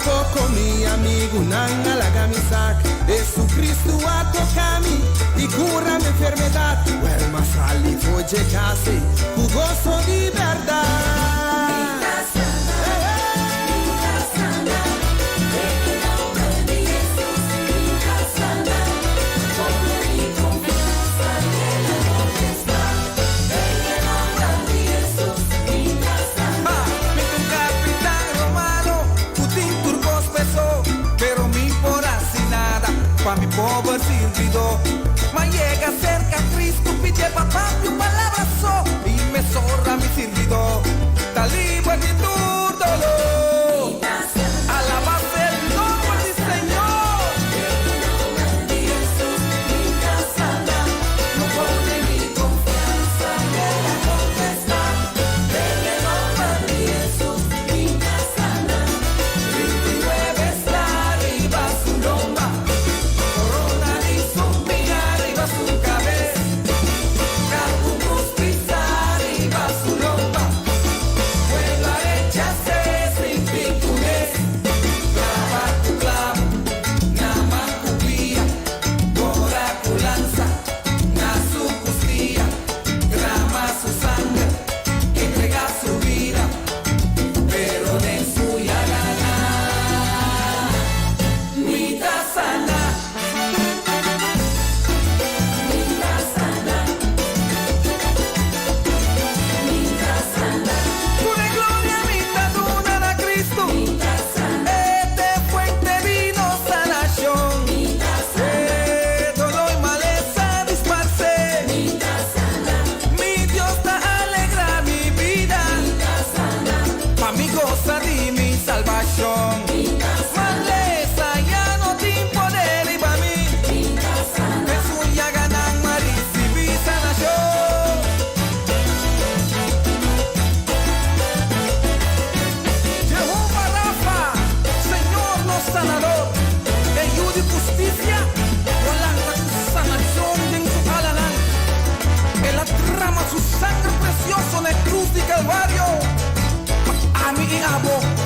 pouco mi amigo nanga lagamisak. Jesucristo a tocar-me e cura minha enfermidade. O alma sali foi de casa, o gosto de verdade. Pa' mi pobre servido, ma llega cerca Cristo, pide papá tu palabra so, y me zorra mi servido, talibo en mi dolor, alabase el nombre del Señor. No pone mi confianza en la potestad, en el nombre de Jesús, mi casa sana, 29 está arriba su lomba.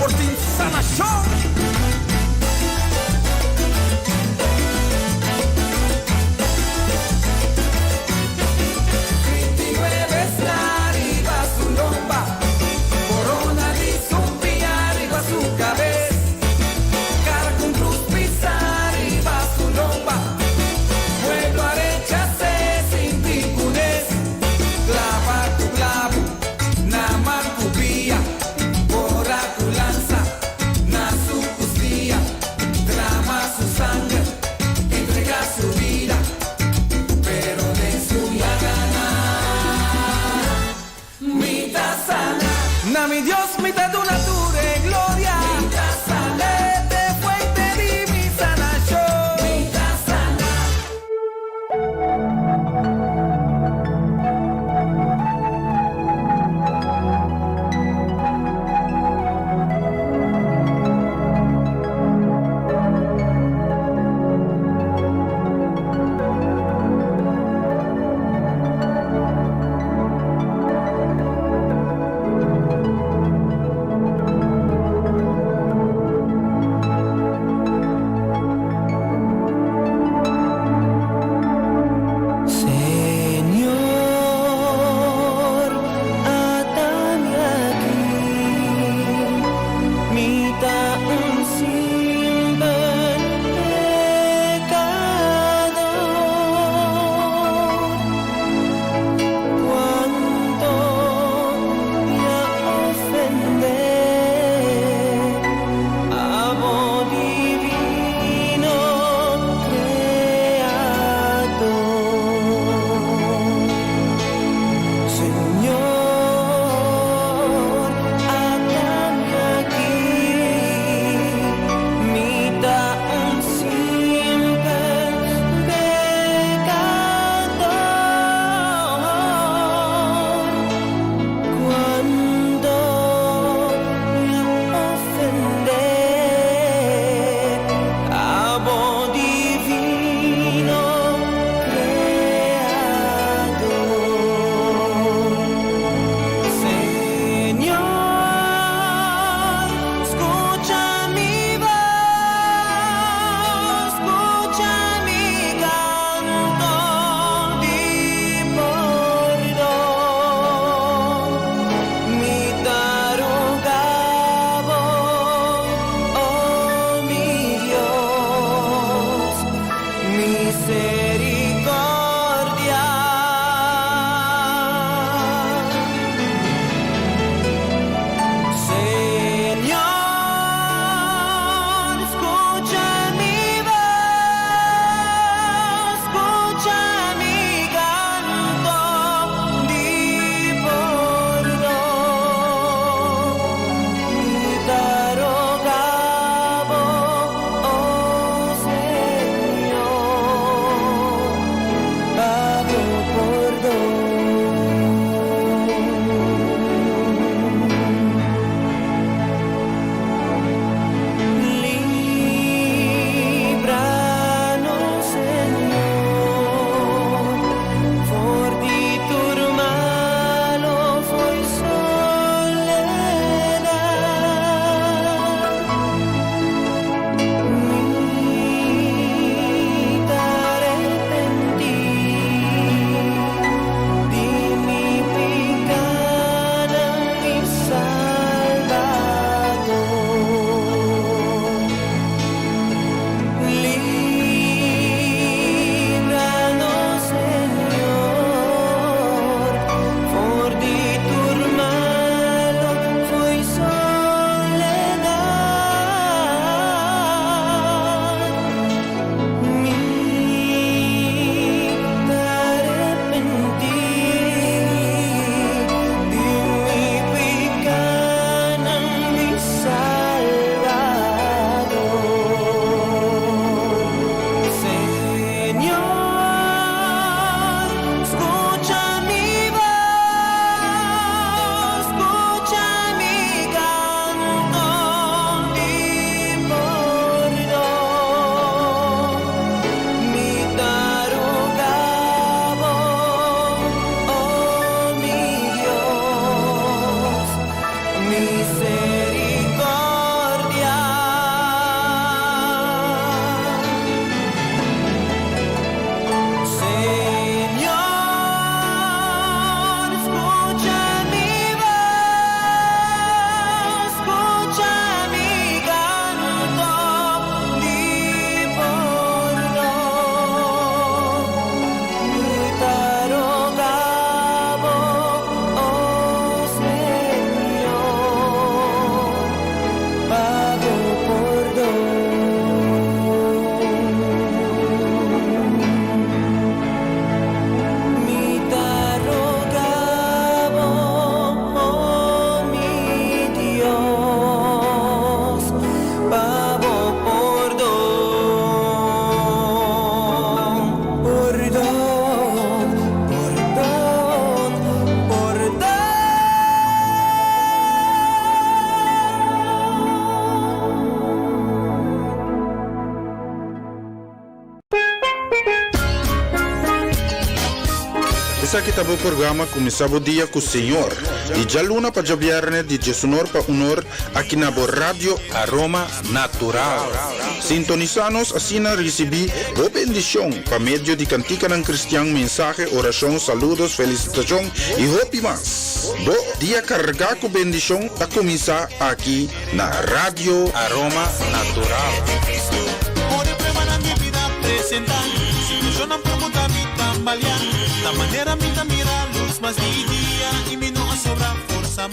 Por ti sanación. Mi Dios, mi te donatura e gloria. Te fuente di mi sanación. Mi sana. tabo programa começava o dia com o Senhor. E já luna para já viernes de Jesunor para honor aqui na Rádio Aroma Natural. Sintonizanos assim na recebi boa bendição para meio de cantica ng cristiano, mensagem, oração, saludos, felicitação e hope mas. Bo dia carregar com bendição a começar aqui na Rádio Aroma Natural. Da maneira me dá mira luz, mas de dia e me não sobra força.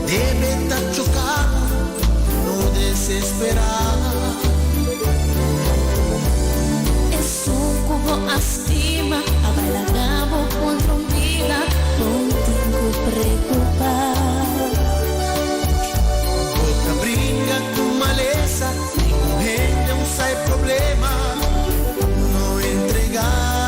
Debe estar chocado, no desesperar. Es un cubo astima, a bailar contra un vida, no tengo preocupar. Boca brinca con maleza, ningún gente usa el problema, no entregar.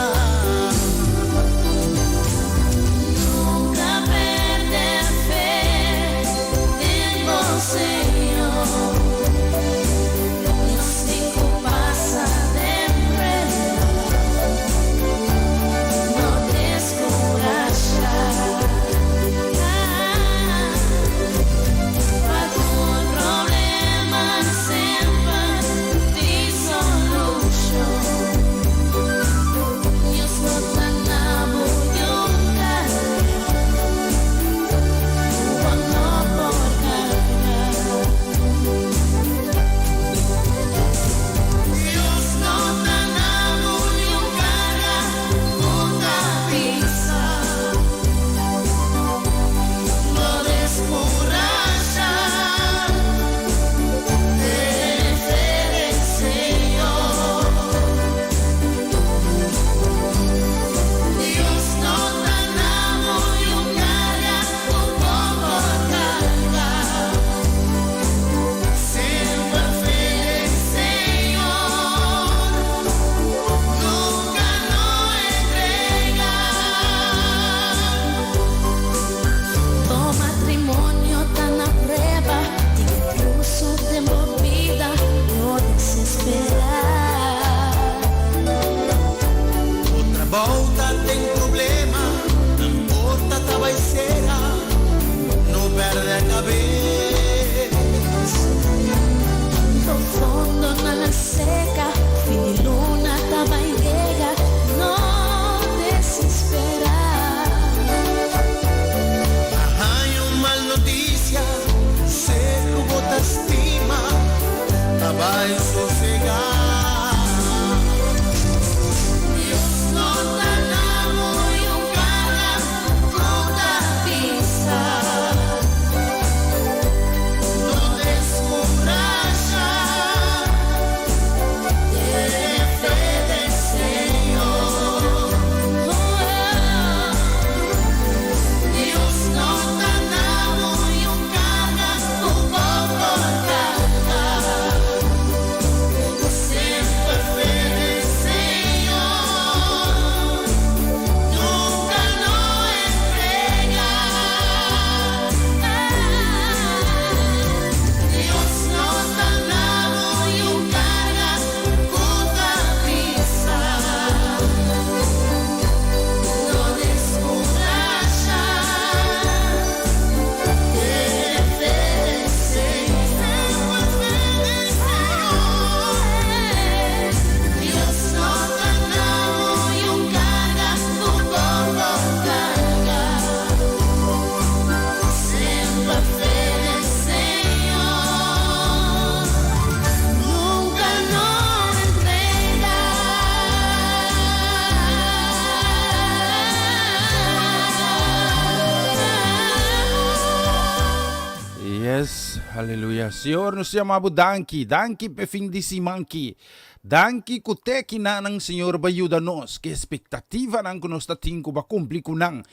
Haleluya. Senhor, nos chamamos danki pe fim de simanki. Danki kuteki na ng Senhor bayuda nos, que expectativa nang que nos tatinko ba cumpli kunang.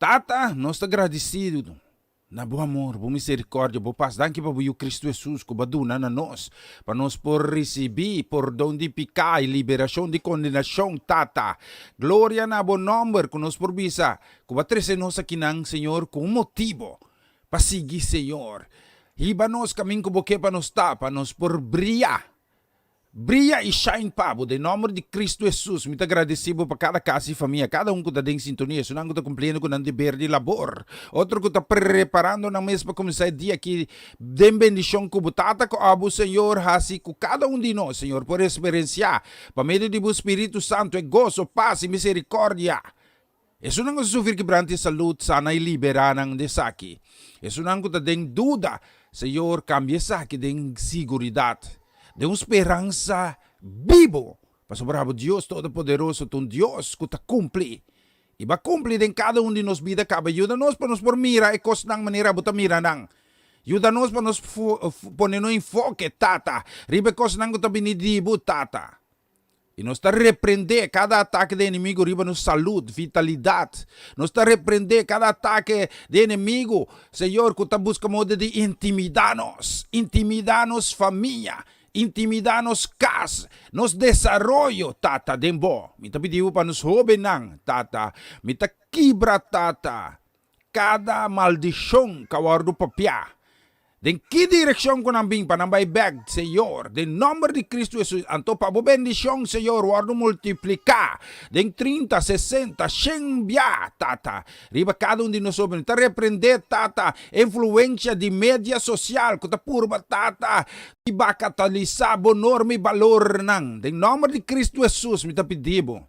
Tata, nos agradecido na bom amor, bom misericórdia, bom paz. Danki pa buio Cristo Jesus, ko baduna na nos, para nos por receber, por donde picai, liberação de condenação, tata. Glória na bom number, ko nos por bisa, ko batrese nos aqui nang Senhor, com motivo, para seguir Senhor. Iba nos caminho que para nos tapa, nos por brilhar. Brilha e shine pa, de nome de Cristo Jesus. Muito agradecido para cada casa e família, cada que está em sintonia. Se não está cumprindo com o dever de labor. Outro que está preparando na mesa para começar o dia aqui. Den bendição que botata com o Senhor, assim com cada de nós, Senhor, por experienciar. Para meio do Espírito Santo, é gozo, paz e misericórdia. Isso não é sofrer quebrante saúde, sana e liberar ng desaki. Isso não é tem dúvida, Senhor, cambia sa que tem seguridade. De uma esperança vivo. Para sobrado Deus Todo-Poderoso, um Deus que está cumpre. E vai cumprir em cada de nós vida, cabe ajuda-nos para nos por mira e coisa ng maneira buta mira nang. Ajuda-nos para nos poner no enfoque, tata. Ribe coisa ng que binidibo, tata. E nós está repreender cada ataque do inimigo riba nos saúde, vitalidade. Nós está repreender cada ataque do inimigo, Senhor, que está buscando de intimidar-nos família, intimidar-nos casa, nos desenvolvimento, tata, dembo. Mita pediu para nos jovenang, tata. Mita quebra, tata. Cada maldição kawardo papia. Den que direção ko nambing panambay bag, Senhor. Den nombre de Cristo Jesus. Anto pa bo bendición, Senhor. Wardo multiplicar. Den 30, 60, 100 bia, tata. Riba cada de nós sobre. Ta reprender, tata. Influência de mídia social. Kuta purba, tata. Iba catalisar bonorme valor nang. Den nombre de Cristo Jesus. Mita pedibo.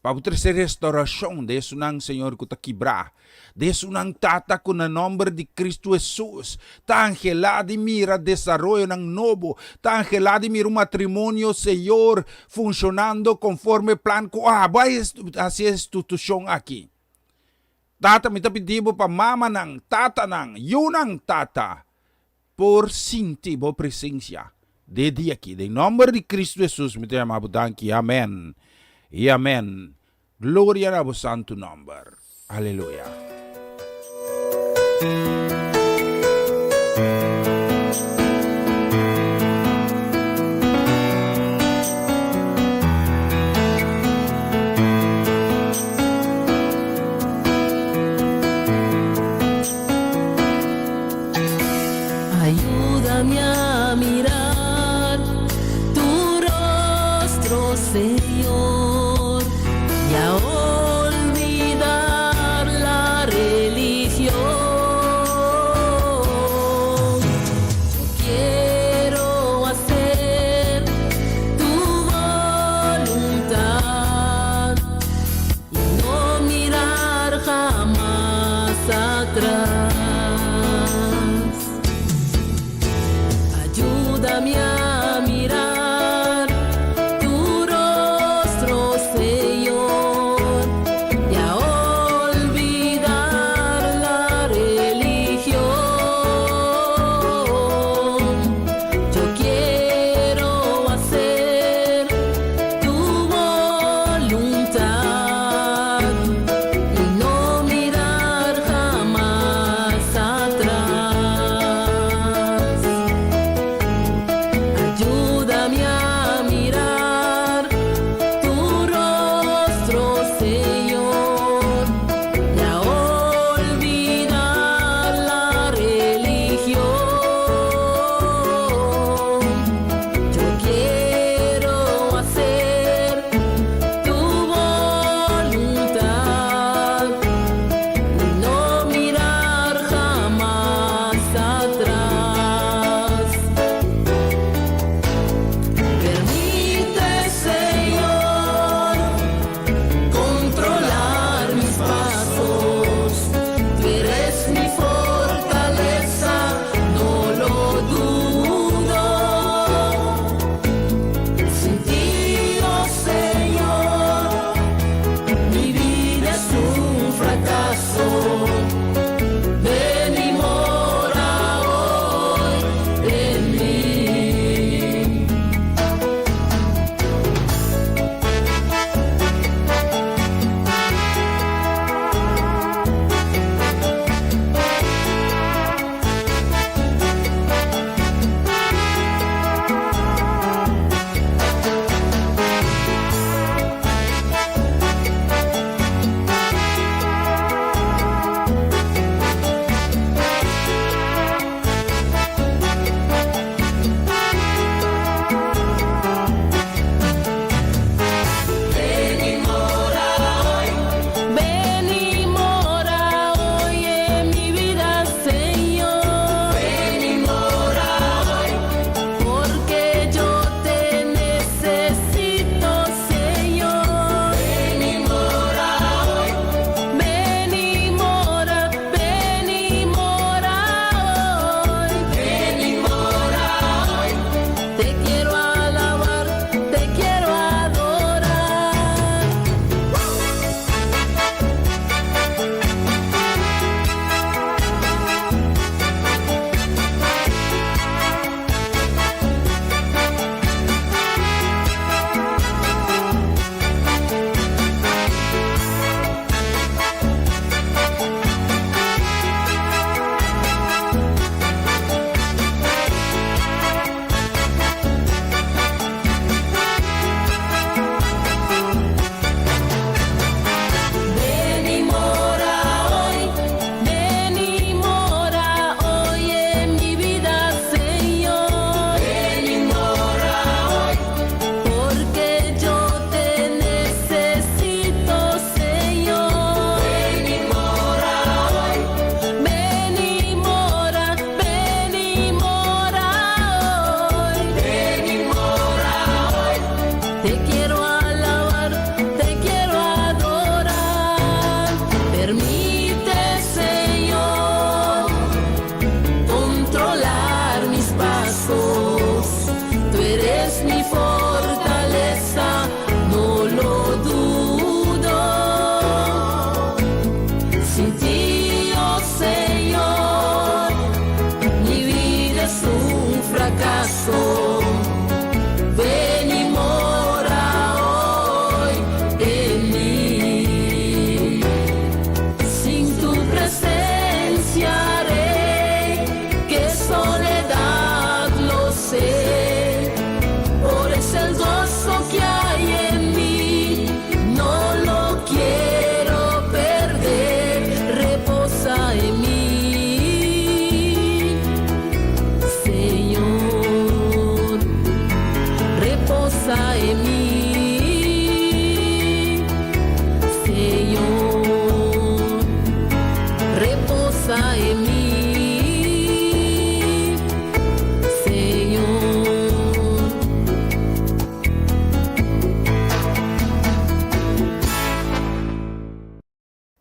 Para terceira restauração de sunang Senhor que está quebrar. De sunang tata com o nome de Cristo Jesus. Tá angelado e mira desarrollo ng novo. Tá angelado e mira um matrimônio, Senhor, funcionando conforme plan ko. Vai essa instituição aqui. Tata, me pedibo pa mama ng tata ng yunang tata. Por sinti bo presença. De dia aqui. De nome de Cristo Jesus. Me te amabudanki. Amen. E amém. Glória ao santo nome. Aleluia. Ayúdame a mirar tu rostro, Señor, y a olvidar la religión.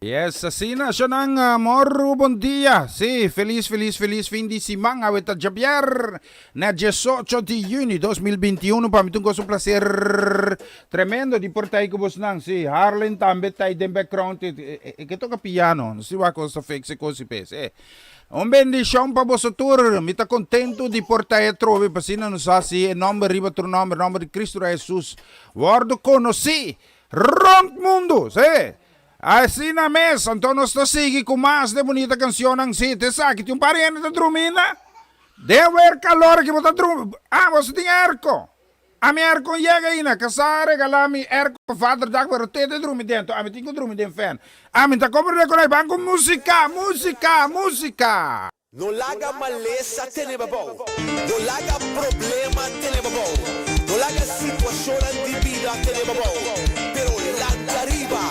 Yes, así na siya ng moro buen dia. Sí, feliz fin de semana. Awit Javier na 18 de junio 2021. Pamitong ko sa placer tremendo di portay ko bos nang. Si Harlan tambet tayo din background. Ito ka piano. Si wako sa fix ko si pes. Un bendición pa bosso tour, mi ta contento di portare trove pasina non sa si e nome riba tu nome di Cristo Jesus. Guardo conosci rond mundo, sì. Assim na mesa, então nós está seguindo com mais de bonita canção ang si. Te sabe que tem pariente da drumina? Deve haver calor que bota drum. Ah, você tem erco. A minha erco chega aí na casa, regalar mi erco para fazer dag para ter de drum dentro. A mim tem que drum dentro fan. A mim tá comprando com aí banco música. No laga maleza tenebabo, no laga problema tenebabo, no laga situación de vida tenebabo, pero la arriba.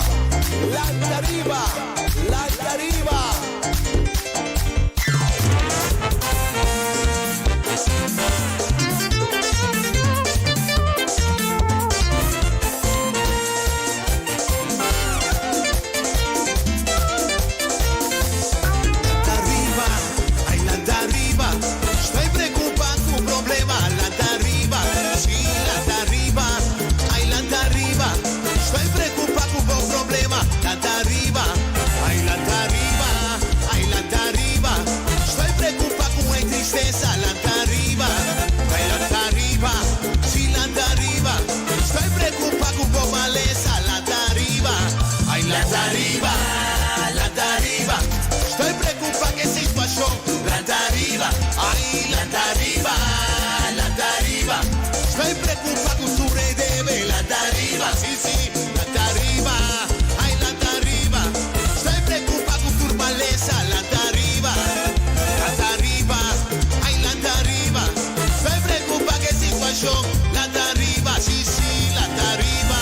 Estoy preocupado con su redebe, la tarifa, sí, la tarifa, ay la tarifa. Estoy preocupado con tu maleza, la tarifa, ay la tarifa. Estoy preocupado que situación, la tarifa, sí, la tarifa,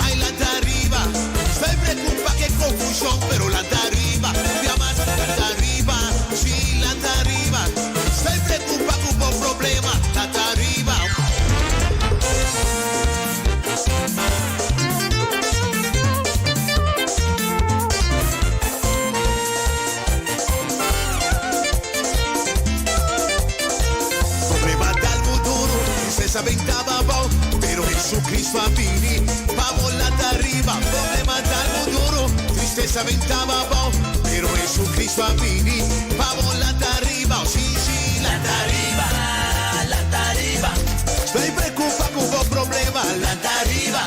ay la tarifa. Estoy preocupado que confusión, pero la tarifa, llamas la tarifa, sí, la tarifa. Estoy preocupado con problema, la tarifa. Aventava bom, pero Jesucristo a vini, vamos la arriba, problema tal duro, tristeza aventava bom, pero Jesucristo a vini, vamos la arriba, sí, la arriba, estoy preocupado con vos problema, la arriba,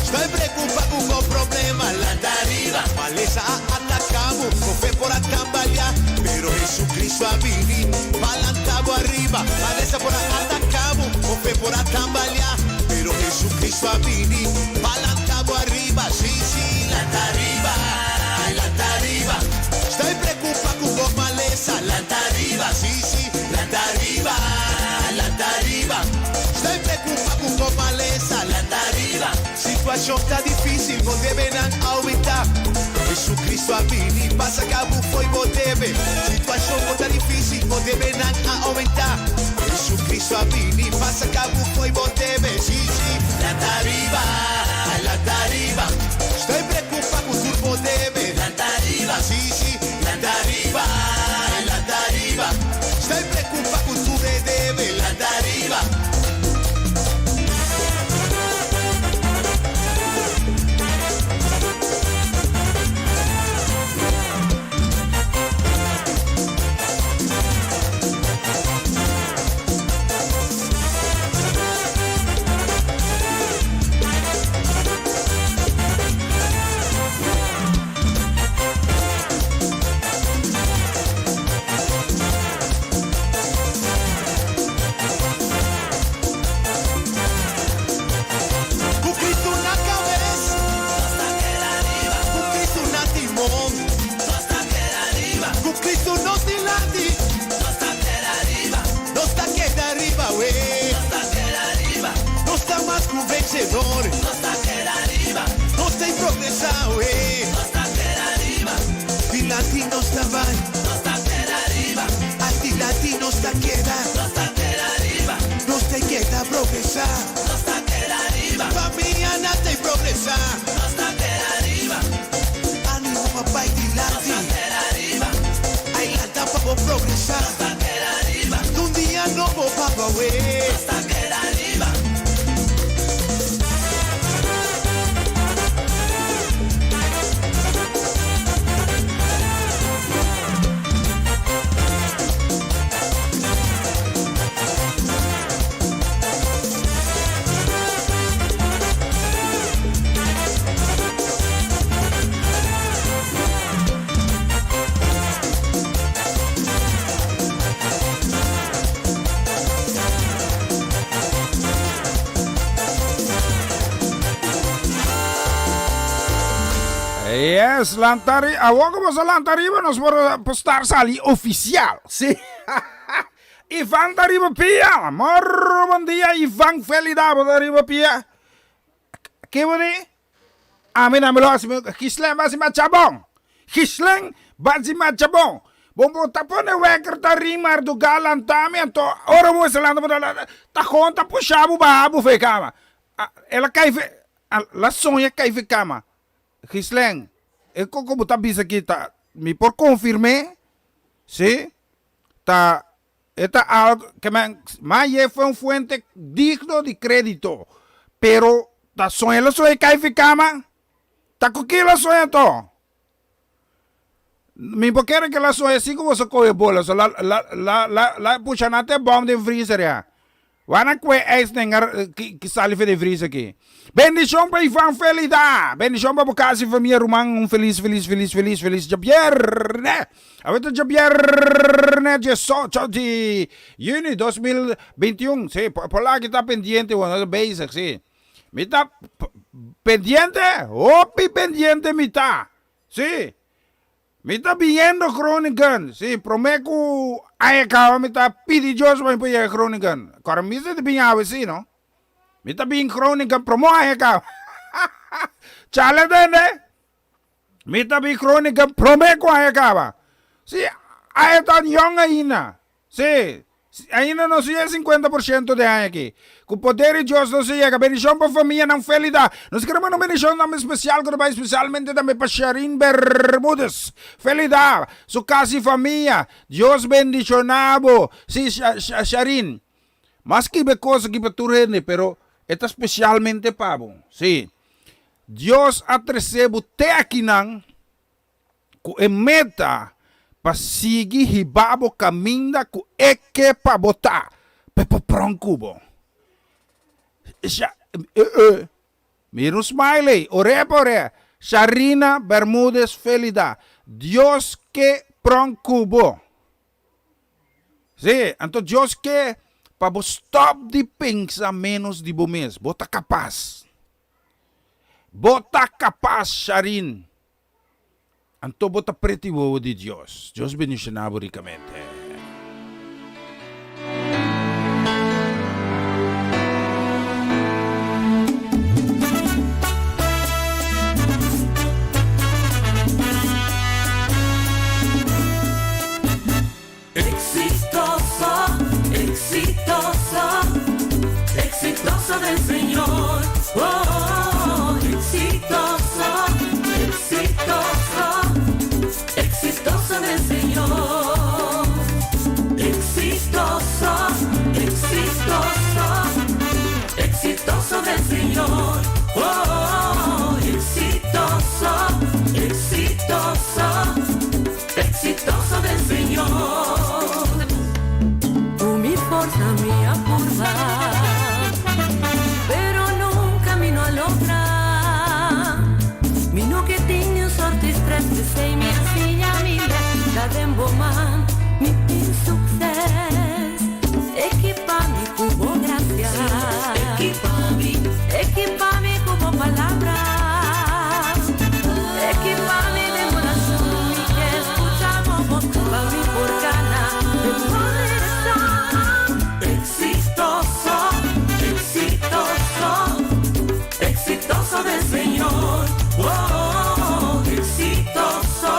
estoy preocupado con vos problema, la arriba, maleza atacamos, no fue por acamballar, pero Jesucristo a vini, balantado arriba, maleza por atacamos, no fue por acamballar, pero Jesucristo a vini, balantado arriba, sí, la arriba, estoy preocupado con vos maleza, la arriba, sí, la arriba, estoy preocupado con vos maleza, la arriba, situación está difícil, vos deben aumentar. Jesucristo a vini, passa cabo foi vos deve. Situação está difícil, vos deben aumentar. Jesucristo a vini, passa cabo foi vos deve. Sí, la arriba. Estoy preocupado con tu vos deve. La arriba, sí, la arriba. Estoy preocupado con tu debe. La arriba. Vencedor, no está progresado, Ti latino está vai, a ti latino está queda, no está queda progresar, vamos Caminhando até progressar. Basta ter arriba. Ânimo papai de lati. Basta ter arriba. Aí lá dá pra vou progressar. Basta ter arriba. Num dia novo papai ué. Basta ter arriba. Yes, Lantari. Awak mo sa Lantariba nos por postar sali oficial. Sí. Ivan Tariba Pia. Morro buen día, Ivan Felidabo Tariba Pia. ¿Qué boni? Amin amelo asmi Gisleng basi macabong. Gisleng basi macabong. Bombo tapone weker tarimar do galan tami anto ora mo sa lando ta conta puxabu babu fe kama. Ela caive la sonha caive kama. Gisleng, como tá bisa kita, me por confirmar, sim, tá, está algo que mais foi fuente digno de crédito, pero tá sonha la sonha cai ficama, tá com que la sonha to, me por querer que la sonha assim como você coe bola, so la puxa na te bom de freezer ya. Wana kwe eis nengar que salive de vrisa aqui. Bendição para Ivan Felida. Bendição para Bocasi família Rumang. Feliz Javier, né? Avete Javier, né? De Juni 2021. Sí, por lá que está pendiente, bueno, basic, sí. Me está pendiente? Opi pendiente me está. Sí. Me está viendo Groningen. Sí, prometo ay acaba me está pidi Dios para ir a Groningen. Ahora me está bien a vecino. Me está bien Groningen promo ay acaba. Chale dene. Me está bien Groningen prometo ay acaba. Sí, ay está young ainda. Sí. Ainda não se é 50% de ano aqui. Com o poder de Deus não se chega. Bendição para a família não felida. Nós queremos uma bendição também especial, especialmente também para Sharin Bermudes. Felida. Sua casa e família. Deus bendicionado. Sim, Sharin. Mas que é coisa que para tu rende, pero é especialmente para você. Sim. Deus atrecebo te aqui não. Com a meta. Pasigi hibabo caminda ku eke pa bota pepo pronkubo. Miro smiley, ore, Sharina Bermudes Felida, Dios que pronkubo. Sí, então Dios que pa bo stop de pensa menos de bo mes, bota capaz, Sharin. Anto bota pretivo de Dios. Dios bendicionado ricamente. Exitoso del Señor. Oh, exitoso del Señor. Exitoso del Señor. Oh, exitoso del Señor. Tu mi forza mi curva, pero nunca mi no logra. Mi no che tinha sorte stress sei mia figlia mille, da tempo man mi success. Equipami cubo gracia, equipami cubo palabra, equipami de corazón que escuchamos vos, papi por gana de poder estar. Exitoso del Señor. Oh, exitoso.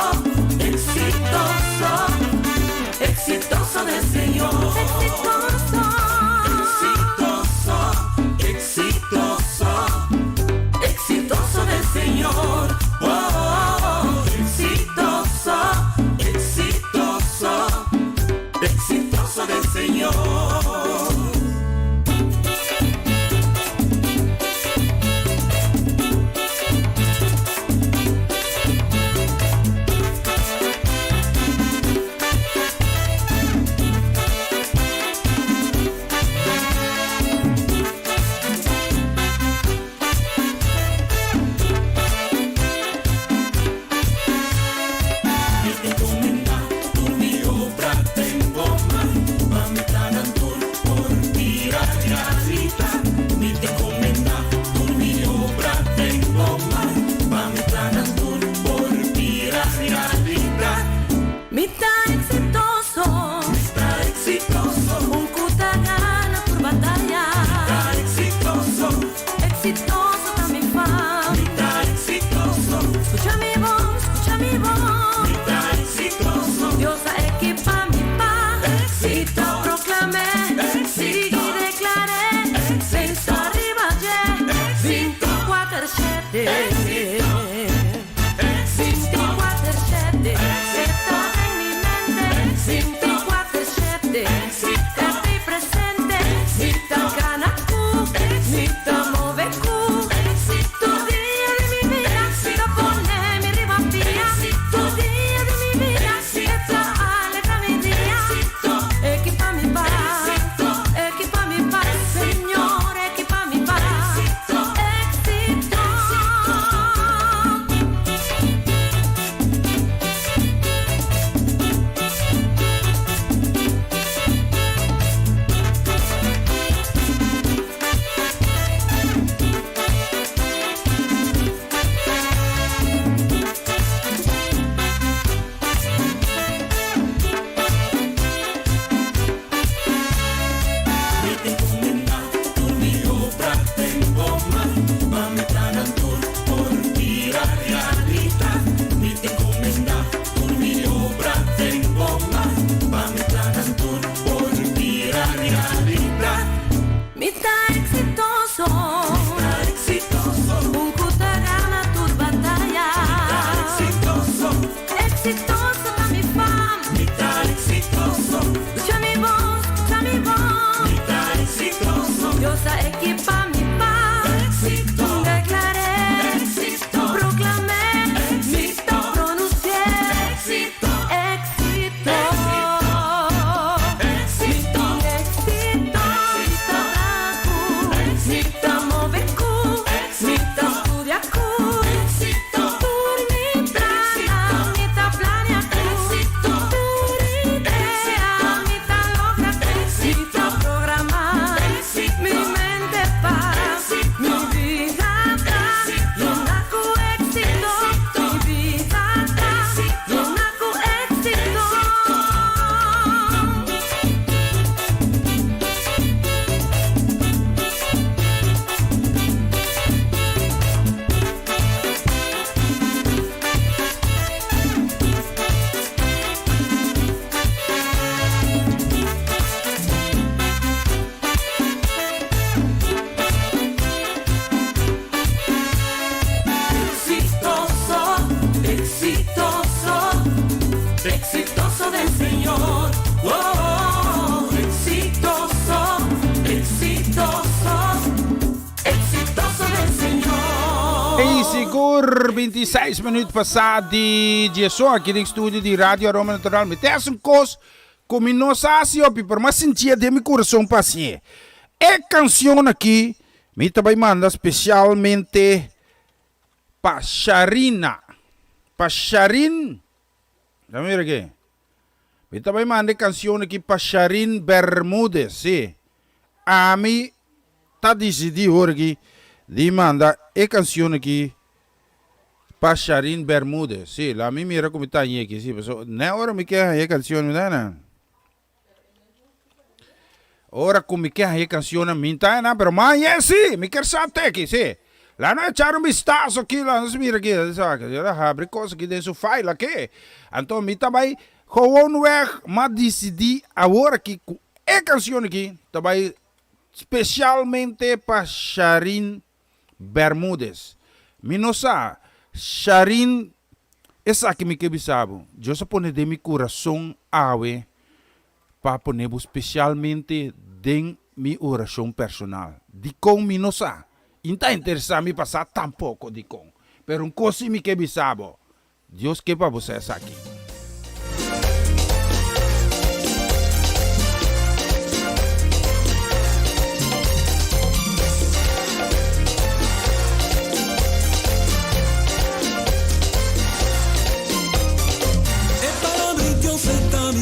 exitoso también fa. Mita exitoso. Escucha mi voz, escucha mi voz. Mita exitoso. Dios equipa mi paz. Éxito proclamé. Éxito declaré. Éxito arriba ya. 24/7. Sigur 26 minutos passati di so aqui no estúdio de Rádio Aroma Natural. Me tem um cos como não sabe o piper, mas sentia de meu coração paciente. É canção aqui, me também manda especialmente para Sharina. Para Sharin, vamos ver aqui. Me também manda canção aqui para Sharin Bermúdez, sim. A mim tá decidido aqui de mandar a canção aqui para Sharin Bermúdez. Sí, la mí mira como está ahí aquí. Sí, pues, no ahora me queda esa canción, ¿verdad? Ahora como me queda esa canción, ¿verdad? Pero más sí, me quiero saber aquí, sí. La no echar un vistazo aquí, la no se mira aquí, ¿sabes? Ya la abre cosas aquí de su file aquí. Entonces, me também gewoon weg, mas decidi agora que a canção aqui, também especialmente para Sharin Bermúdez. Me não sabe. Sharin, essa que me quebisabo, eu só pone de meu coração awe para poner especialmente de minha oração personal. De com me não sabe, não está interessado me passar tampouco de com, pero coisa me quebisabo, Deus que para você essa aqui.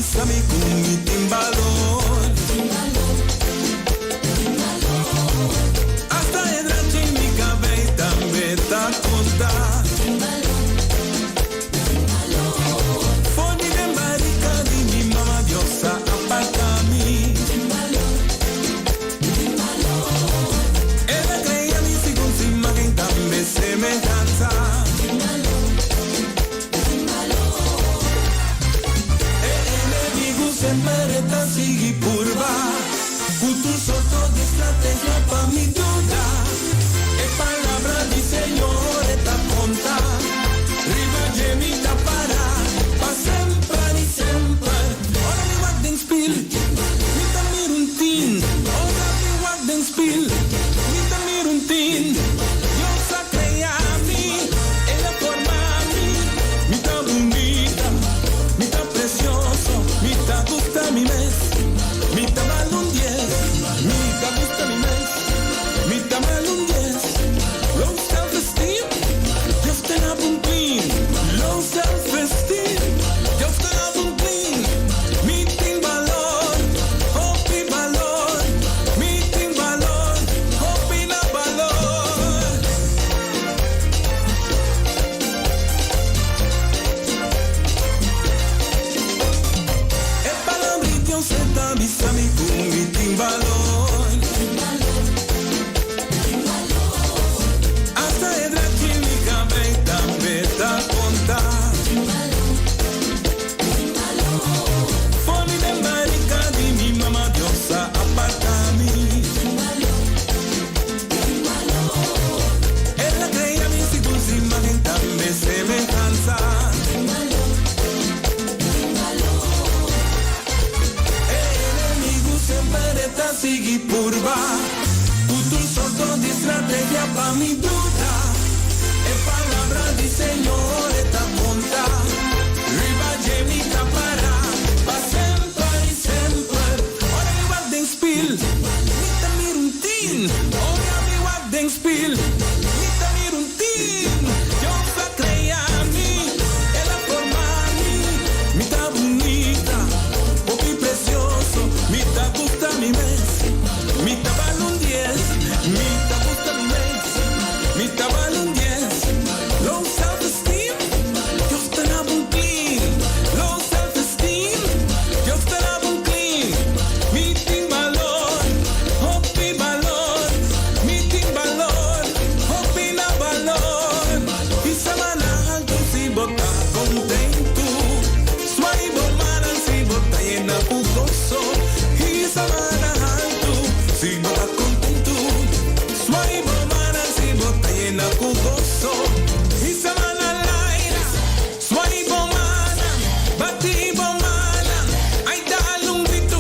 Sami con mi timbalón, hasta el rancho en mi cabeza me da contar. mi bruta, e palabra di Señor esta monta, riba gemita para, pa sempre e sempre. Ora mi guarda in spil, mita mi runtin, ora mi guarda in spil, mita mi runtin, yo fa crearmi, e la formami, mita bonita, poco precioso, mita gusta mi mes, mita vale un 10, mita gusta mi mes, mita vale un 10, low self-esteem, Dios te la un clean, low self-esteem, Dios te la un clean, meeting valor, hopi valor, meeting valor, hopi na valor, y semana alto si bota contento, suave mana si bota llena pugoso, y semana alto si bota contento, suave mana si bota llena pugoso, y semana laira, suave mana, bati mana, ay dale un grito,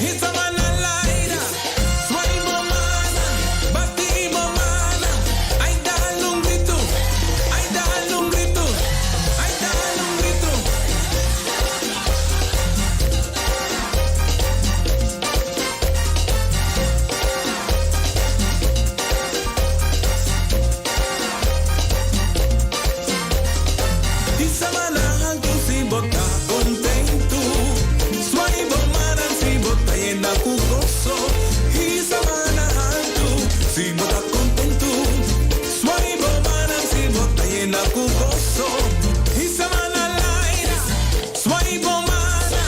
y semana laira, suave mana, bati mana, ay dale un grito, ay dale un grito, ay dale un grito. Y semana alto si bota contento, suave mana si bota llena jugoso, y semana alto si bota contento, suave mana si bota llena jugoso, y semana laira, suave mana,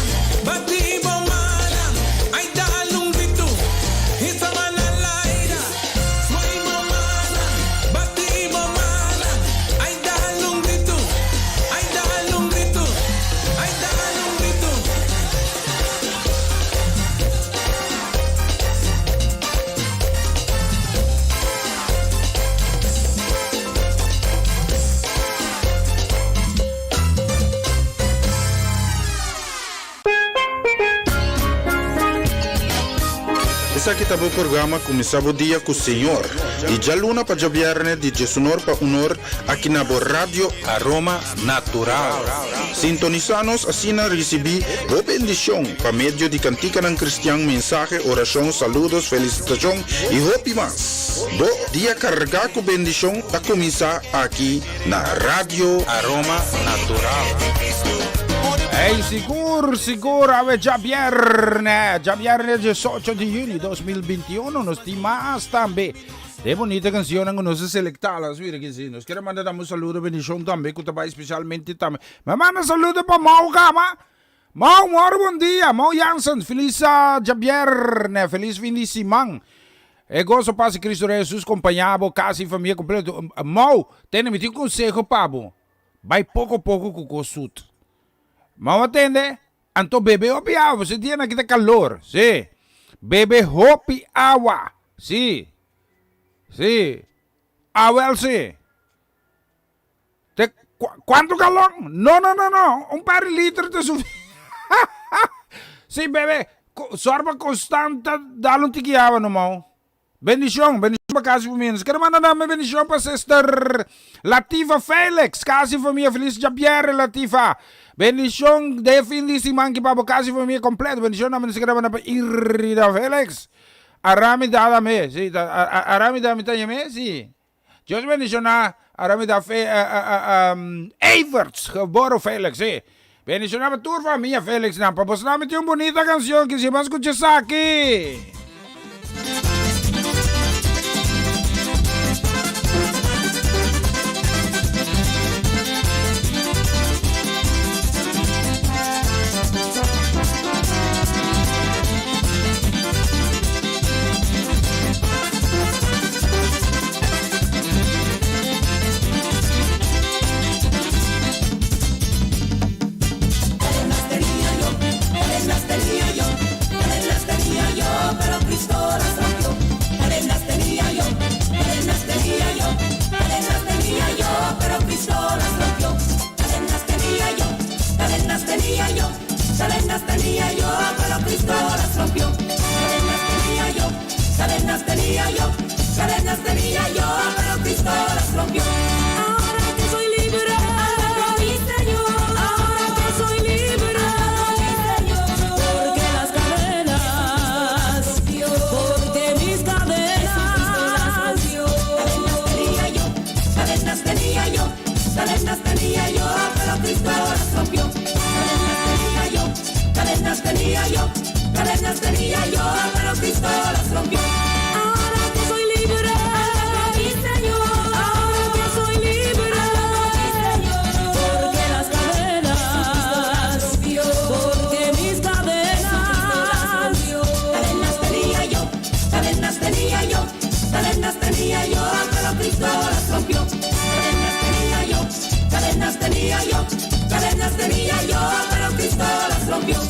bati mana, ay dale un grito, y semana laira, suave mana, bati mana, ay dale un grito, ay dale un grito, ay dale un grito. Essa aqui tá o programa começava o dia com o Senhor. E já luna para viernes de Jesunor para unor aqui na Rádio Aroma Natural. Sintonizanos assim na recebi o bendição para meio de cantica ng cristiano, mensaje, oração, saludos, felicitação e hopi mas. Do dia carregar com bendição a começar aqui na Rádio Aroma Natural. Hey, sigur, ave già viernes 18 di junio 2021, nos stimas también. De bonita canción que nos selectadas, mira que sí. Nos quiere mandar un saludo, bendición también, que te va especialmente también. Me manda saludo para Mau Gama. Mau, buen día. Mau Jansen, feliz già viernes, feliz fin de semana. E gozo paz Cristo Jesus, acompanhado, casa e família completa. Mau, tem um consejo, Pablo. Vai pouco a pouco com o suto. Mau atende? Anto bebe hopi agua, se tiene aquí de calor, sí. Bebe hopi agua, sí. Sí. Agua, sí. ¿Cuánto calor? No. Un par de litros de su... Sí, bebe. Sorba constante, dale un tiki agua, no, Mau. Bendición para casa y familia. Quero mandar uma bendição para Sister Latifa Felix, casa y familia. Feliz Javier Latifa. Bendición de fin de semana para casa y familia completa. Bendición namin sa para Irida Felix. Arami dame, sí. Arami dame tayo me, sí. Dios bendición na Arami da Everts, Boro Felix, sí. Bendición na para tu familia Felix na. Papos namin yung bonita canción que se va a escuchar aquí. Cadenas tenía yo, pero Cristo las rompió. Cadenas tenía yo, cadenas tenía yo, cadenas tenía yo, pero tenía yo, cadenas tenía yo, pero Cristo las rompió. Ahora que soy libre, mi Señor, ahora que soy libre, mi Señor, porque las cadenas, porque mis cadenas tenía yo, cadenas tenía yo, cadenas tenía yo, pero Cristo las rompió. Cadenas tenía yo, cadenas tenía yo, pero Cristo las rompió.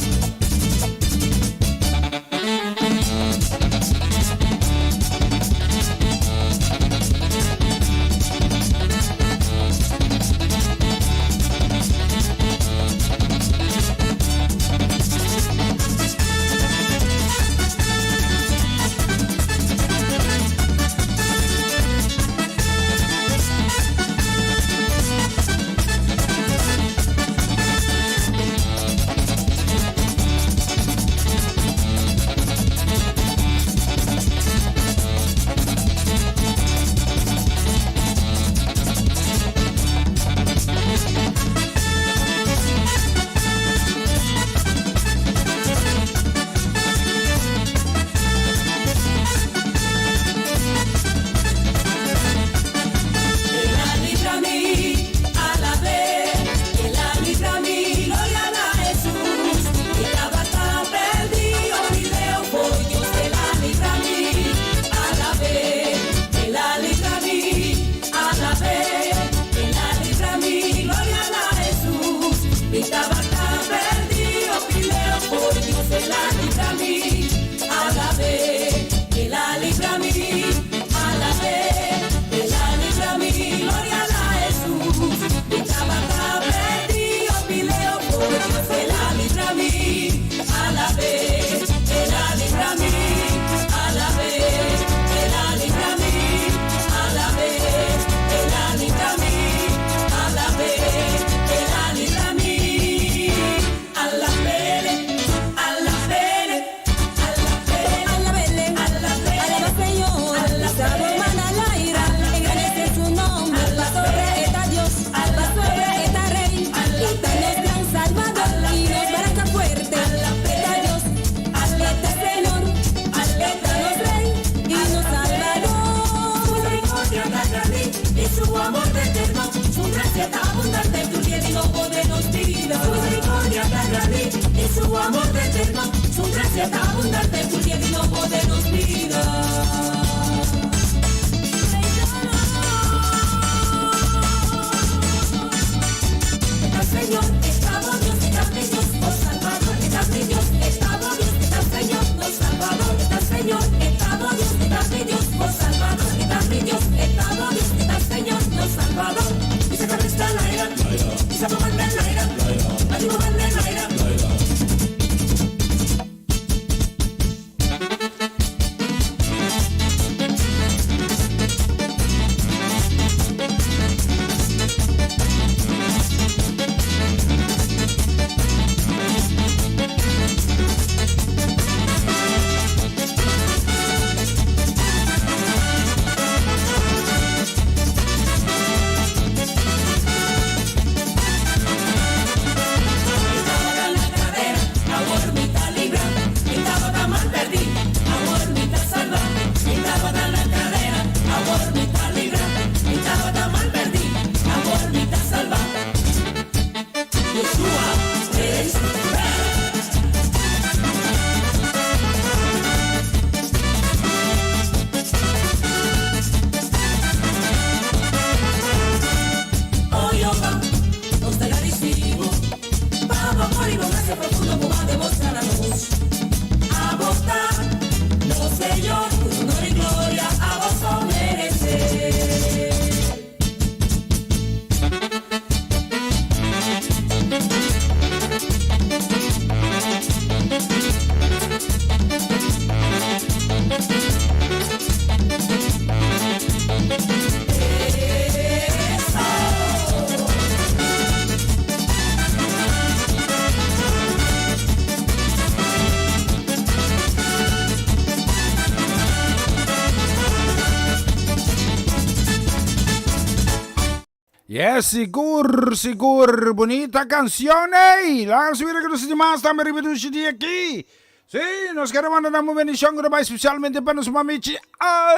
Yes, sigur. Bonita canción, eh. La subida que nos demás estamos ripetudos de aquí. Sí, nos queremos mandar una bendición especialmente para nuestra mamichi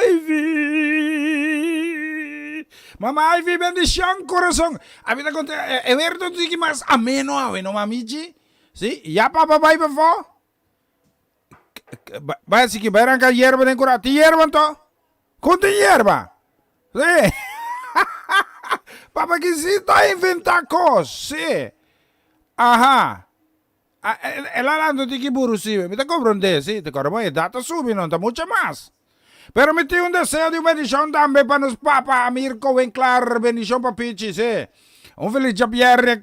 Ivy. Mamá Ivy, bendición, corazón. A vida con evento que más ameno, mamichi. Sí, ya papá, bye, por favor. Vai si que vai arrancar hierba en cura. ¿Ti hierba to? ¿Conte hierba? Sí. Papá que sí está inventando cosas, sí. Ajá. Ela hablando de que burro, sí. Me te comprende, sí. Te corro, voy a data subir, no está mucho más. Pero me tengo un deseo de bendición también para nos papá, Mirko, ven claro, bendición para Pichi, sí. Un feliz Pierre,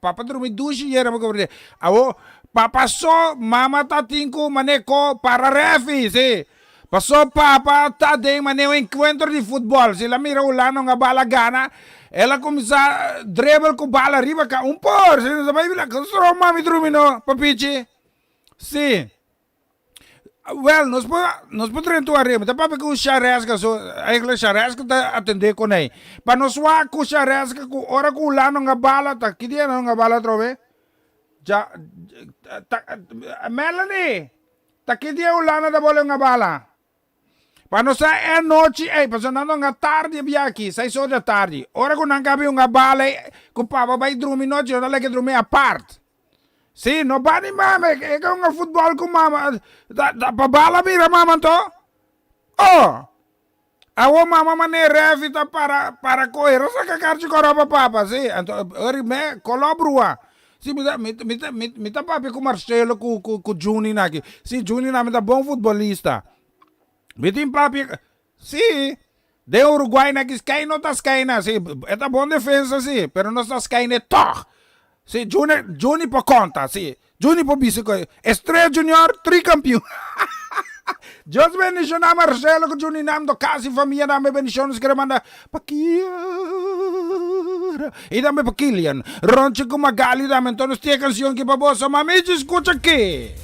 papá dormi dushi yera mo comprende. Abo, papá so, mama tatinko, maneco, para refi, sí. Passou papa, tá de maneira um encontro de futebol. Se ela mira o lá não a bala gana, ela começa a dribble com bala arriba, por. Se não vai virar, só mami dormindo, papichi. Sim. Well, nós podemos tu arriba. Tá papi com o charesca, a charesca tá atender com ele. Para nós lá com o charesca, com hora com o lá não a bala, tá que dia não a bala trove? Já, Melanie, tá que dia o lá não da bola não a bala? Quando sai a noite, passando a tarde via aqui, 6 horas da tarde. Ora quando não cabe uma bala, o papa vai dormir noite, não é que dormir a parte. Sim, não vai mama, é que um futebol com mama, da bala vira mama to. Oh, a mama mané revita para correr, só que a carta coroba papa, sim. Então, me colaborua. Sim, me tá papi com Marcelo, com Juni aqui. Sim, Juni me tá bom futebolista. Bitin papi, sí, de Uruguay na que Sky no está Sky na, sí, esta buena defensa, sí, pero no está Sky ne toch. Sí, Juni por conta, sí, Juni por biciclo, Estrella Junior, tricampeão. Deus bendición a Marcelo com Juni nam do casa e família dame bendición, nos quer mandar paquiara. E dame pa Kilian, Ronche com Magali dame, então nos tinha canção que para você, mami, escuta aqui.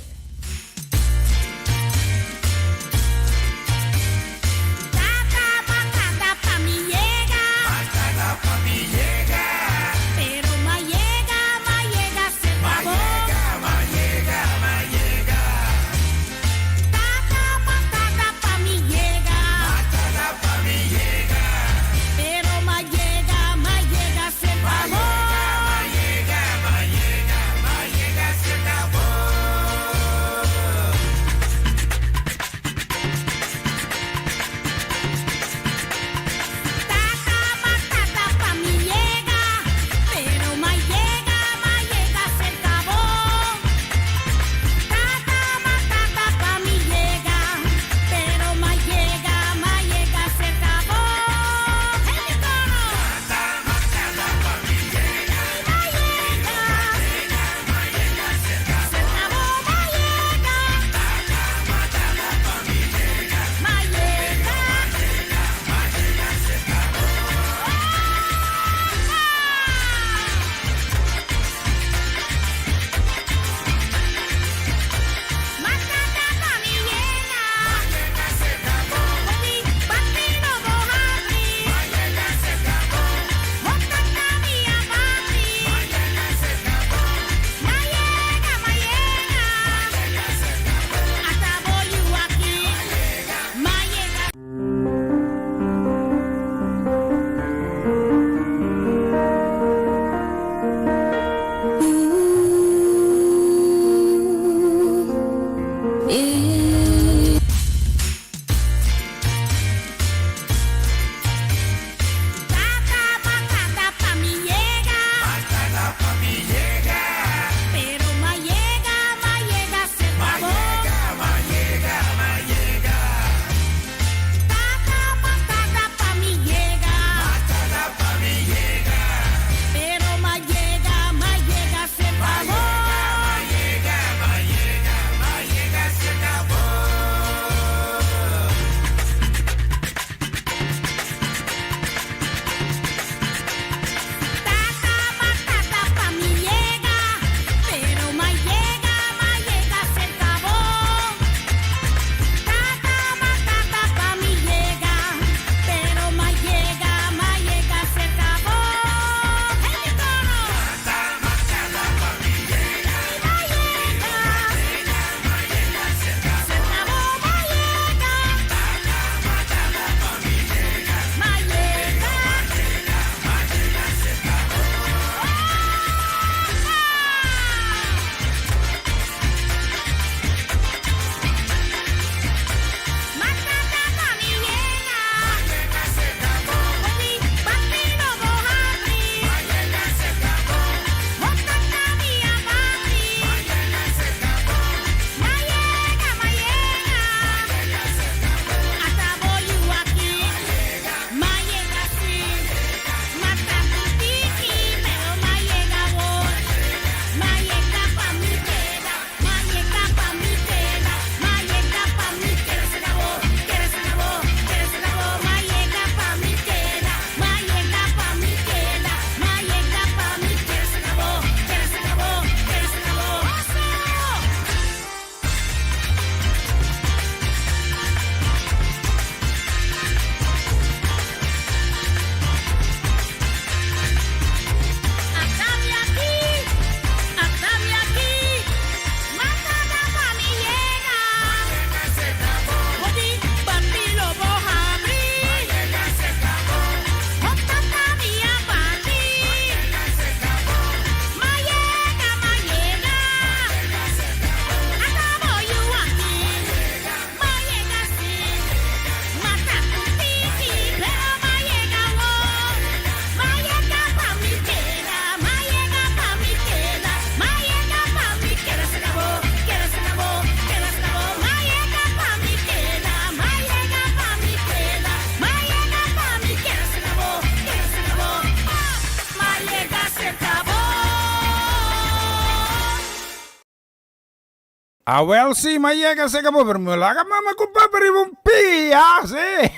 Well, sí, llega se acabó, pero me la mama compa per un pia, sí.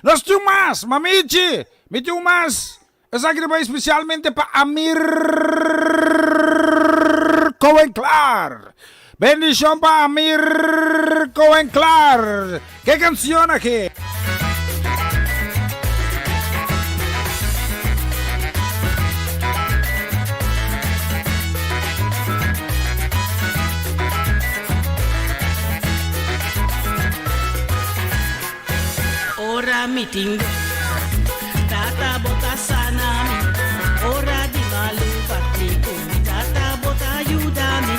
Nos chumas, mamichi, mi chumas. Es aquí va especialmente para Amir Cohen Clar. Bendición para Amir Cohen Clar. ¿Qué canción aquí? Ora meeting, tata bota sanami. Ora di malu batiku, tata bota aiutami.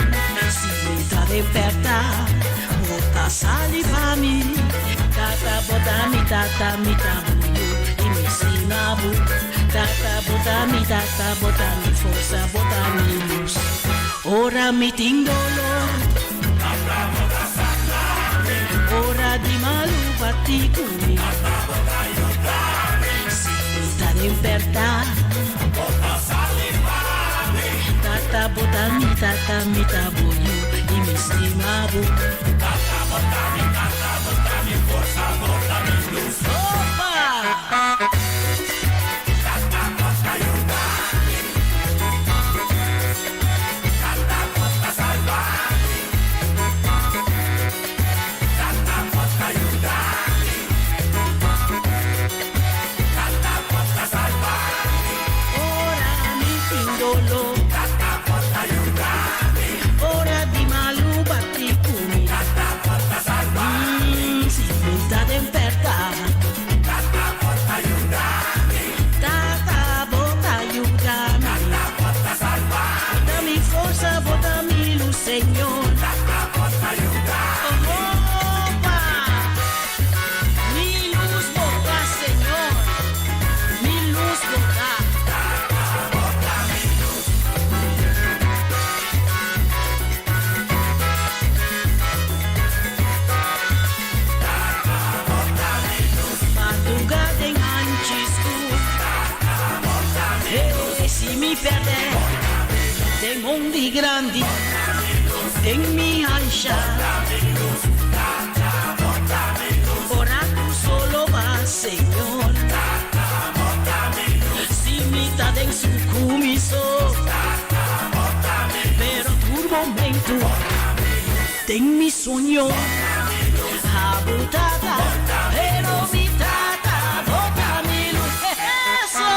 Si mita de perta, bota salivami. Tata bota mi tabuyu, imisinabu. Tata bota mi forza, bota mi luz. Ora meeting dolor. Ora di malu batiku. In verdad, tata bota mi tabuyu y mi estimabu. Tata bota mi forza, bota mi luz. Opa! Tata bota ayudami, tata bota salvami, tata bota ayudami. Dolor, tata bota aiutami. Ora di malu batikumi, tata bota salvami. Si punta de verdad, tata bota aiutami. Tata bota aiutami, tata bota salvami. Bota mi forza, bota mi luz, Señor. Tata bota aiutami. Opa, mi luz bota, Señor. Mi luz bota. Mi perde, ten mondi grandi, ten mi ansia. Ora tu solo vas, Señor. Si mitad en su cumiso, pero tu momento, ten mi sueño, abutada, pero mi tata bota mi luz. Eso.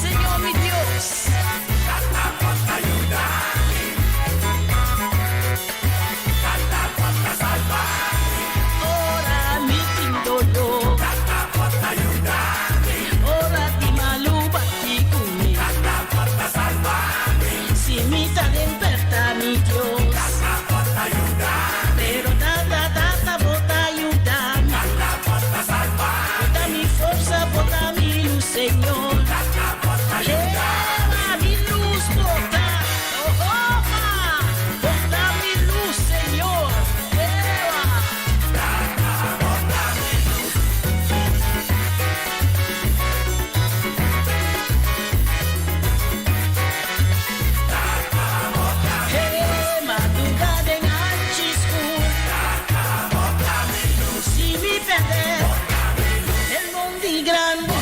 Señor mi Dios, tata bota ayudami, tata bota salvami. Ora mi tindolo, tata bota ayudami. Ora di malu batikumi, tata bota salvami. Si mi talenperta mi Dios, tata bota ayudami. Pero tata bota ayudami, tata bota salvami. Bota mi forza, bota mi luz, Señor. Lleva mi luz, bota, oh, bota mi luz, Señor, lleva. Bota mi luz. Madrugada en Achiscu, bota mi luz. Si mi perder, el mundo grande.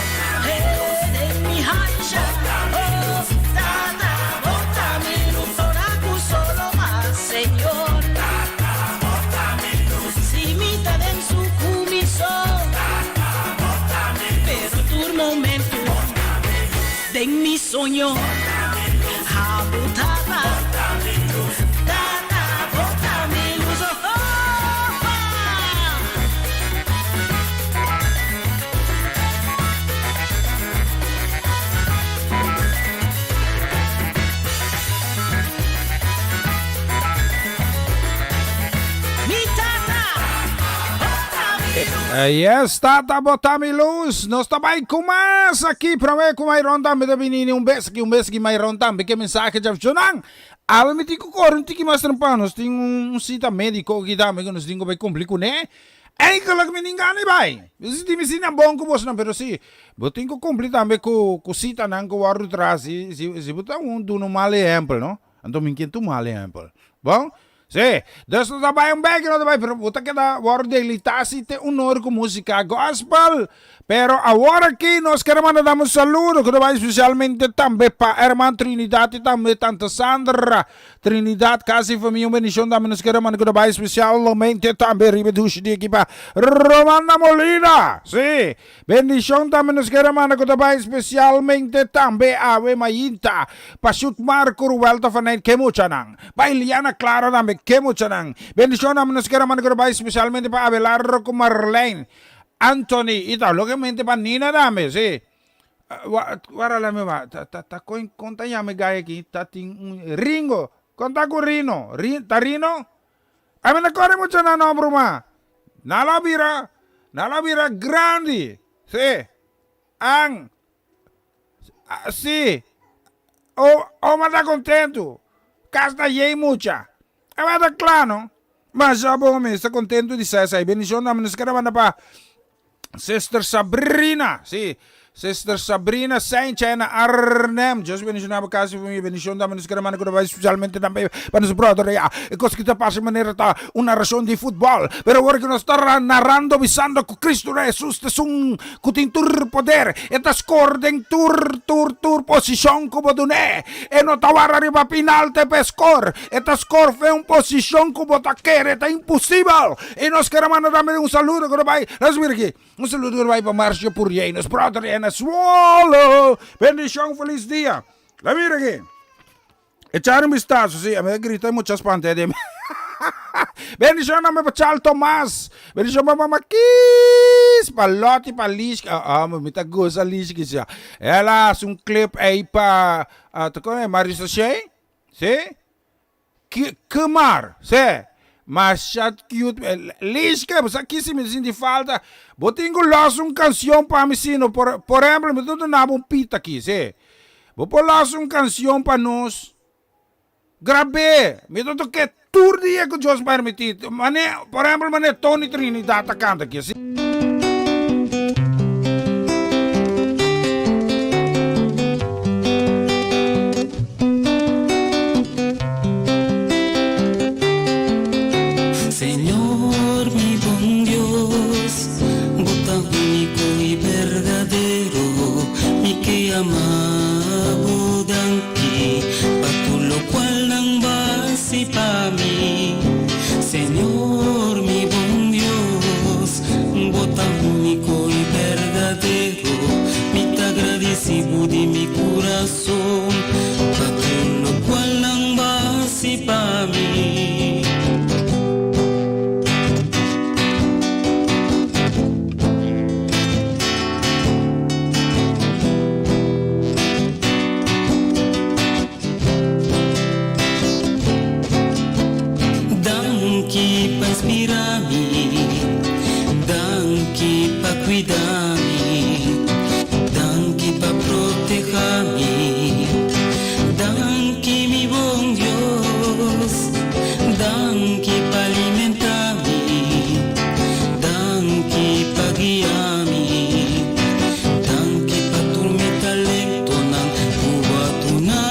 Señor, tata bota mi luz. Si mitad en su cumiso, tata bota mi luz. Pero tu momento, den mi sueño, abutada, bota mi luz. Tata bota mi luz. Yes, tata bota mi luz. Nós também com mais aqui para ver como vai rondar me da menina um beijo que mais rondar, porque mensagem já funcionam. Aba me tico corrente que mais trampar, nós tem um cita médico que dá, mas nós tem que vai complicar, né? Ay, kalau meningan ni bay. Bisa di mesin ang bongko bos na pero si. Buting ko complete ambe ko kusita nang ko waru tras si buta do no male exemplo, no? Anto minkin tu male exemplo. Bom? Sì, adesso da vai un becchio, da vai per puta che da guarda l'itasi te un'ora con musica gospel. Pero agora aqui nós queremos mandar um saludo, que vai especialmente também para a irmã Trinidade e também tanta Sandra. Trinidade, casa e família, bendição também nós queremos mandar, que vai especialmente também ribetuxi de aqui para Romana Molina. Sim, bendição também nós queremos mandar, que vai especialmente também a Ave Mayinta, para Chut Marco Ruelta Fanet Kemuchanang, para Eliana Clara também Kemuchanang. Bendição também nós queremos mandar, que vai especialmente para Abelardo com Marlene. Anthony, ito, logamente pa Nina dame, si. Wara lang mo ba, konta niya may gaya ki, tating Ringo, konta ko Rino, Tarino? Ay, nakore mo siya na nombro ma. Nalabira grandi, si. Ang, si. O mata contento, casta yei mucha. Ay, mata claro, mas já bom, está contento de ser, sai, bendição, naman, nos karaman na pa, Sister Sabrina, sí. Sister Sabrina Saint-Chena Arnhem. Dios bendicionava casa para mim, bendição da menos que a que vai especialmente também para os brother ya. E coisa que está passando maneira tá uma razão de futebol. Pero agora que nós está narrando visando que Cristo Jesus é kutintur poder. Eta score den tur posição como duné. E no tawara riba final te pe score. Eta score fe posição como taquere, tá impossível. E nós queremos mandar também saludo que vai. Nós vir aqui. Saludo que vai para Márcio Purrier, nos brother Swallow, bendição, feliz dia. La mira aqui. Echar um vistazo, sim, a me grita muitas pantas de mim. Bendição na me para Tomás. Bendição para Maquis, Palote, Palisca. Me tá goza lisca já. Ela um clip aí para, tu conhece Marisa Shea? Sim? Kumar, sim? Mas chat cute, lisca, mas aqui se me sente falta. Botingo laço canção para me sino, por exemplo, me tô na pita aqui, se. Vou pôr laço canção para nós. Grave, me tô que tur dia que Deus permitir. Mané, por exemplo, mané Tony Trinidad canta aqui, se. Amabo dangki, patulo cual nang basi pa mi, Señor mi buen Dios, botang único y verdadero, mi te agradecido de mi corazón, patulo cual nang basi pa mi. Cuidami, danki pa protejami, danki mi buen Dios, danki pa alimentami, danki pa guiami, danki pa tu mi talento nang kubatunami,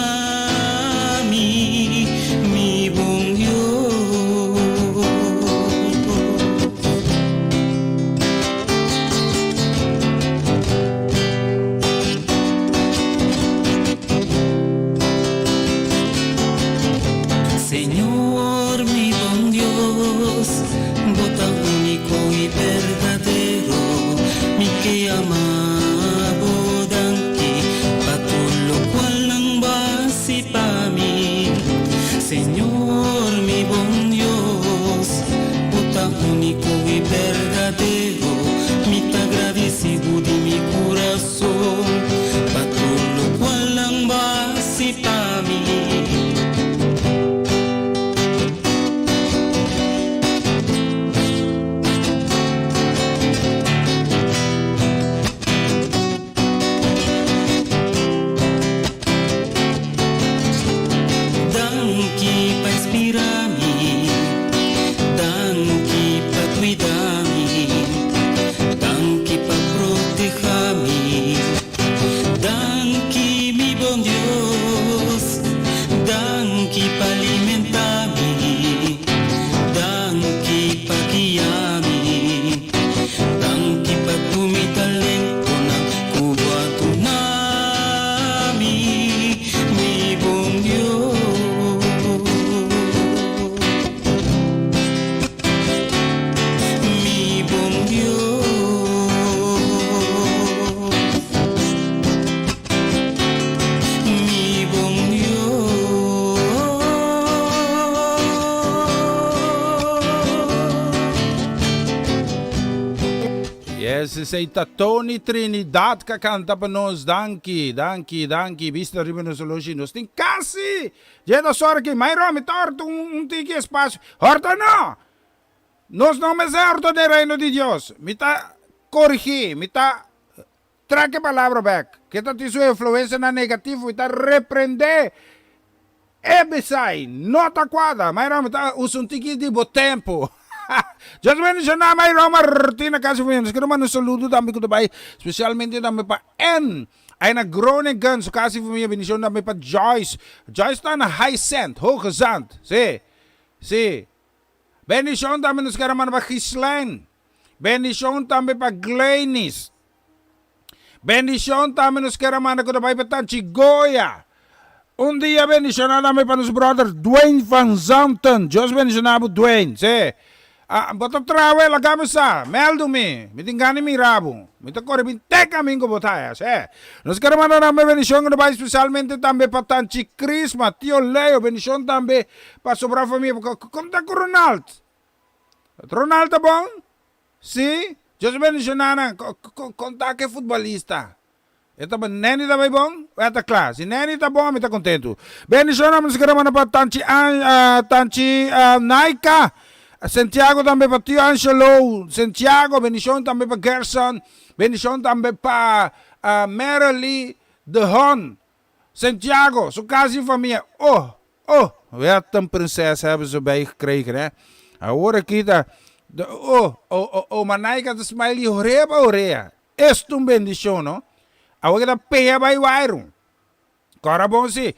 mi buen Dios. Señor mi buen Dios, bota único y verdadero, mi que amabo danki, pa todo lo cual nang basi pa mi. Señor mi buen Dios, bota único y verdadero, mi te agradecido de mi corazón, pa todo lo cual nang basi pa mi. se seita Tony Trinidad ka canta pa nos, danki, vista rin nos solution, nos ting kasi, jeda sorry ki, mayroon, mitorto un tiki espacio, horta no, nos no me certo de reino de Dios, mita corrigi, mita traque palabra back, que ta ti su influencia na negativo, mita reprende, besai, nota quadra, mayroon, mita usun tiki di bo tempo, Just mention na may Roma routine kasi po yun. Siguro man saludo dami ko dabay. Specialmente dami pa N. Ay nag-grown gun. So kasi po yun. Benisyon dami pa Joyce. Joyce na high scent. Hoogezand. Si. Benisyon dami na siguro man pa Gislaine. Benisyon dami pa Glenis. Benisyon dami na siguro man ko dabay pa Tanchi Goya. Un dia benisyon na dami pa nos brother Dwayne Van Zanten. Just benisyon na po Dwayne. Si. Botop trawe lagami sa meldo mi mitingani mi rabo mita kore binte kami ko botaya nos karamana na me bendición no ba especialmente tambe patanchi Chris Mateo Leo bendición tambe pa sobra família conta com Ronaldo bom si Dios bendición na conta que futbolista Eta ba neni da bom eta claro si neni tá bom mita contento bendición nos karamana patanchi Naika Santiago também para Tio Angelo, Santiago, bendição também para Gerson, bendição também para Merely de Hon, Santiago, sua casa e família. Wat een prinses hebben ze bijgekregen, hè? Agora aqui tá, Manaika de Smiley Oreia, é uma bendição, não? Agora tá peia vai wairu. Agora bom se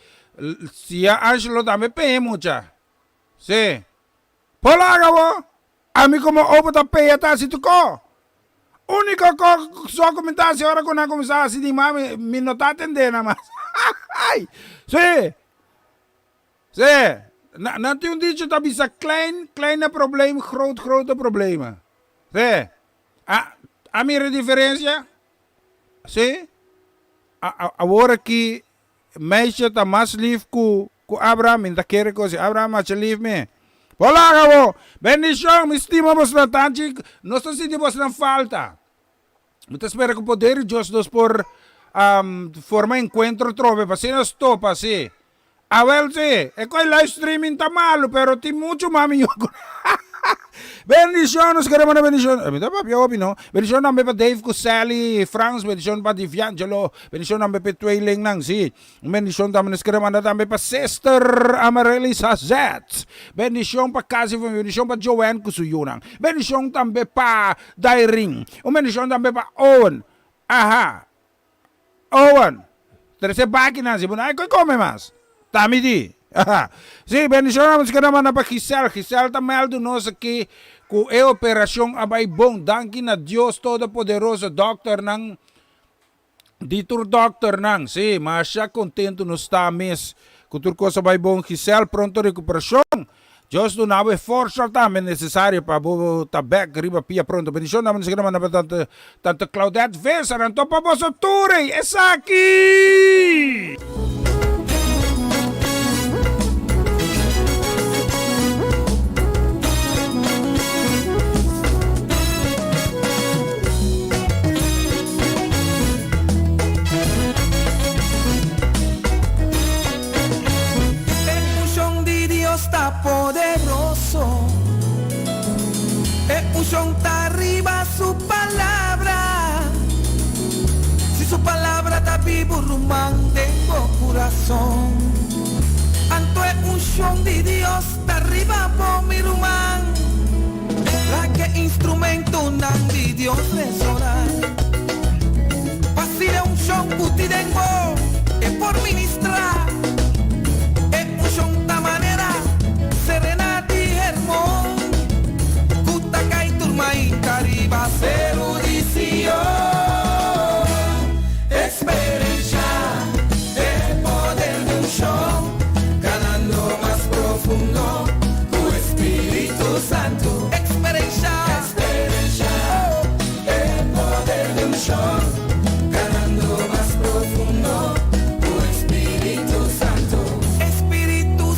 Angelo também peia mucha, sim. Polaga wo, ami como opo ta peia ta situ ko. Único só comentar se hora quando a começar assim de mami me não tá atendendo mas. Sim. Não tem dito tá bisa kleine probleem, grote problemen. Sim. A minha diferença? Sim. Agora que meisje tá mais lief ku Abraham, ainda quer coisa, Abraham mais lief me. Olá, cabo. Bendição, me estima bastante. Nós sentimos na falta. Muito espero que o poder de Deus por formar encontro trove. Para ser stop assim. A ver, sim. É que o live streaming tá malo, pero tem muito mami. Bendição, nos queremos uma bendição. Me dá para pior, não? Bendição também para Dave Cuseli, Franz. Bendição para Diviangelo. Bendição também para Tweiling nang si. Bendição também nos queremos também para Sister Amarelli Sazet. Bendição para Kasi, bendição para Joanne Kusuyunang. Bendição também para Dairing. Bendição também para Owen. Owen. Terceira página, si bunay ko come mas. Tamidi. Sim, bendição nos queremos para Giselle. Giselle também do nosso aqui. Com a operação abay bom, danke na Deus Todo-Poderoso, doctor nang, ditur doctor nang, sim, mas siya contento nos tamis, kutur ko sabay bom, Giselle, pronto recuperação, Deus do nawe força também necessário para botar back, riba pia pronto, bendição naman sigara man na tanto Claudette Vesa, nanto pa boso Ture, essa aqui! Está poderoso, está arriba su palabra. Si su palabra está vivo, rumán, tengo corazón. Anto es unción de Dios, está arriba por mi rumán. La que instrumento nan de Dios les orar. Pasile unción puti tengo, es por ministrar. Es unción ta manera. Serenati hermon Kutakai turmai Cariba erudición Experiencia El poder de un show Ganando más profundo Tu Espíritu Santo Experiencia El poder de un show Ganando más profundo Tu Espíritu Santo Espíritu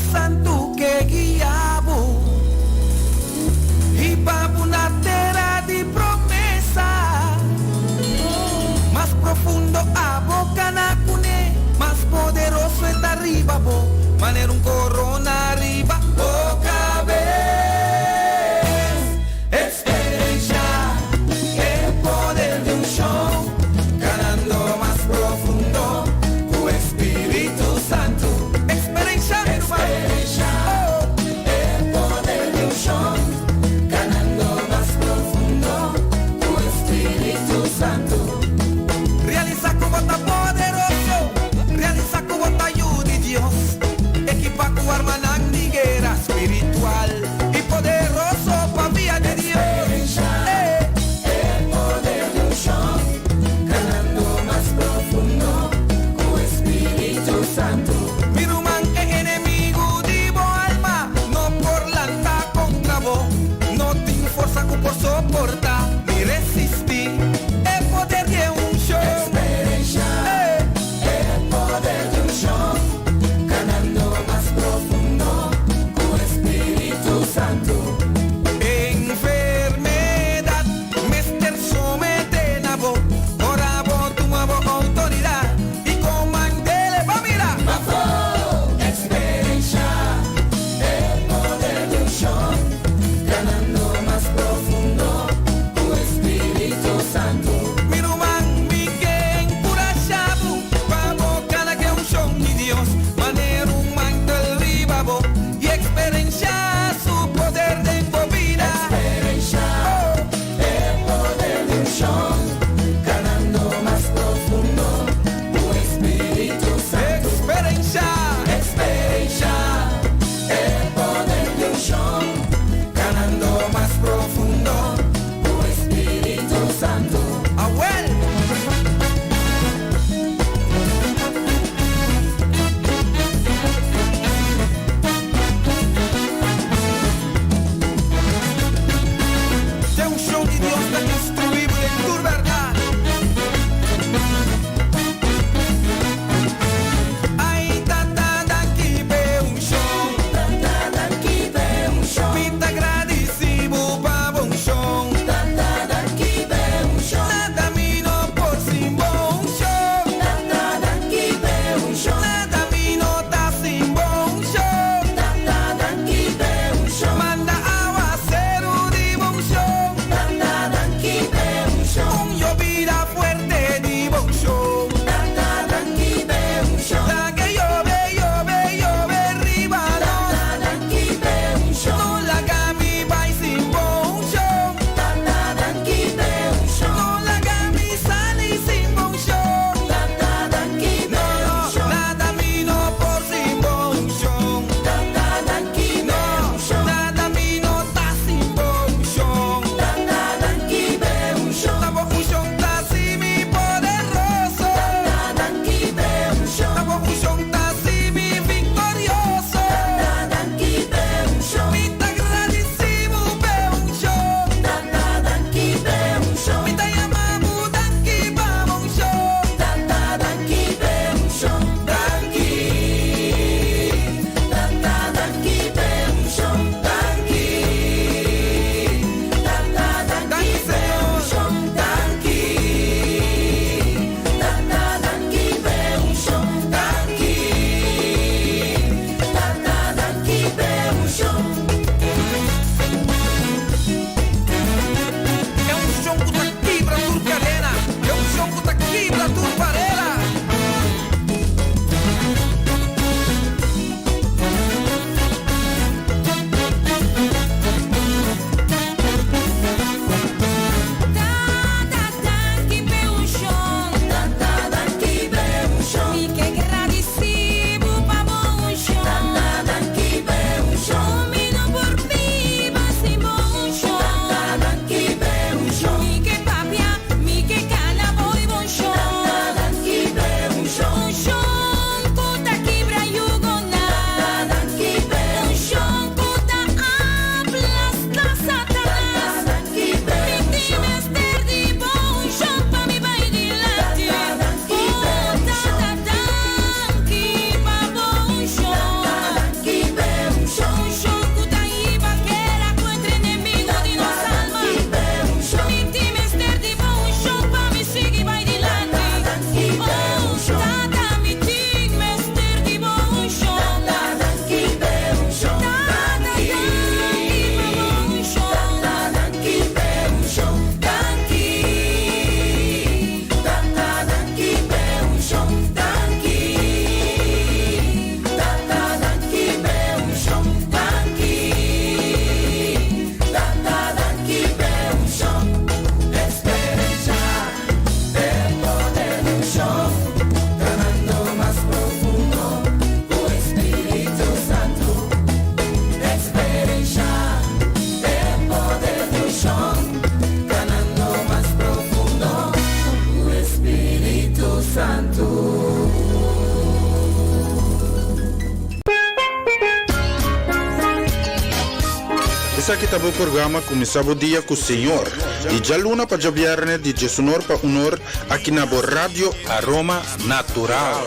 Essa que estava o programa começava o dia com o Senhor. E já luna para viernes de Jesunor para Unor aqui na Rádio Aroma Natural.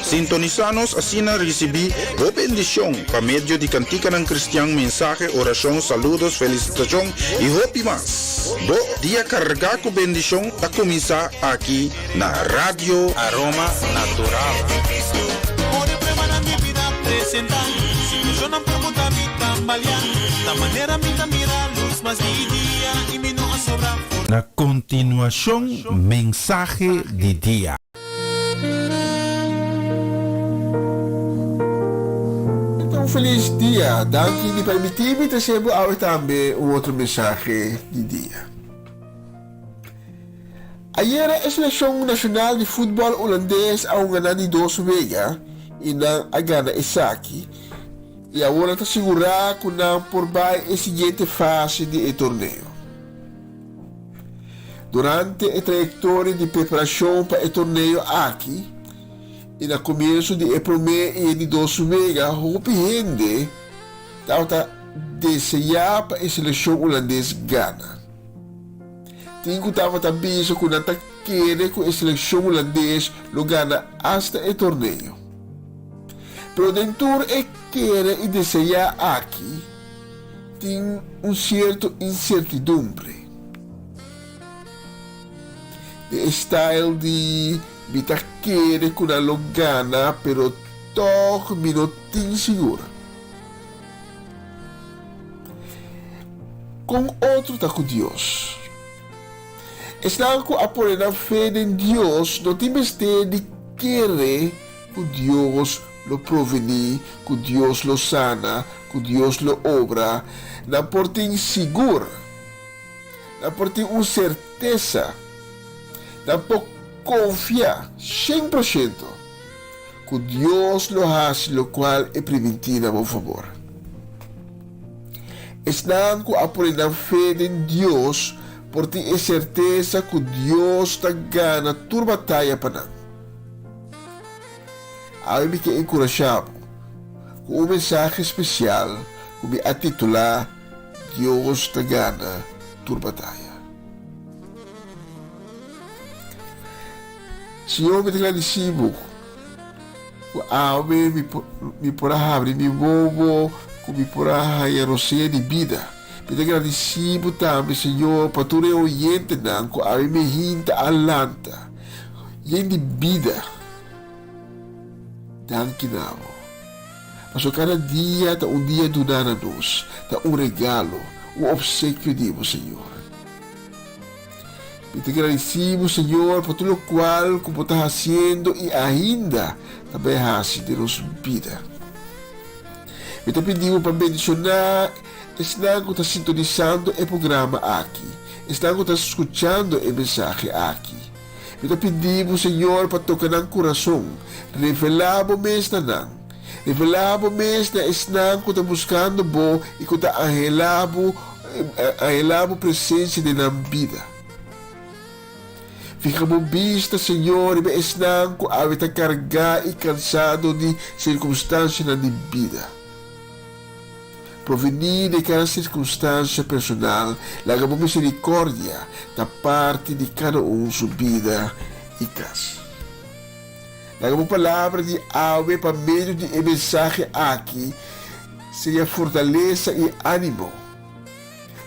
Sintonizanos assim na recebi boa bendição para meio de cantica ng Cristian, mensaje, oração, saludos, felicitação e hope mas. Bo dia carregar com bendição a começar aqui na Rádio Aroma Natural. Ore prema na minha vida apresentar. Se eu não pergunta me tambalear. Da maneira me mira luz, mas dia e me não sobra. Na continuação, mensaje de dia. Então, feliz dia. Danke de permitir-me trazer ao também outro mensagem de dia. Ayer a Seleção Nacional de Futebol Holandês ao ganhar de 2-0 e não a gana Isaki e agora está segurar que não por bem a seguinte fase de torneio. Durante a trajetória de preparação para o torneio aqui e no começo de primeiro e de 2-0 houve gente que desejar para a Seleção Holandês ganhar. Tinha estava também que não querer que a Seleção Holandês lo gana hasta o torneio. Pero dentro é querer e desejar aqui tem certo incertidumbre. De style de bita querer que não lo gana, pero toch me não tem segura. Com outro tá com Deus. Estão com a pôr na fé em Deus, não tem besteira de querer que Deus lo provenir, que Deus lo sana, que Deus lo obra, não por ter seguro, não por ter uma certeza, não por confiar 100% que Deus lo faz, lo qual é preventivo a meu favor. Estão com a pôr na fé em Deus, por ter certeza que Deus está ganhando toda batalha para nós. Eu me quero encorajar com um mensagem especial que me intitula Deus está ganhando toda batalha. Senhor, me agradecemos que me porá abrir meu bobo, que me porá a roceia de vida. Me agradecemos também, Senhor, para todo o oyente que a me hinta alanta, e de vida. Danke namo. Mas cada dia está dia do nós, está regalo, obsequio de vos, Senhor. Me agradecemos, Senhor, por tudo o qual como está fazendo e ainda também faz de nossa vida. Me pedimos para bendicionar. Estão está sintonizando o programa aqui. Estão está escutando o mensagem aqui. Então pedimos, Senhor, para tocar no coração. Revelamos mesmo não. Revelamos mesmo estão que está buscando bom e que está anhelando a presença de nossa vida. Ficamos vista, Senhor, e estão que está carregado e cansado de circunstâncias na vida. Provenir de cada circunstância personal, lagamos misericórdia da parte de cada sua vida e casa. Lagamos palavra de ave para meio de mensagem aqui, seja fortaleza e ânimo.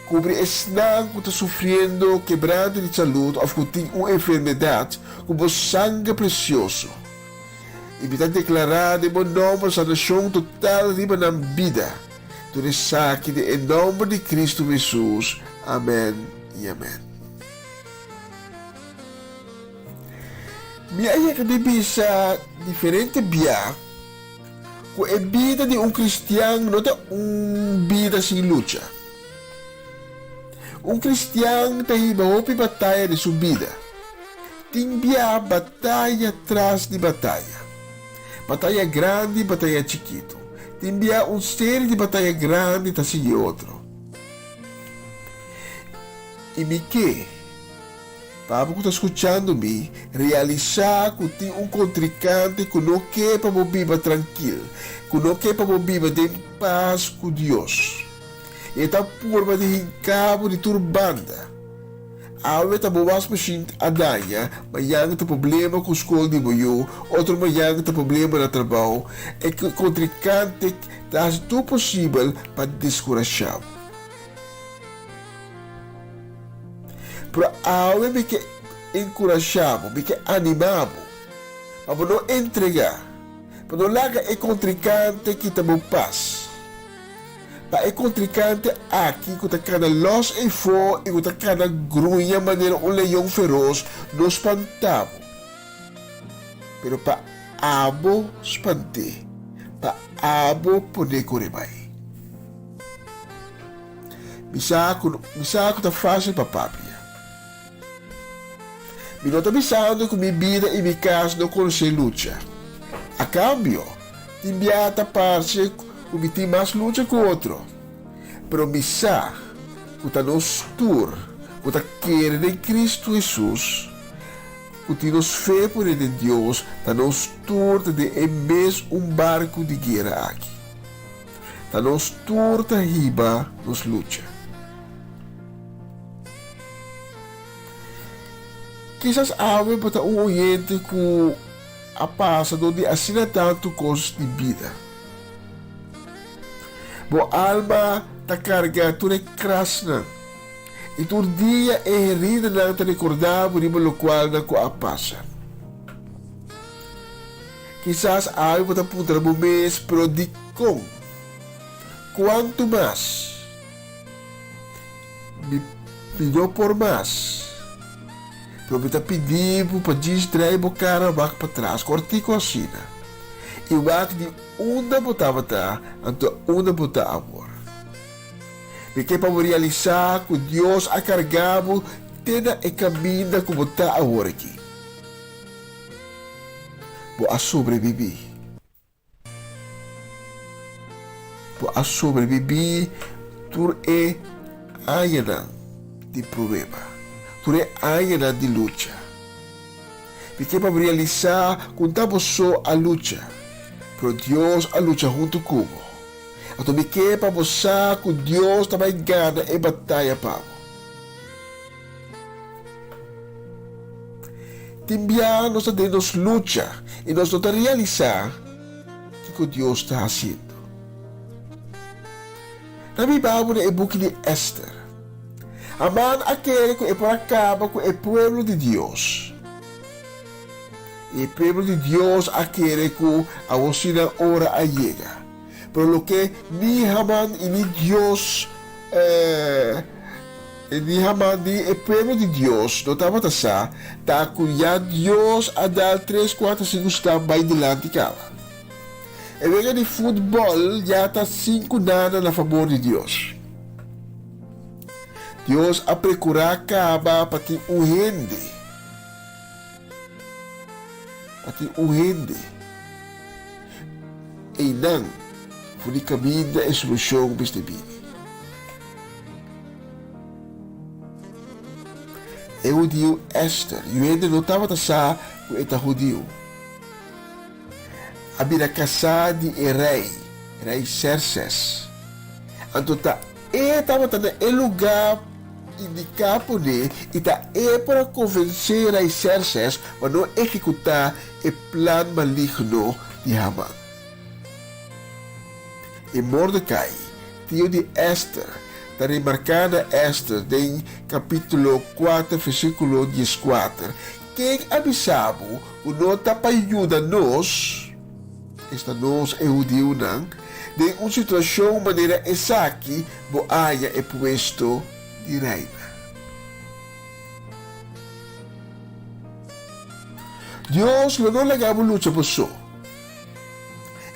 Cobre estão que está sofrendo quebranto de saúde ou que tem uma enfermidade com sangue precioso. E me declarar de bom nome a sanação total de minha vida. Do saque em nome de Cristo Jesus. Amém e amém. Minha que bisa diferente bia, com a vida de cristiano não é uma vida sem luta. Cristiano tem uma batalha de sua vida. Tem bia batalha atrás de batalha. Batalha grande, batalha chiquito. Tinha uma série de batalhas grandes assim outro. E me que, para que está escutando-me, realizar que tem um contrincante que não quer para viver tranquilo, que não quer para viver em paz com Deus. e tá purba de hincabo de turbanda. Awe tá boas machine adanha, mayang tá problema com escola de boiô, outro mayang tá problema na trabalho, e que contrincante tá tudo possível para descorajar. Pero awe me que encorajamos, me que animamos, para não entregar, para não largar é contrincante que tá bom paz. Para é contrincante aqui que tá cada los e for e que tá cada grunha maneira um leão feroz nos espantamos. Pero para abo espante, para abo poder correr mais. Misaco tá fácil para papia. Mi não tá pensando que minha vida e minha casa não conhecem luta. A cambio, timbiata parte que tem mais luta que o outro. Pero mi sa que tá nos tur, que tá querendo em Cristo Jesus, que tem nos fé por ele em Deus, tá nos tur de em vez barco de guerra aqui. Tá nos tur tá riba nos luta. Quizás awe para um oyente que a passa onde assina tanto custo de vida. Bo alma ta carga tu é krasna. E tu dia é herida não te recordar por o qual na ko a passa. Quizás awe para putar mo mês pero di com. Quanto mais? Me por mais. Pero kita pedir para distrair o cara para trás, cortico assim. E o de uma botava tá, então uma botava amor. Porque para realizar que Deus a cargado, tena e caminha como tá agora aqui. Vou a sobreviver. Vou a sobreviver, tu é ainda de problema. Tu é ainda de luta. Porque para realizar, contamos só a luta. Pero Deus a luta junto comigo. Então, porque para mostrar que Deus também ganha e batalha para nós. Também nós temos luta e nós não realizar o que Deus está fazendo. Na Bíblia é o book de Esther. A man aquele que é para acaba com o povo de Deus. E o povo de Deus aquele que a você na hora a chega. Pero lo que ni Haman e ni Deus ni Haman ni o povo de Deus não estava a sa tá cuidar Deus a dar 3, 4, 5 estão bem delante dela. E vega de futebol já está 5 nada na favor de Deus. Deus a procurar acaba para ter rende. Para ter rende. E não, por caminho é solução para este vida. Eu judeu Esther, e ainda não estava a sa com esta judeu. A vida casada de rei Xerxes. Então estava no lugar indicar por ele e para convencer a Xerxes para não executar o plano maligno de Haman. E Mordecai, tio de Esther, está remarcada Esther em capítulo 4, versículo 14. Quem avisava que não está para ajudar nós, esta nós é judeu não, de uma situação maneira exata, boaia é puesto de reina. Deus não legava luta por só.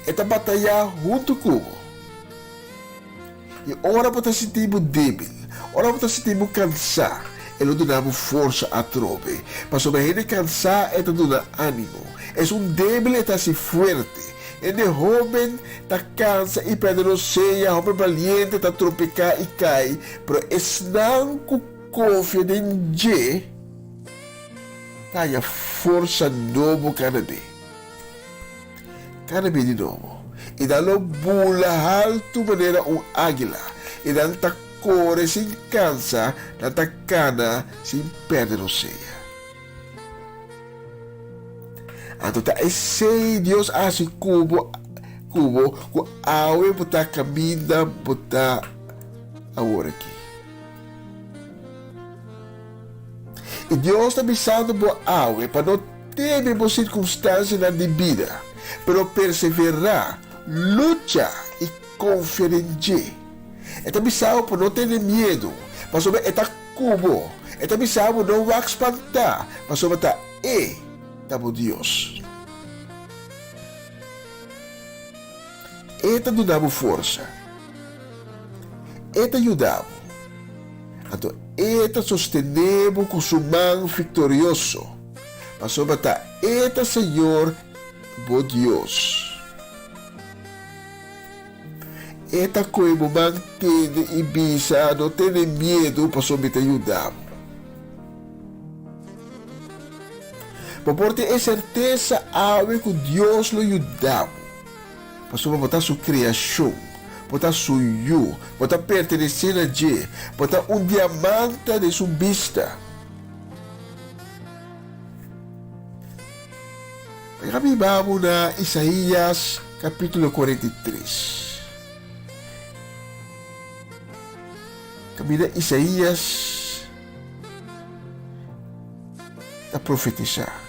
Esta batalha junto comigo. E ora para sentirmos débil, ora para sentirmos cansar, ele dá força a trope. Mas sobre ele cansar, ele dá ânimo. É débil, está assim forte. Ele jovem está cansa e perde no seia, jovem valiente está tropecar e cai. Mas não confia em Deus, tem a força nova cada vez. Cada vez de novo. E dá-lo bula alto maneira águila. e não tá corre sem cansa, não tá cana sem perder o seia. Então tá esse Deus assim cubo com awe botar caminha botar agora aqui. E Deus está avisando bo awe para não ter mesmo circunstância na vida, pero perseverar, luta e confiar em Deus. Está avisando para não ter medo, mas sobre está cubo, está avisando não vai espantar, mas sobre está tamo Deus. Eta nos damos força. Eta ajudamos. Então, eta sostenemos com sua mão vitorioso. Mas sobre tá, eta Senhor, bom Deus. Eta como mantém e bisa, não tem medo, para sobre te ajudamos. Por ter certeza, ave que Deus lo ajudamos. Para sobre botar sua criação. Botar seu eu, botar pertencer a Deus, botar diamante de sua vista. Kami vamos na Isaías capítulo 43. Kami na Isaías a profetizar.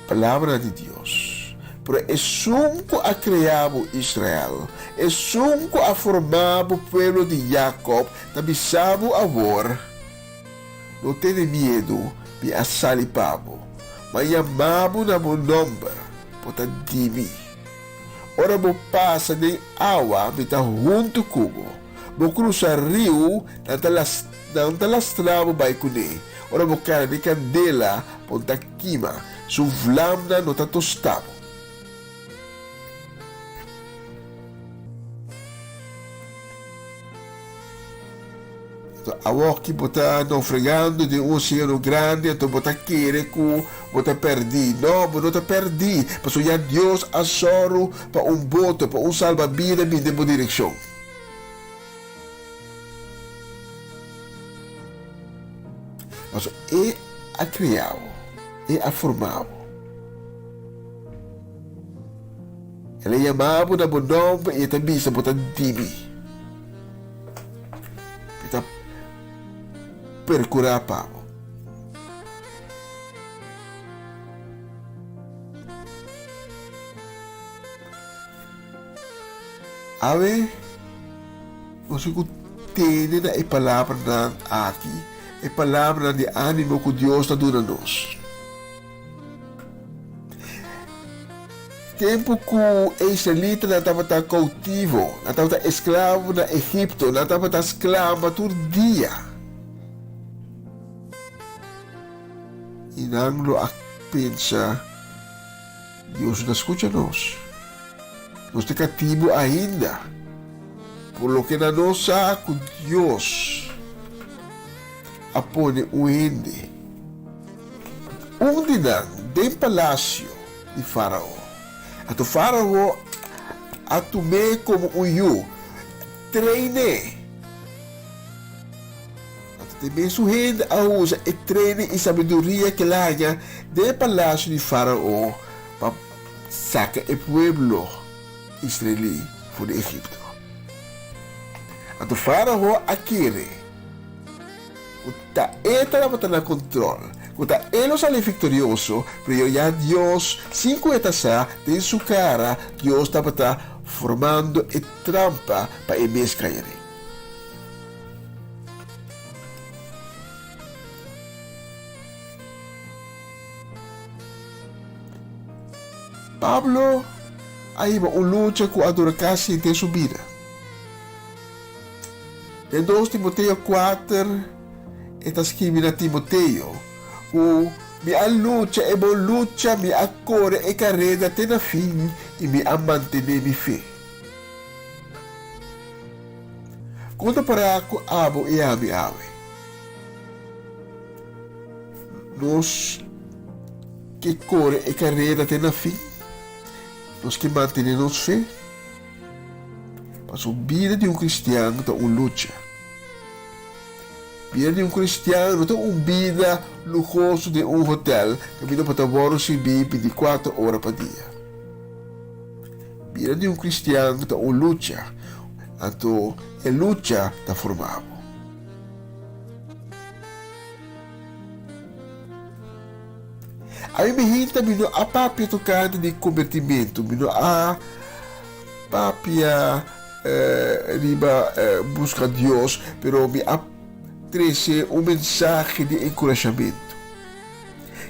Palavra de Deus. Pero é sunco a criado Israel, é sunco a formado o povo de Jacob, também sabe agora, não tem medo, me assalipavo, mas chamamos na meu nome, para dimi. Ora, vou passar de água, me está junto comigo, vou cruzar rio, não te lastravo vai com ele. Ora, vou cara de candela, para queima, sua flama não está tostado. Agora que botar naufragando de oceano grande, então botar querer que botar perdi. Não, botar perdi. Mas já Deus assoro para bote, para salva-vida em uma direção. Mas é a criado, é a formado. Ele chamava na nome e também se botar dimi. Percurar pavo. Ave, você tem a palavra aqui, a palavra de ânimo que Deus está dando a nós. Tempo que o israelita não estava cautivo, não estava escravo no Egito, não estava escravo todo dia. E não lo pensa, Deus não escuta nós. Nós estamos cativos ainda. Por lo que na nossa que Deus apone o ende. Onde não, dentro do palácio de Faraó. A Faraó atume como o eu. Treine. Também sujeito a usa e treine e sabedoria que laia de palácio de Faraó para sacar o povo israelí do Egito. Então Faraó aquele que está na controle, que ele sai vitorioso, porque já Deus 50 de sua cara, Deus está formando a trampa para ele mesmo cair. Pablo aí uma luta com a adoração de sua vida. Em 2 Timoteo 4, está escrito a Timoteo, que minha luta é boa luta, minha corre e carreira até na fim e me manter minha fé. Quando para com abo e ame. Nós que corre e carreira até na fim, nós que mantemos fé, para a vida de um cristiano é uma luta. A vida de um cristiano não é uma vida luxuosa de um hotel que vida para trabalhar 24 horas por dia. A vida de um cristiano é uma luta. Então, a luta está formada. Aí me hinta a papia tocada de convertimento, a papia riba busca Deus, pero me trazer um mensagem de encorajamento.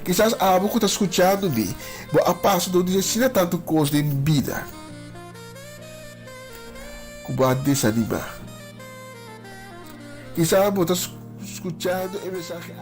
Quizás algo que está escutando me, a passo não diz tanto coisa em vida, como a desanimar. Quizás você está escutando a mensagem.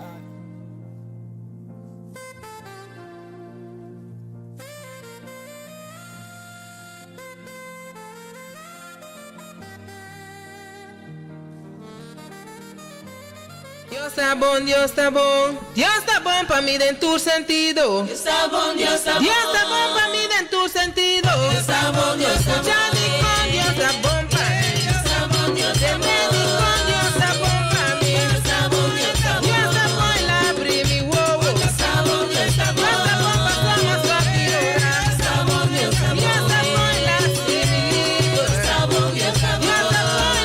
Dios está bom, Dios está bom. Dios está bom para mí en tu sentido. Dios está bom, Dios está bom. Dios está bom para mí en tu sentido. Dios está bom, Dios está bom. Ya ni con Dios está bom para mí. Dios está bom, Dios está bom. Dios está bom para mí. Dios está bom, Dios está bom. Dios está bom en la primi wow. Dios está bom, Dios está bom. Dios está bom para somos guapilora. Dios está bom, Dios está bom. Dios está bom en la similico. Dios está bom, Dios está bom.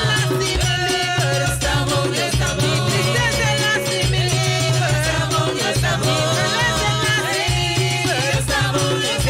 Dios está bom en la similico. Dios está bom, Dios está bom. Tristeza en la similico. Dios está bom, Dios está bom. Dios está bom, Dios está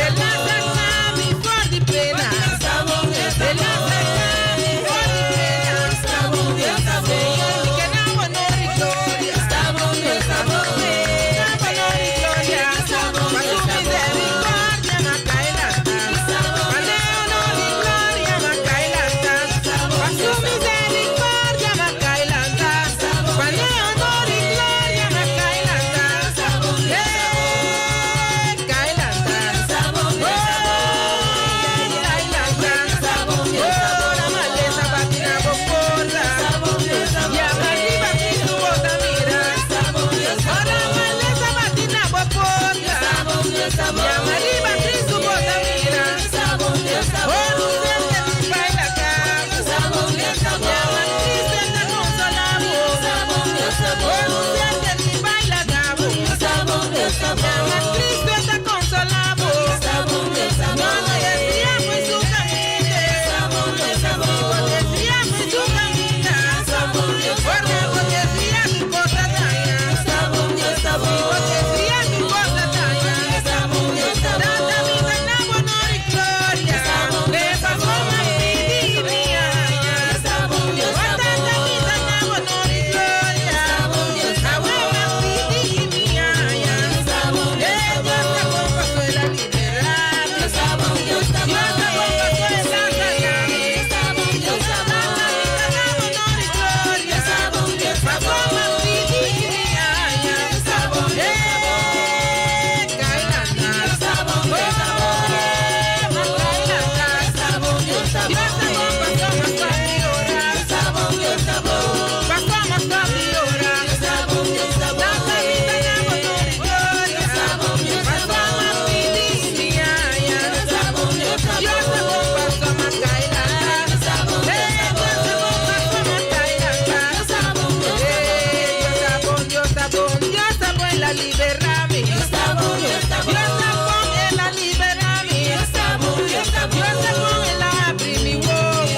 bom. Dios está bom en la primi wow.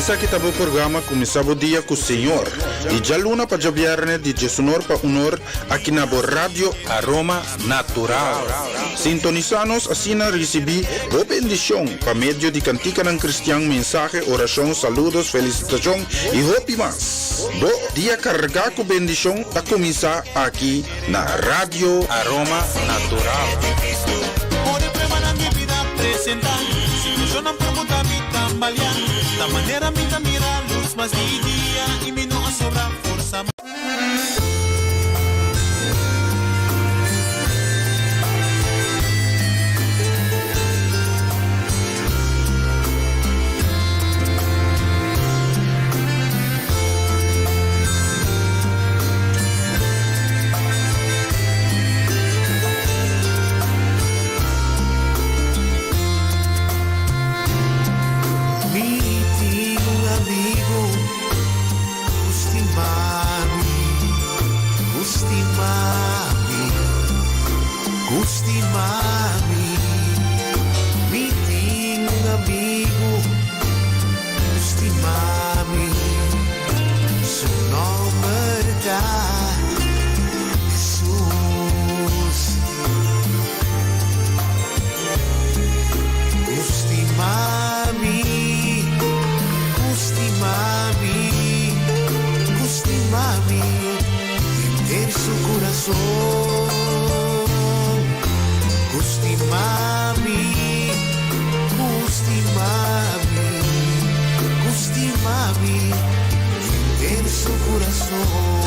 Esa kita bu programa começava o dia com o Senhor. E já luna para viernes de Jesunor para honor aqui na Rádio Aroma Natural. Sintonizanos assim na recebi o bendição para meio de cantica ng cristiano, mensaje, oração, saludos, felicitação e hope mas. Bo dia carregar com bendição para começar aqui na Rádio Aroma Natural. Ore prema mi vida presentar. Yo no pregunta mi tambalear. La manera mi mira luz más día y mi no sobra fuerza. Gusti mami, mi ting amigo, Gusti mami, su nombre da Jesus. Gusti mami, Gusti mami, Gusti mami, entender su corazón. Gusti mami, Gusti mami, Gusti mami, en su corazón.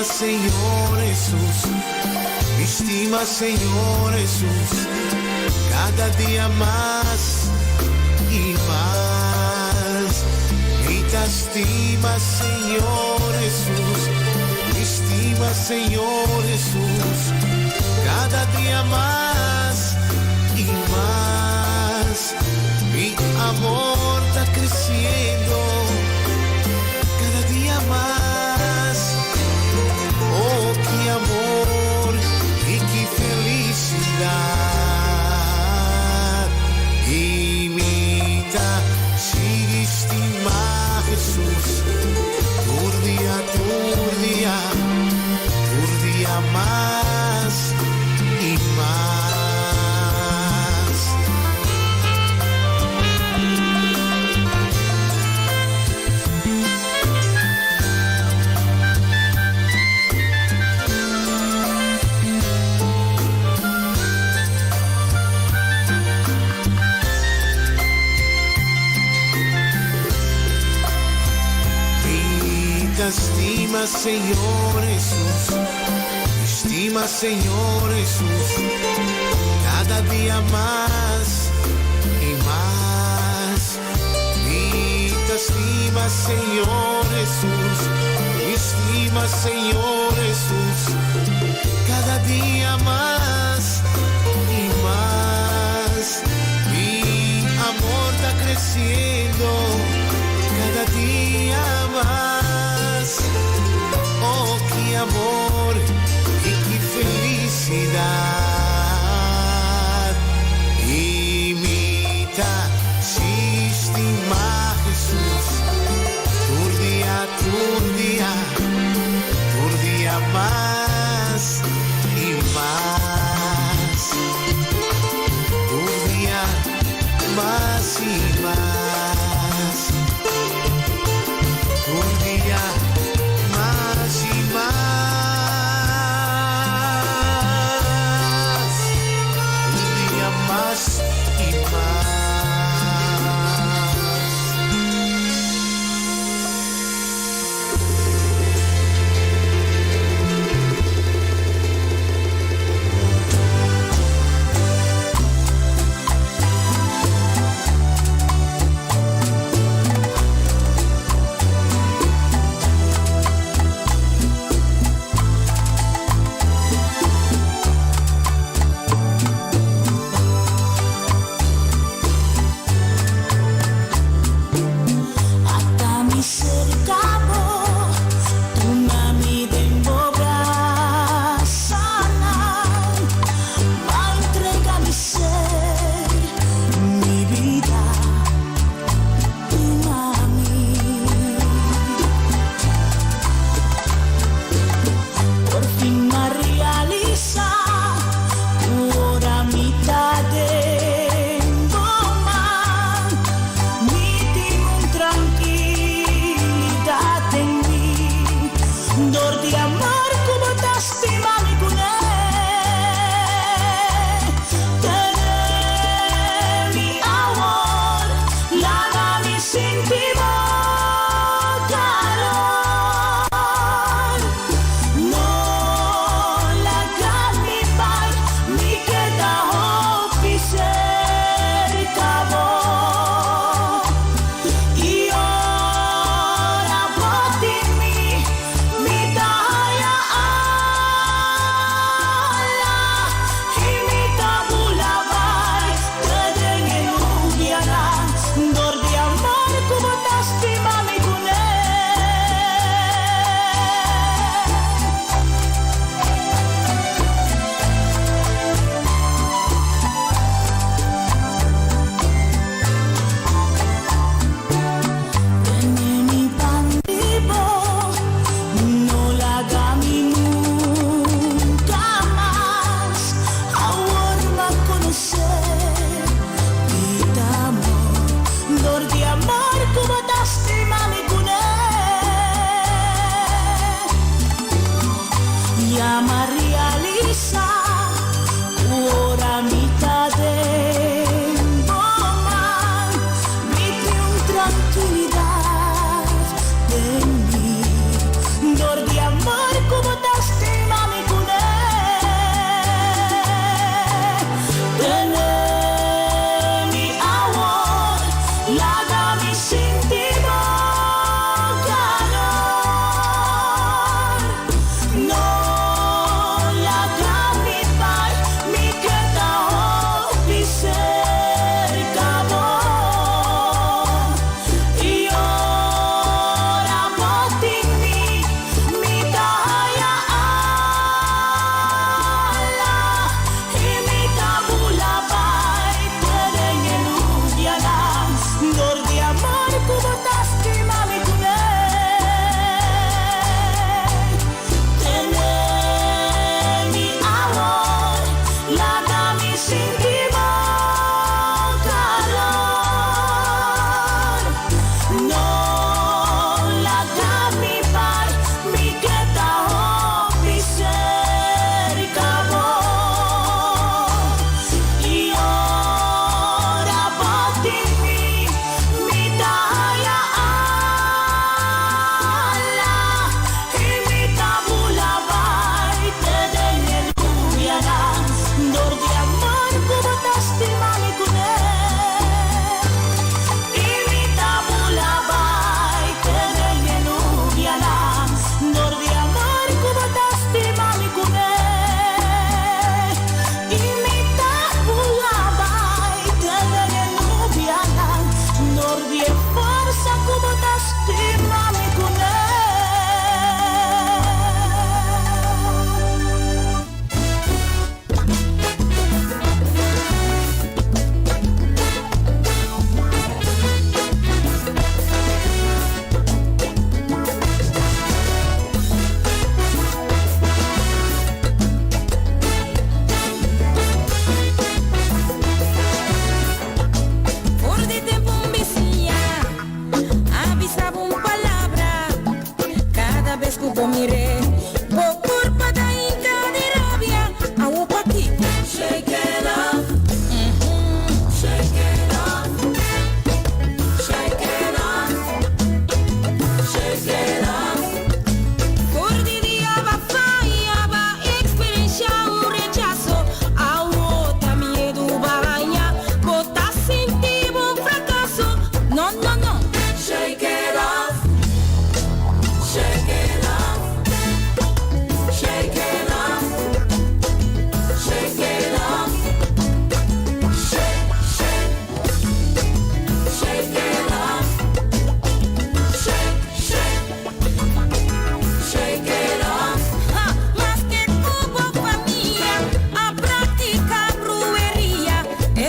Señor Jesús, mi estima Señor Jesús, cada día más y más. Mi estima Señor Jesús, mi estima Señor Jesús, cada día más y más. Mi amor está creciendo cada día más. Oh, qué amor y qué felicidad. Imita, sigue estimar Jesús. Por día más y más. Estima Señor Jesús, estima Señor Jesús, cada día más y más. Mi estima Señor Jesús, estima, Señor Jesús, cada día más y más. Mi amor está creciendo cada día más. Oh, qué amor y qué felicidad. Imita, sistema Jesús, por día más y más. Por día más y más. Por día más y más. Un día más y más.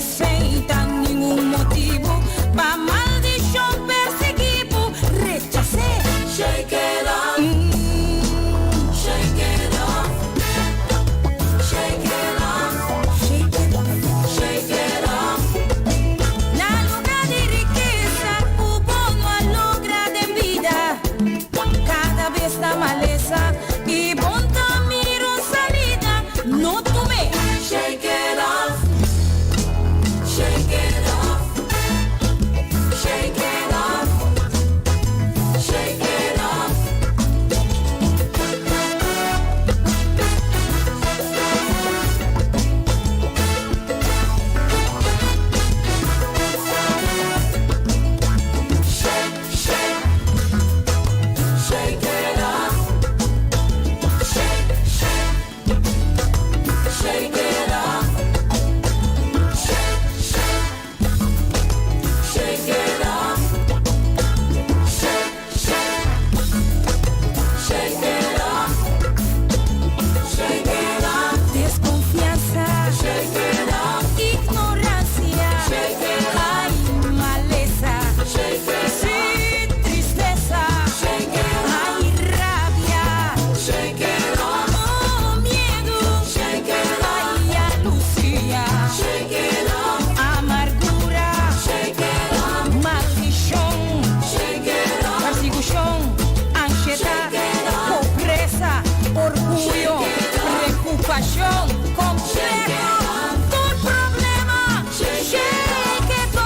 Sem nenhum motivo para maldição perseguido. Rechacé. Shake it off. Shake it off. Shake it off. Shake it off. Shake it off. Na lugar de riqueza, o bono a logra de vida. Cada vez da maleza e bom tamiro salida. No tuve. Shake it off. Shake it off. Shake it off. Shake it off. Shake, shake. Shake it off. Shake, shake. Shake it off. Shake, shake. Shake it off. Shake, shake. Shake it off. Shake it off. Desconfianza. Shake it off. Ignorancia. Shake it off. Hay maleza. Shake it off. Sí, tristeza. Shake it off. Hay rabia. Shake it off. Oh, miedo. Shake it off. Hay alucia. Shake it off. Amargura. Shake it off. Maldición. Shake it off. Persecución. Ansiedad. Pobreza. Orgullo. Preocupación. Complejo. Tu problema. Shake it off.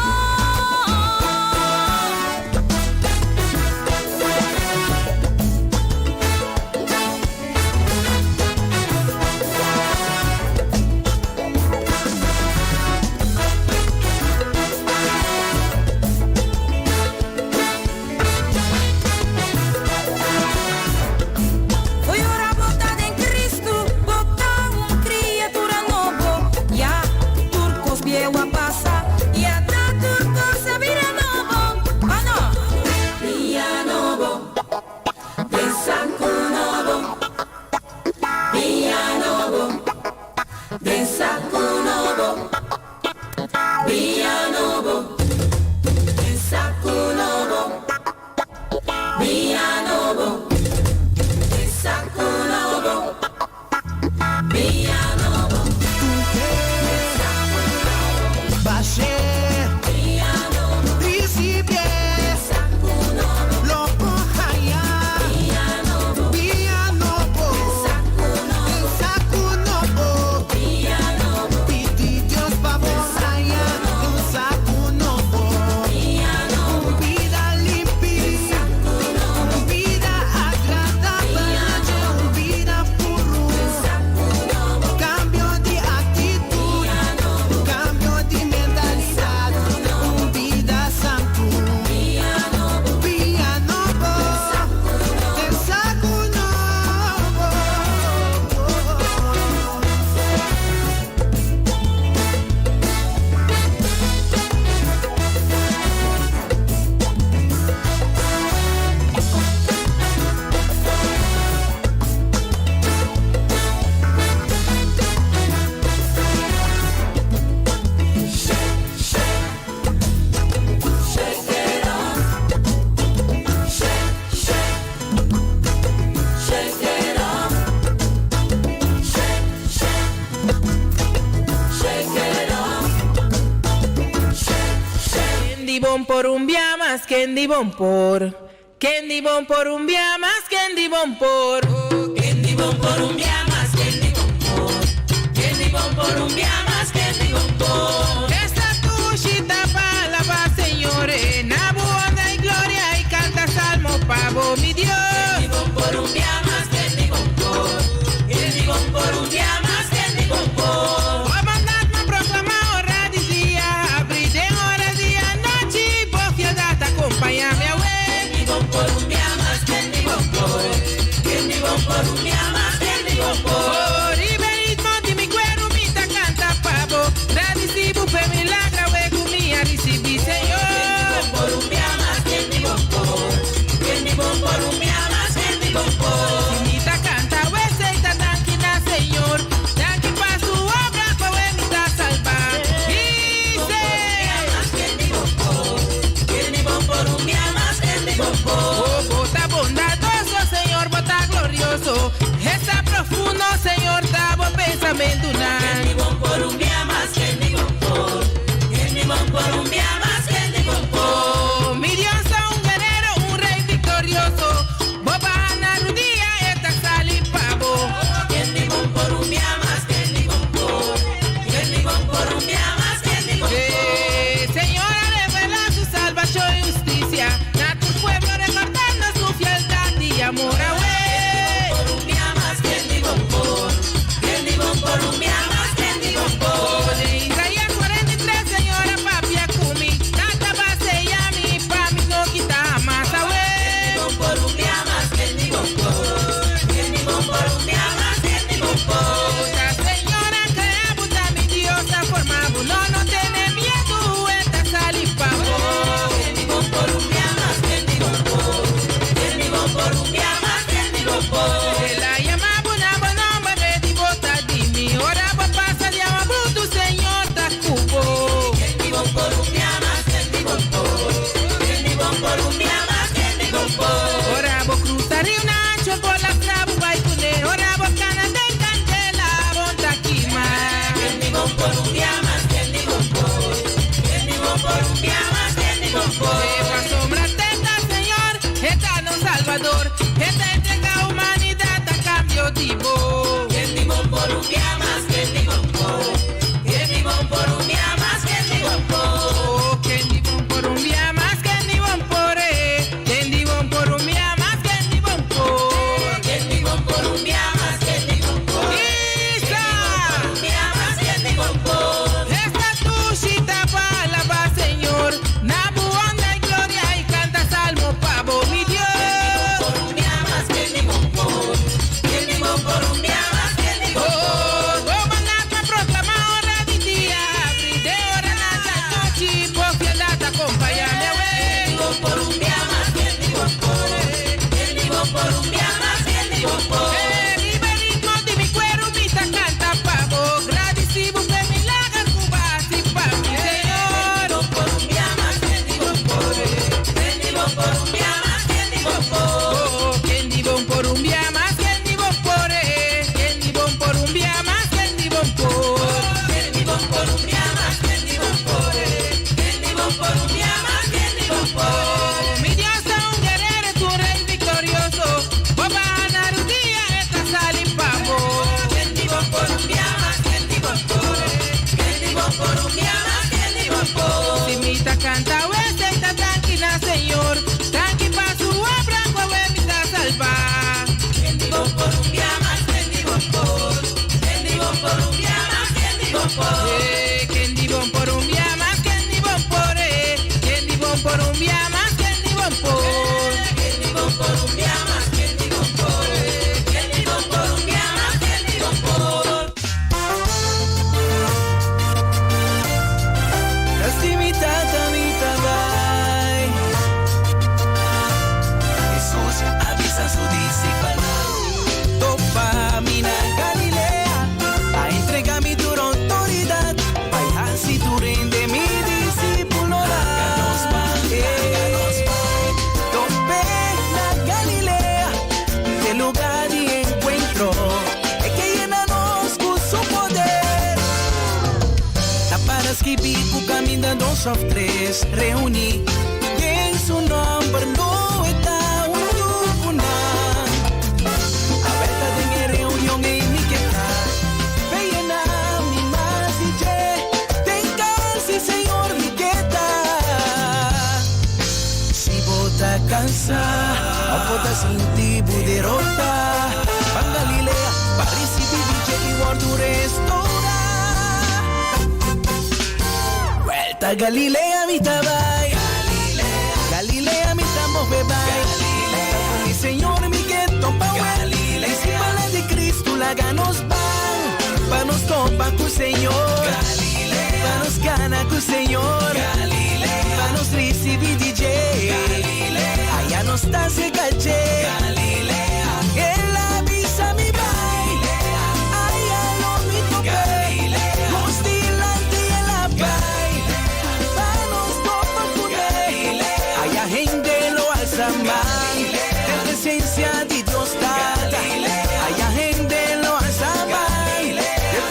Foi ora botada em Cristo, botar criatura novo. Ya turcos vieu a passa, ya da turcos a vira novo. Ah no, via novo, de saco novo. Via novo, de saco novo. Via novo, de saco novo. Via novo. Saco novo, via novo, Baixé, via novo, principie, saco novo, loco raya, via novo, via novo, saco novo, via novo, pedi Deus pra você, saco novo, via novo, vida limpa, vida agradável, vida puro, cambio de atitude, cambio de mentalidade, vida santo, via novo, tem saco novo. shake it off, shake, shake, shake it off, shake, shake it off, shake, shake. Candy bon por un día más, candy bon por. Candy bon por un día más, candy bon por. Candy bon por un día más, candy bon por. Candy bon por un día más, candy bon por. Esta tushita para la paz, señores. Nabu, honra y gloria y canta salmo pavo, mi Dios. Candy bon por un día más, candy bon por. Candy bon por un día más, candy bon por. Voy a mandar una proclama hora de día, abrir de hora día, noche, por fiedad acompáñame a ver. Candy bon por un día más, candy bon por. Candy bon por un día más, candy bon también dunan. Kendi bon por un día más, kendi bon por. Kendi bon por un día más, kendi bon por. Mi Dios es un guerrero, un rey victorioso. Boba Narudía, esta sali pavo. Kendi bon por un día más, kendi bon por. Kendi bon por un día más, kendi bon por. Señora, revela su salvación y justicia. A tu pueblo recordando su fieldad y amor. Por un día más, kendi bon por. Kendi bon por un día más, kendi bon por. Isaías 43, señora, papi, akumi. Tata base y a mí, pa' mí no quita más, Kendi bon por un día más, kendi bon por. Kendi bon por un día más, kendi bon por. La señora que abusa mi diosa formamos, no tiene miedo, esta sali pavo. Kendi bon por un día más, kendi bon por. Kendi bon por un día más, kendi bon por. La llama bona ready bota di mi ora va pasa di amabutu señor takubo. Kendi bon por un día más, kendi bon por. Kendi bon por un día más, kendi bon por. Ora bo cruzar un ancho por la trabu baikune, ora bo cana de candela bonta kima. Kendi bon por un día más, kendi bon por. Kendi bon por un día más, kendi bon por. Eva sombra teta señor, esta no Salvador, esta entrega humanidad a cambio tipo. Kendi bon por un día más, kendi bon por. Kendi bon por un día más, kendi bon por. Kendi bon por un día más, kendi bon por kendi bon por un día más, kendi bon por. Kendi bon por un día más, kendi bon por. Isa, Un día más, kendi bon por. esta tushita palabra Señor, Nabu honra y gloria y canta salmo pavo mi Dios. Por un día más, kendi bon por. Kendi bon por un día más, kendi bon por. Toma nata proclama hora di día, brinde hora nata noche, por fieldad acompáñame Kendi bon por un día más, kendi bon por. Kendi bon por un día más, kendi bon por. Viva el ritmo de mi cuero, mita canta pavo, gradecido de milagro cubasi pa mi Señor. Por un día más, kendi bon por. Kendi bon por un día más, kendi bon por. Kendi bon por un día más, kendi bon por kendi bon por un día más, kendi bon por. Kendi bon por un día más, kendi bon por. Kendi bon por un día más, kendi bon por. Mi Dios es un guerrero, es un rey victorioso. Boba Narudía, esta sali pavo. Kendi bon por un día más, kendi bon por. Kendi bon por un día más, kendi bon por. Si mita canta, está tranquila, Señor. Tranqui pa' su obra, mita salva. Kendi bon por un día más, kendi bon por. Kendi bon por un día más, kendi bon por. Kendi bon por un día más, kendi bon por kendi bon por un día más, kendi bon por. Kendi bon por un día más, kendi bon por. Kendi bon por un día más, kendi bon por. Jesús avisa a su discípulo. Topa mina Galilea, a entrega mi tu autoridad. Vaya si tú rinde mi discípulo. Tope la Galilea, de lugar de encuentro. Es que llenanos con su poder. Taparas que pico camina 2 o 3, reúni. Y en su nombre no está un grupo. Aberta de mi reunión en mi queta. Vean a mi más y tenga Señor mi queta. Si bota cansa, a bota sentir derrota. Van Galilea, para recibir DJ y guardo restaurar. Vuelta a Galilea mi tabay. Galilea mi estamos bebay. Mi Señor mi queto pa' Galilea. Discípula de Cristo la ganos van. Pa' nos topa con Señor. Galilea. Pa' nos gana con Señor. Galilea. Pa' nos recibir DJ. Galilea. Allá nos está se caché. Galilea. En la visa mi baile. Allá lo mi tope. Galilea. Los delante en la baile. Pa' nos topa con él. Allá gente lo alza más. En presencia de Dios está. Allá gente lo alza más. En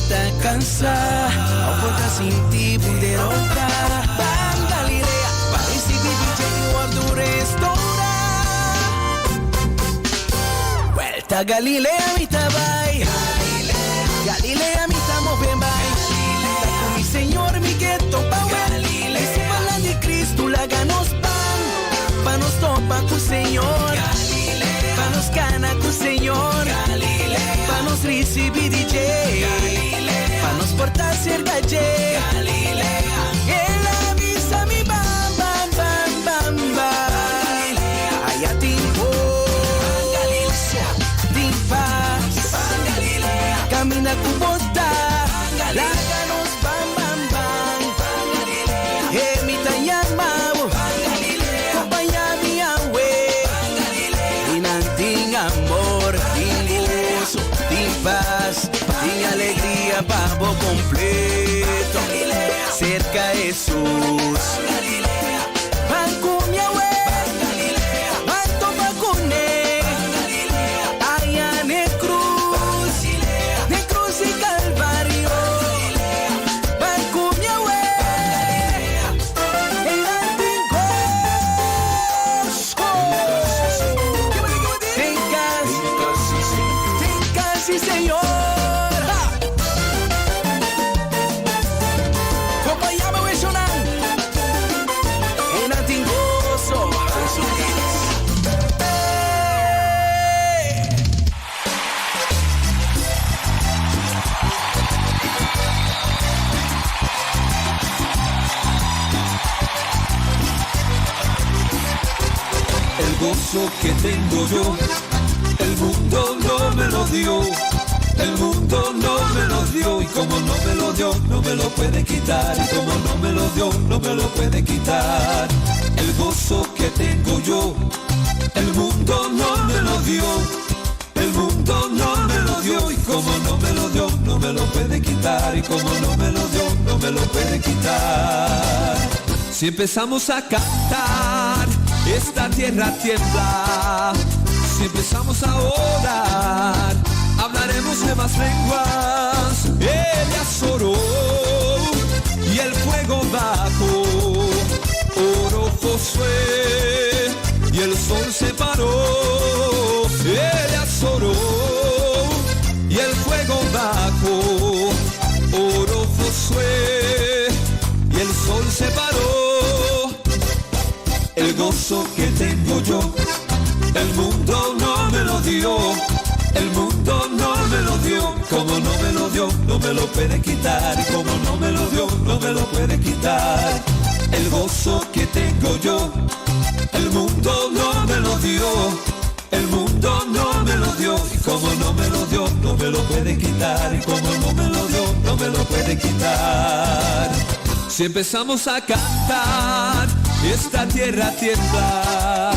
está cansada, ahora sin ti poderosa. Van Galilea, Parisi DJ World Restaurant. Vuelta a Galilea, mi tabay. Galilea, mi estamos bien, bye. Con mi Señor, mi gueto, power. Ese pala de Cristo, la ganos pan. Pa nos topa con Señor. Pa nos cana con Señor. Pa nos recibir DJ. Pa nos portar ser galle. En la visa mi bam, bam, bam, bam, bam. Allá timbo. Camina tu bosta, láganos bam bam bam. Mi tayamao, compañía mi awe. Inanting amor, tin gozo, tin paz, tin alegría, pavo completo. Cerca Jesús. El gozo que tengo yo, el mundo no me lo dio, el mundo no me lo dio, y como no me lo dio, no me lo puede quitar, y como no me lo dio, no me lo puede quitar. El gozo que tengo yo, el mundo no me lo dio, el mundo no me lo dio, y como no me lo dio, no me lo puede quitar, y como no me lo dio, no me lo puede quitar. Si empezamos a cantar, esta tierra tiembla. Si empezamos a orar, hablaremos nuevas lenguas. Elías oró y el fuego bajó. Oró Josué y el sol se paró. Elías oró y el fuego bajó. Oró Josué y el sol se paró. El gozo que tengo yo, el mundo no me lo dio, el mundo no me lo dio, como no me lo dio, no me lo puede quitar, y como no me lo dio, no me lo puede quitar. El gozo que tengo yo, el mundo no me lo dio, el mundo no me lo dio, y como no me lo dio, no me lo puede quitar, y como no me lo dio, no me lo puede quitar. Si empezamos a cantar, esta tierra tiembla.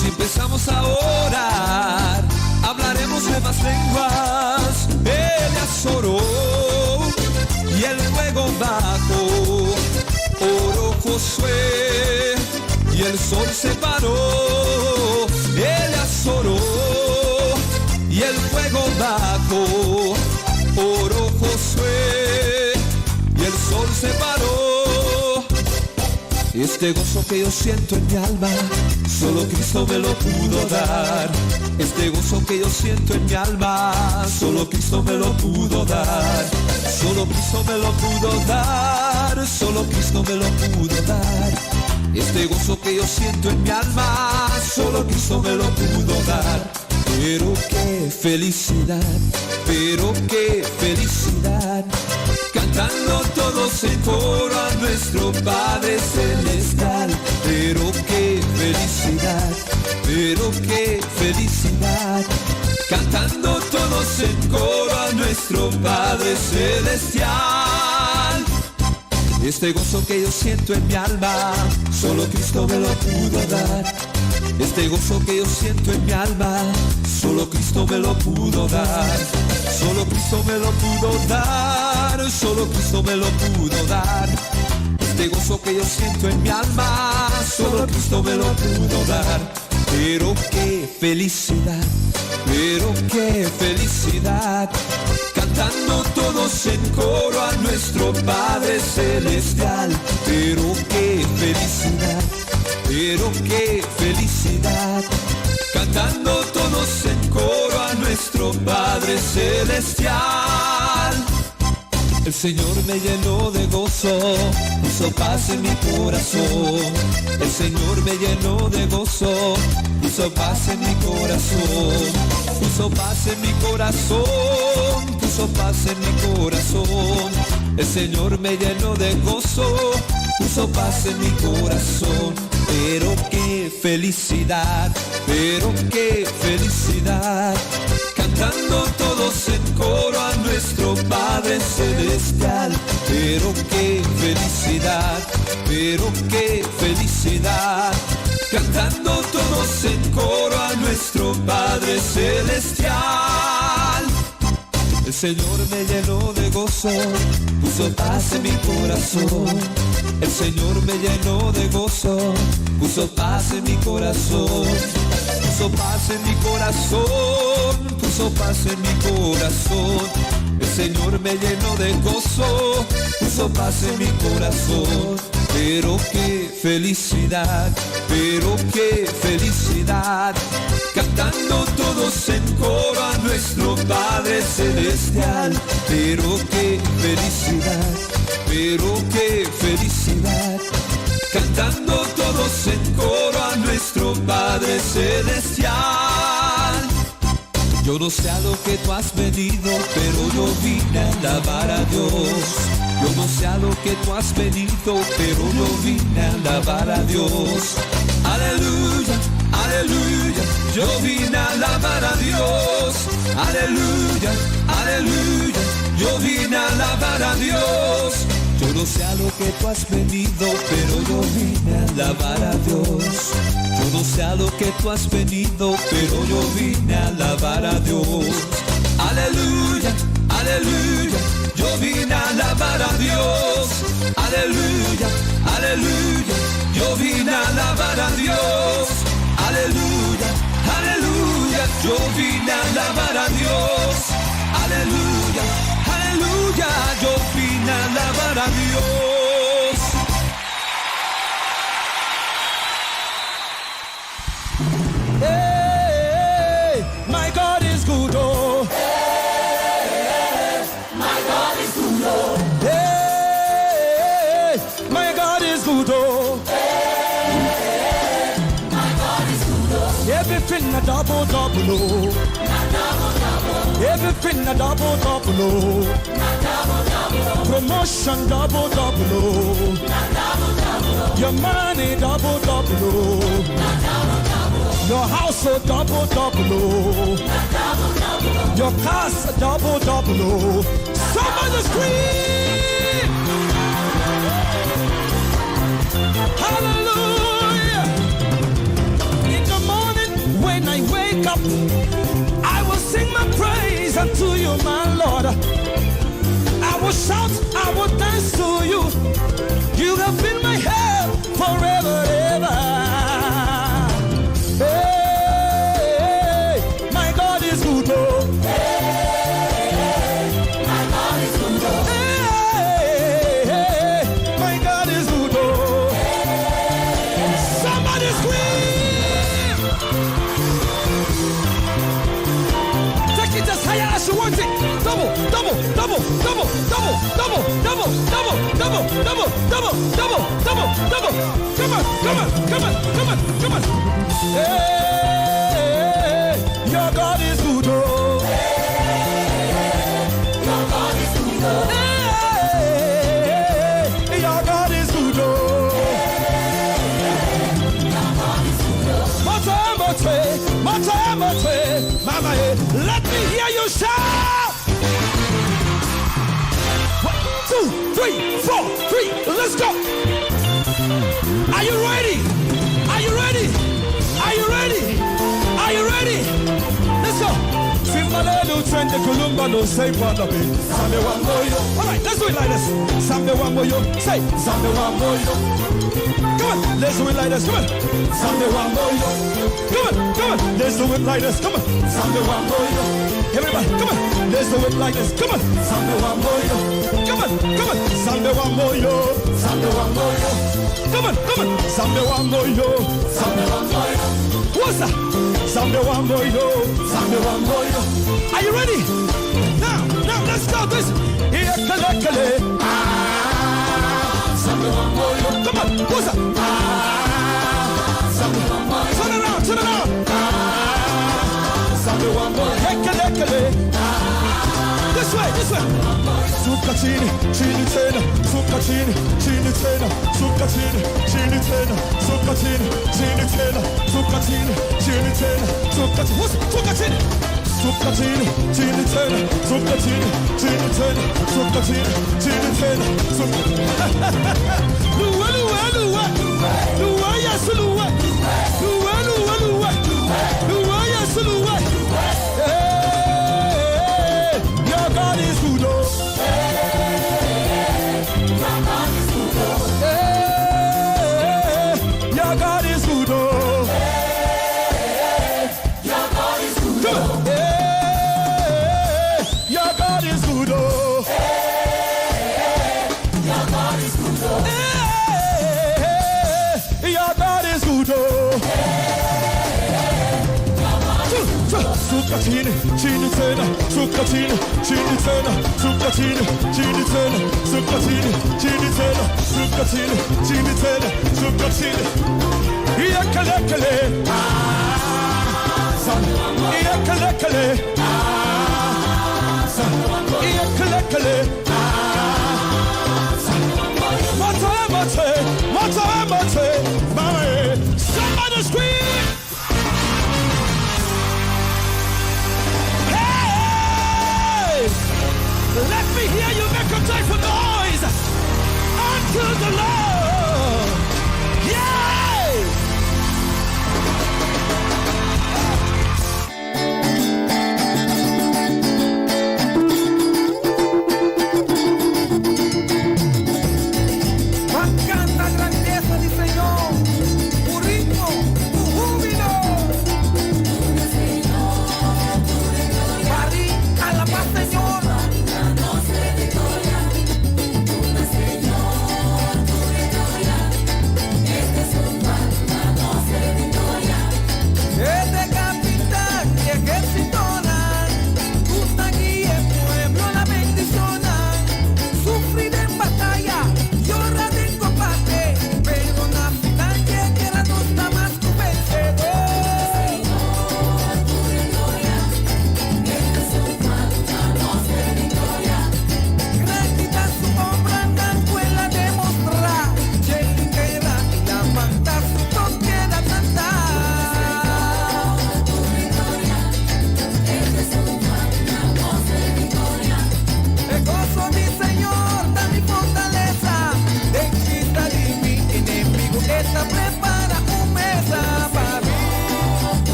Si empezamos a orar, hablaremos nuevas lenguas. Elías oró y el fuego bajó. Oró Josué y el sol se paró. Elías oró y el fuego bajó. Oró Josué y el sol se paró. Este gozo que yo siento en mi alma, solo Cristo me lo pudo dar. Este gozo que yo siento en mi alma, solo Cristo me lo pudo dar. Solo Cristo me lo pudo dar, solo Cristo me lo pudo dar. Este gozo que yo siento en mi alma, solo Cristo me lo pudo dar. Pero qué felicidad, pero qué felicidad, cantando todos en coro a nuestro Padre Celestial. Pero qué felicidad, pero qué felicidad, cantando todos en coro a nuestro Padre Celestial. Este gozo que yo siento en mi alma, solo Cristo me lo pudo dar. Este gozo que yo siento en mi alma, solo Cristo me lo pudo dar. Solo Cristo me lo pudo dar, solo Cristo me lo pudo dar. Este gozo que yo siento en mi alma, solo Cristo me lo pudo dar. Pero qué felicidad, cantando todos en coro a nuestro Padre Celestial. Pero qué felicidad, pero qué felicidad, cantando todos en coro a nuestro Padre Celestial. El Señor me llenó de gozo, puso paz en mi corazón. El Señor me llenó de gozo, puso paz en mi corazón. Puso paz en mi corazón, puso paz en mi corazón. El Señor me llenó de gozo, puso paz en mi corazón. Pero qué felicidad, pero qué felicidad, cantando todos en coro a nuestro Padre Celestial. Pero qué felicidad, pero qué felicidad, cantando todos en coro a nuestro Padre Celestial. El Señor me llenó de gozo, puso paz en mi corazón. El Señor me llenó de gozo, puso paz en mi corazón. Puso paz en mi corazón, puso paz en mi corazón. El Señor me llenó de gozo, puso paz en mi corazón. Pero qué felicidad, pero qué felicidad, cantando todos en coro a nuestro Padre Celestial. Pero qué felicidad, pero qué felicidad, cantando todos en coro a nuestro Padre Celestial. Yo no sé a lo que tú has venido, pero yo vine a alabar a Dios. Yo no sé a lo que tú has venido, pero yo vine a alabar a Dios. Aleluya, aleluya, yo vine a alabar a Dios. Aleluya, aleluya, yo vine a alabar a Dios. Yo no sé a lo que tú has venido, pero yo vine a alabar a Dios. Yo no sé a lo que tú has venido, pero yo vine a alabar a Dios. Aleluya, aleluya, yo vine a alabar a Dios. Aleluya, aleluya, yo vine a alabar a Dios. Aleluya, aleluya, yo vine a alabar a Dios. Aleluya, aleluya, yo vine a alabar a Dios. Hey, my God is good, oh. Hey, my God is good, oh. Hey, my God is good, oh. Hey, my God is good, oh. Everything a double, double, oh. Everything a double, double, oh. Promotion double, double, oh. Your money double, double, oh. Your house a double, double, oh. Your cars a double, double, oh. Somebody scream! Hallelujah! In the morning when I wake up, I will sing my praise unto you, my Lord. I will shout, I will dance to you. You have been my help forever, ever. Hey, my God is good, oh. Hey, my God is good, oh. Hey, my God is good, oh. Somebody scream! Take it as high as you want it. Double, double, double, double, double, double, double, double, double, double, double, double, double, double. Come on, come on, come on, come on, come on. Hey, your God is good, oh. Your God is good, oh. Hey, your God is good, oh. Your God is good, oh. Mote, mama, let me hear you shout. 1, 2, 3, 4, 3, let's go. Are you ready? Are you ready? Are you ready? Are you ready? Let's go. Simbalelu trend the Columba no say Panabe. Sambe Wamboyo. Alright, let's do it like this. Sambe Wamboyo. Say Sambe Wamboyo. Come on, let's do it like this. Come on. Sambe Wamboyo. Come on, come on. Let's do it like this. Come on. Sambe Wamboyo. Everybody, come on. Let's do it like this. Come on. Sambe Wamboyo. Come on, come on. Sambe Wamboyo. Sambe Wamboyo. Come on, come on. Sambe Wamboyo. Sambe Wamboyo. What's that? Sambe Wamboyo. Sambe Wamboyo. Are you ready? Now, let's start this. Kale. Sambe Wamboyo. Come on, what's that? Sambe Wamboyo. Turn around. Sambe Wamboyo. Kale. This way. Zucchini, chini tena, zucchini, chini tena, zucchini, chini tena, zucchini, chini tena, zucchini, chini tena, zucchini. What's zucchini? Zucchini, chini tena, zucchini, chini tena, zucchini, chini tena, zucchini. Lua, yes, lua. Lua, yes, lua. Hey, your God is good, oh. Your God is good, oh. Your God is good, oh. Your God is good, oh. Your God is good, oh. Your God is good, oh. Zucchini, chini tena, zucchini, chini tena, zucchini, chini tena, zucchini, chini tena, zucchini, chini tena, zucchini. Kale. Mate. Somebody scream. Let me hear you make a joyful noise unto the Lord. Yay!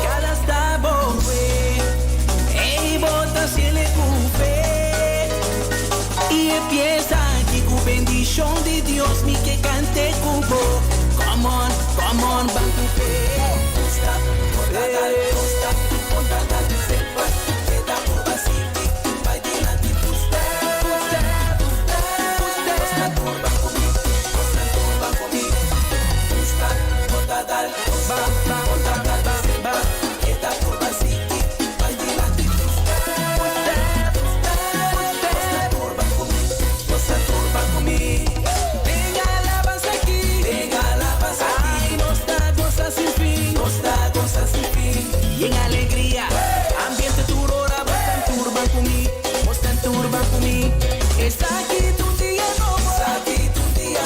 Cada stavo e bota se le cupe y empieza aquí con bendición de Dios mi que cante cubo. Come on, bancupe. Y en alegría, ambiente turora, bostan turban conmigo, bostan turban conmigo. Está aquí tu día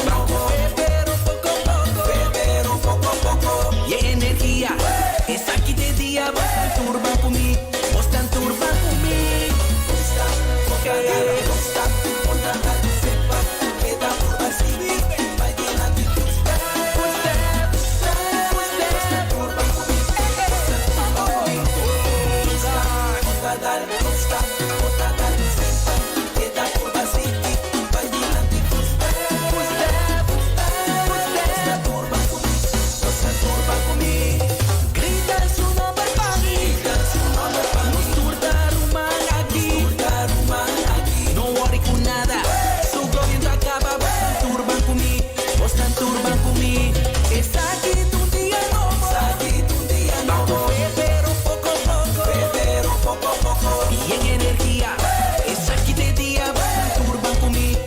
nuevo, pero poco a poco, y energía, está aquí de día, bostan turban conmigo, bostan turban conmigo. Grita su nombre para mí, nos turbaruman aquí, no worry con nada, su gloria no acaba, bostan turban conmigo, está aquí tu día nuevo, pero poco a poco, y en energía, está aquí de día, bostan turban conmigo,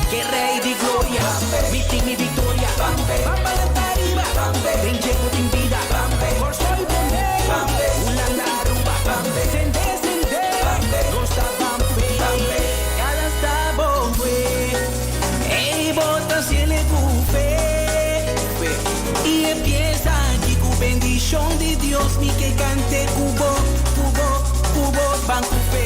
Que rey de gloria, mi victoria, Bamba la tariba, ven llego de vida, por soy Bombay, Ulanda Aruba, sende, no está Bambe, cada está Bombay, ey bota si le cupe, y empieza aquí con bendición de Dios, mi que cante cubo, bancupe.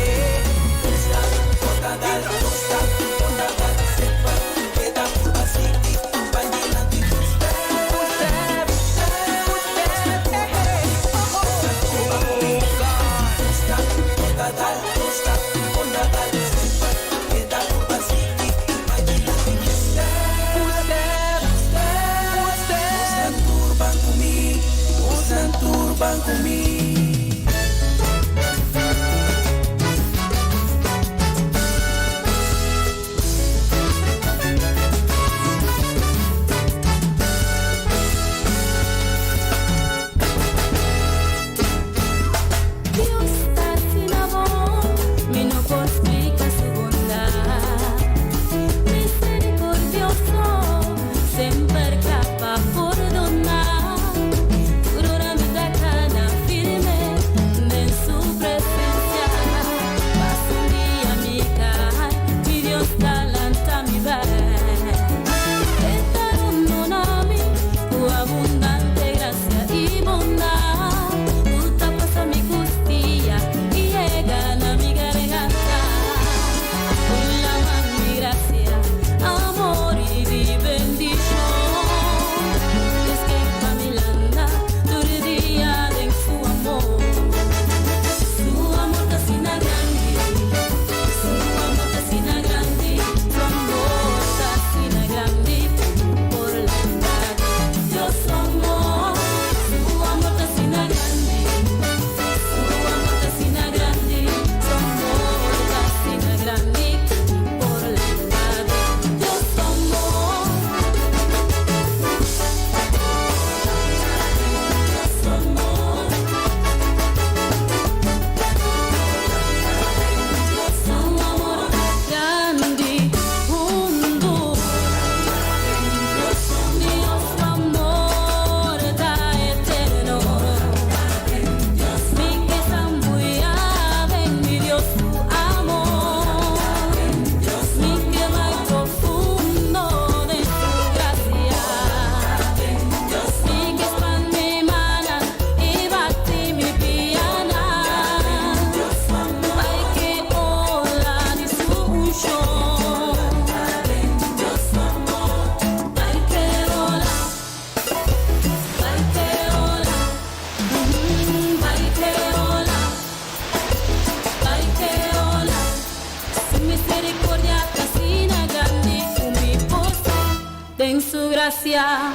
gracia,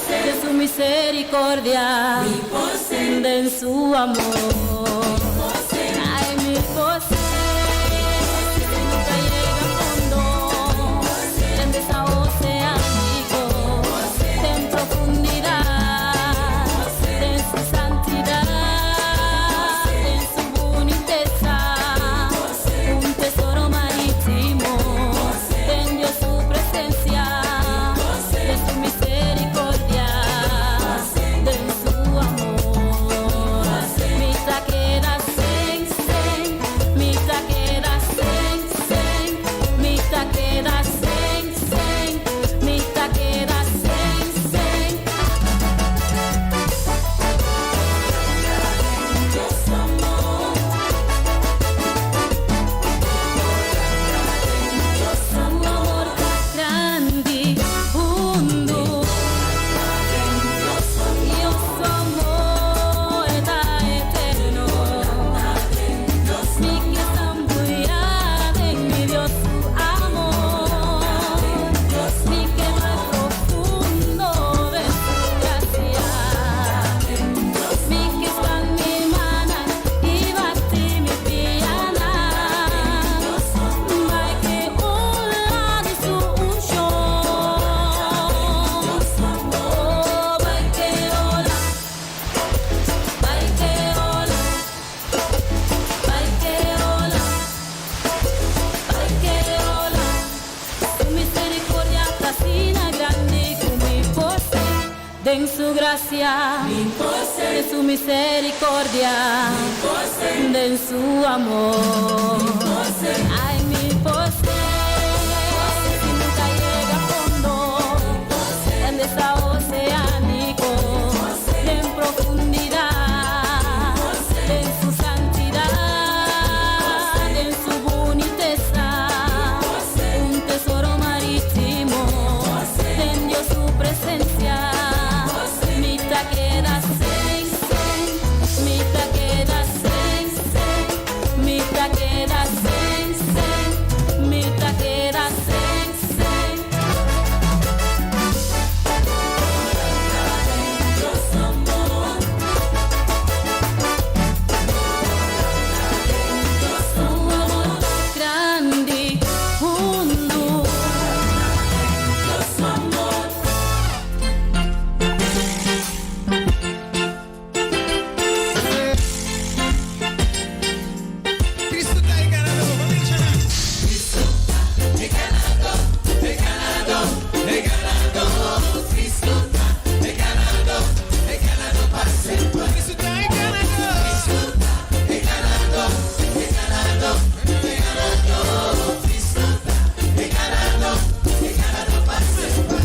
de su misericordia, de su amor. Ay, mi José, nunca llega a fondo, en desahoce amigo, en profundidad, en su santidad, en su boniteza, un tesoro marítimo, en Dios su presencia, de su misericordia, de su amor. Mi taquera sen, sen, mi taquera sen, sen, mi taquera sen, sen, mi taquera sen, sen. Dios amor, Dios amor grande, mundo. Dios amor está eterno. Mi que zambullada en mi Dios su amor. Mi que más profundo de su gracia. Mi que está en mi mana y bate mi piana. Vai que ola de su unción. Oh, vai que ola. Vai que ola. Vai que ola. Vai que ola. Su misericordia fascina grande como mi poste. Den su gracia, de su misericordia, den su amor. Ay, mi poste, si nunca llega a fondo, en desaoceánico, en profundidad, en su santidad, en su boniteza, un tesoro marítimo, en Dios su presencia. Mi taquera sen, sen, mi taquera sen, sen, mi taquera sen, sen, mi taquera sen, sen. Dios amor, Dios amor grande, mundo. Dios amor. Cristo está ganando, Cristo ganando, Cristo ganando para siempre. Cristo está ganando, Cristo ganando para siempre.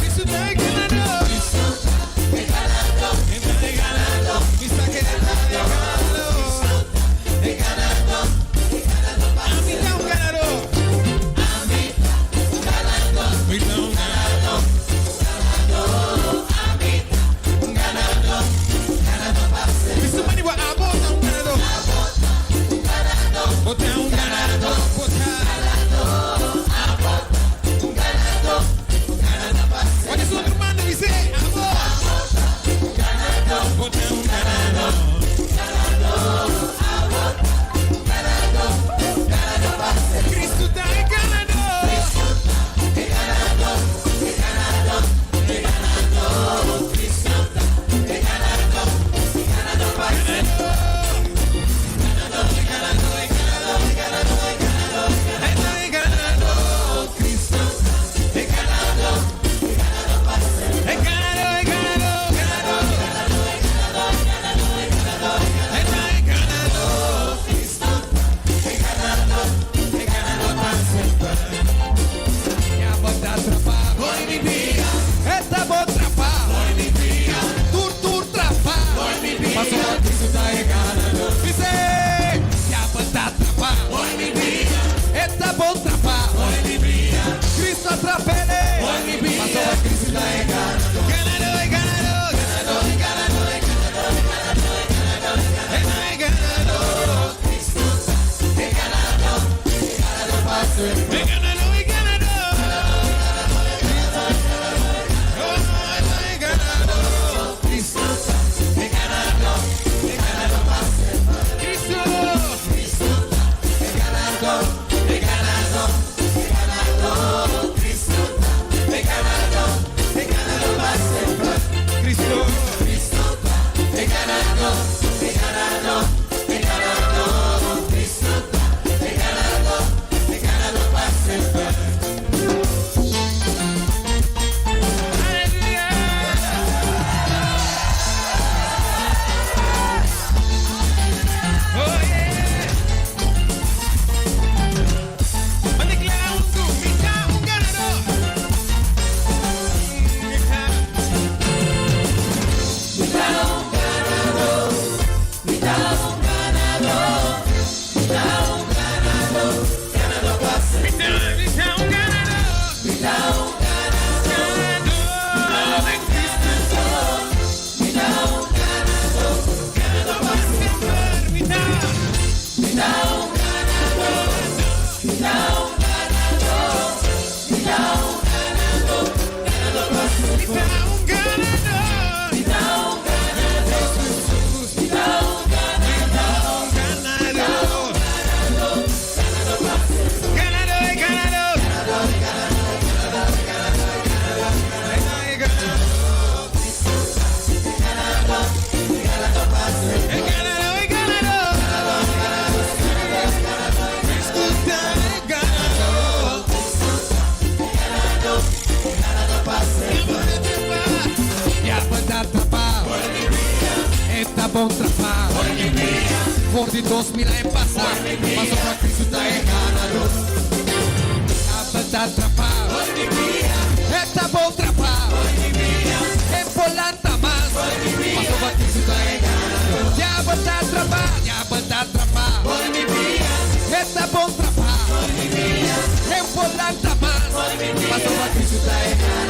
Cristo está ganando, Cristo ganando, a mí da un ganador. Me da un ganador. Cristo mani wa abota un ganador. Bota un ganador. What is otro man we say? Bota un ganador. Cristo está ganando. Cristo atrapele. Pasó a Cristo la ganador, ganador, ganador. Cristo ganador, ganador. Por de 2000 en pasar, paso para Cristo está enganado. Está atrapado, está por atrapado. En Polanta más, paso para Cristo está enganado. Ya está atrapado, está atrapado. Está por atrapado. En Polanta más, paso para Cristo está enganado.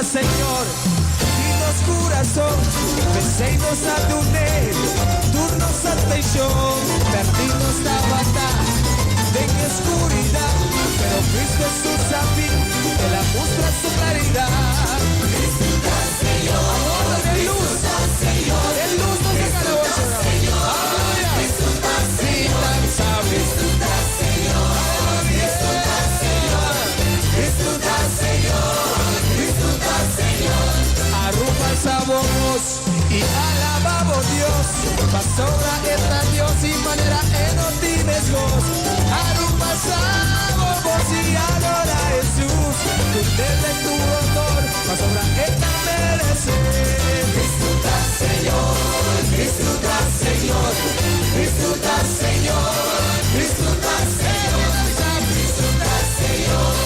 Señor, y nos corazón, pensemos a tu name, turnos atención, perdimos la batalla, en oscuridad, pero Cristo es su saber, que la muestra su claridad. Disfruta, Señor, amor de luz, Señor, el luz nos deja la Señor, disfruta, Señor, disfruta, Señor, disfruta, Señor, disfruta, Señor. Arrupa sabemos y alabamos Dios, pasora está Dios y manera en no tienes voz. Arrupa sabemos y adora a Jesús, tú debes tu honor, pasora está merecer. Disfruta, Señor, disfruta, Señor, disfruta, Señor, disfruta, Señor, disfruta, Señor.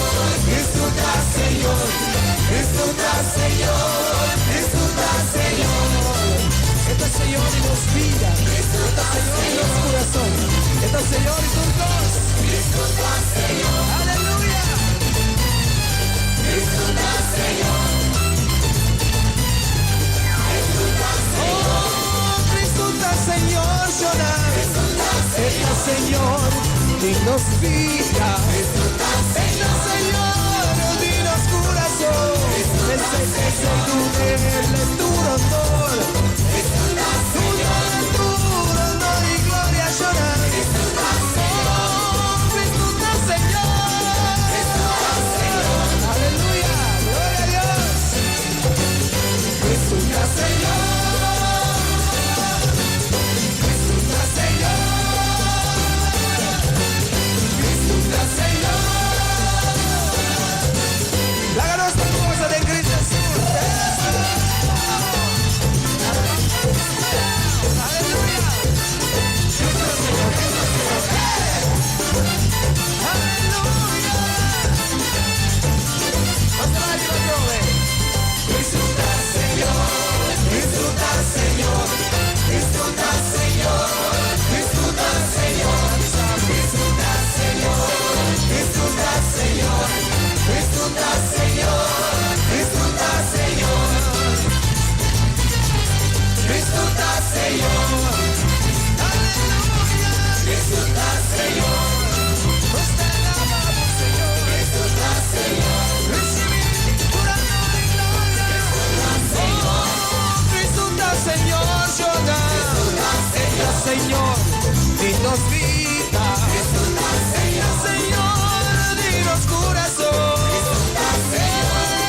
Señor, disfruta, Señor, disfruta, Señor, disfruta, Señor, aleluya, disfruta, Señor, nos te alabamos, Señor, disfruta, Señor, recibir pura honor y gloria, disfruta, Señor, disfruta, Señor, Señor, y nos grita, disfruta, Señor, dinos corazón, disfruta, Señor.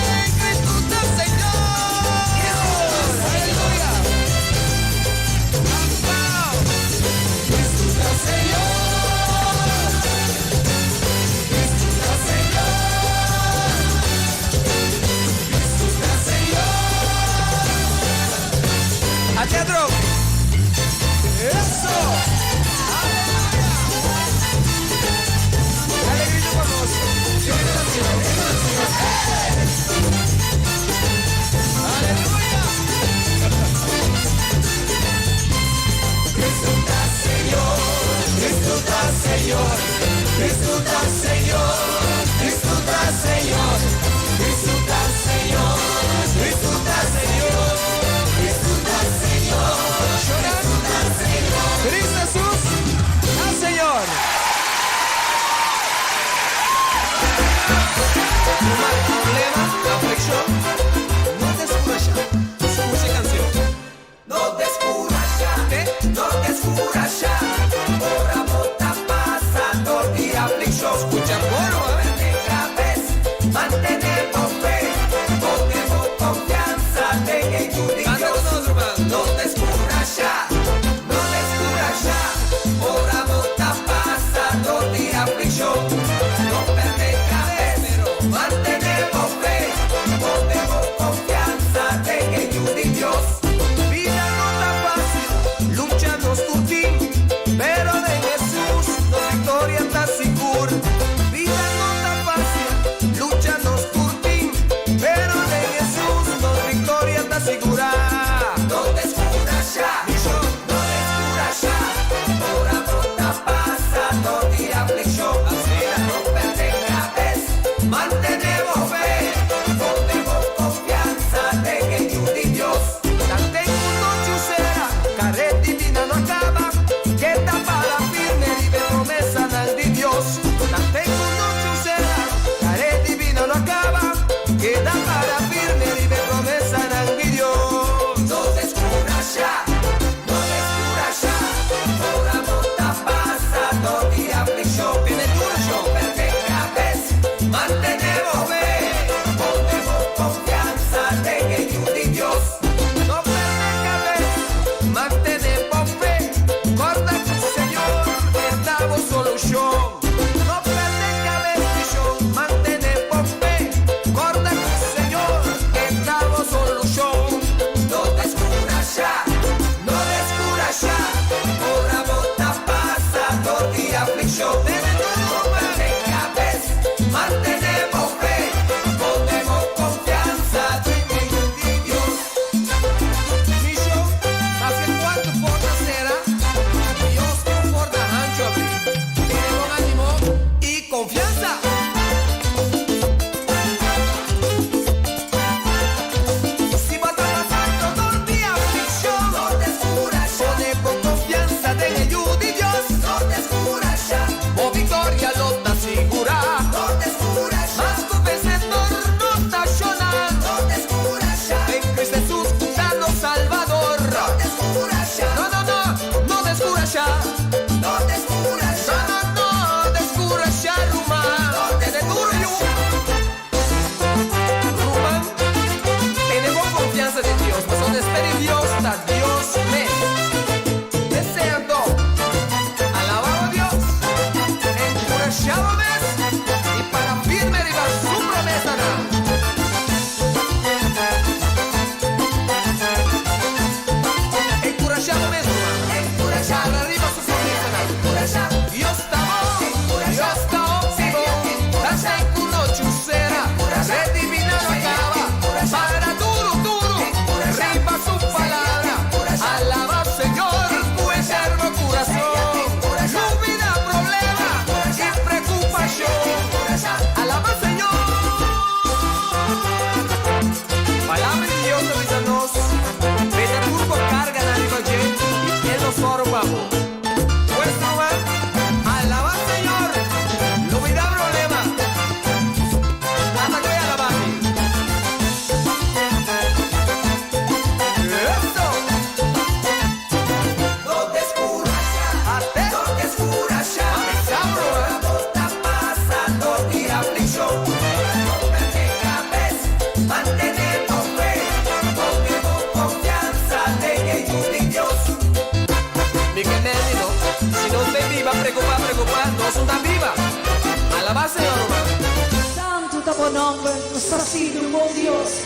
Santo está bom nombre, nuestro Filho, bom Deus.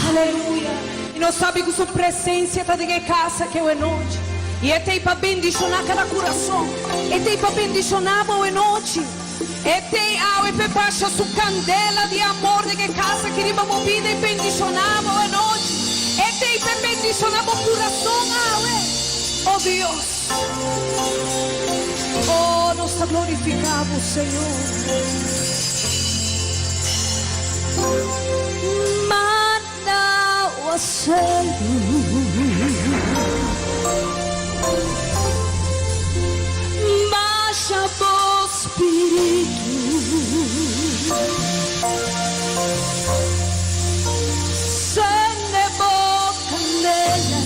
Aleluia. E nós sabemos que sua presença está de casa que é noite. E é para bendicionar cada coração. É para bendicionar boa noite. É para baixar sua candela de amor de que casa que riba movida e bendicionar boa noite. É para bendicionar o coração. Oh Deus. Oh, nós te glorificamos, Senhor. Manda o céu. Baixa o Espírito. Sende boca nela.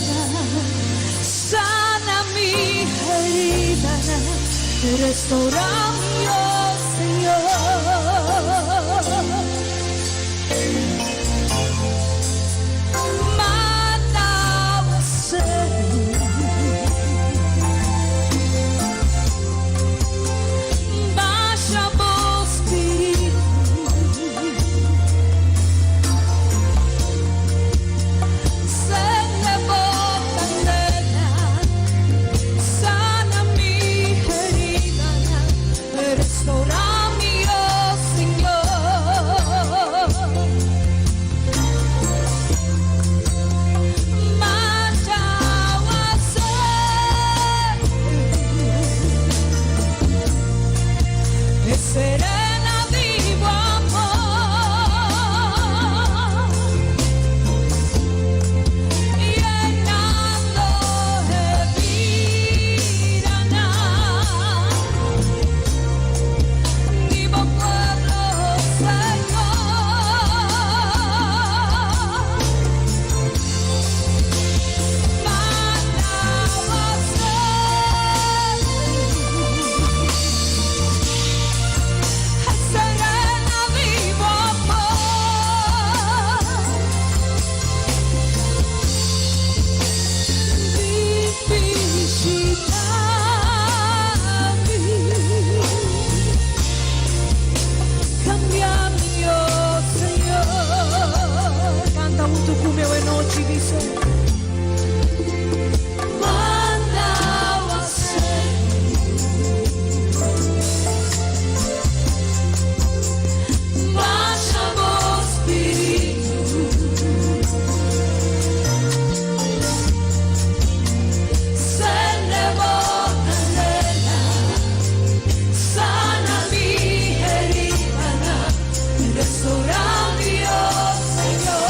Sana mi herida. Restaura-me, oh Senhor. Manda o céu. Baixa o Espírito. Sende boca nela. Sana-me herida. Restaura-me, oh Senhor. Manda o céu. E serena vivo amor. Llenando de vida. Vivo pueblo, Señor. Manda o céu. Serena vivo amor. Cambiami, oh Senhor. Canta muito com meu e noite dice. Manda o céu. Baixa o Espírito. Sende boca nela. Sana-me herida. Restaura-me, oh Senhor.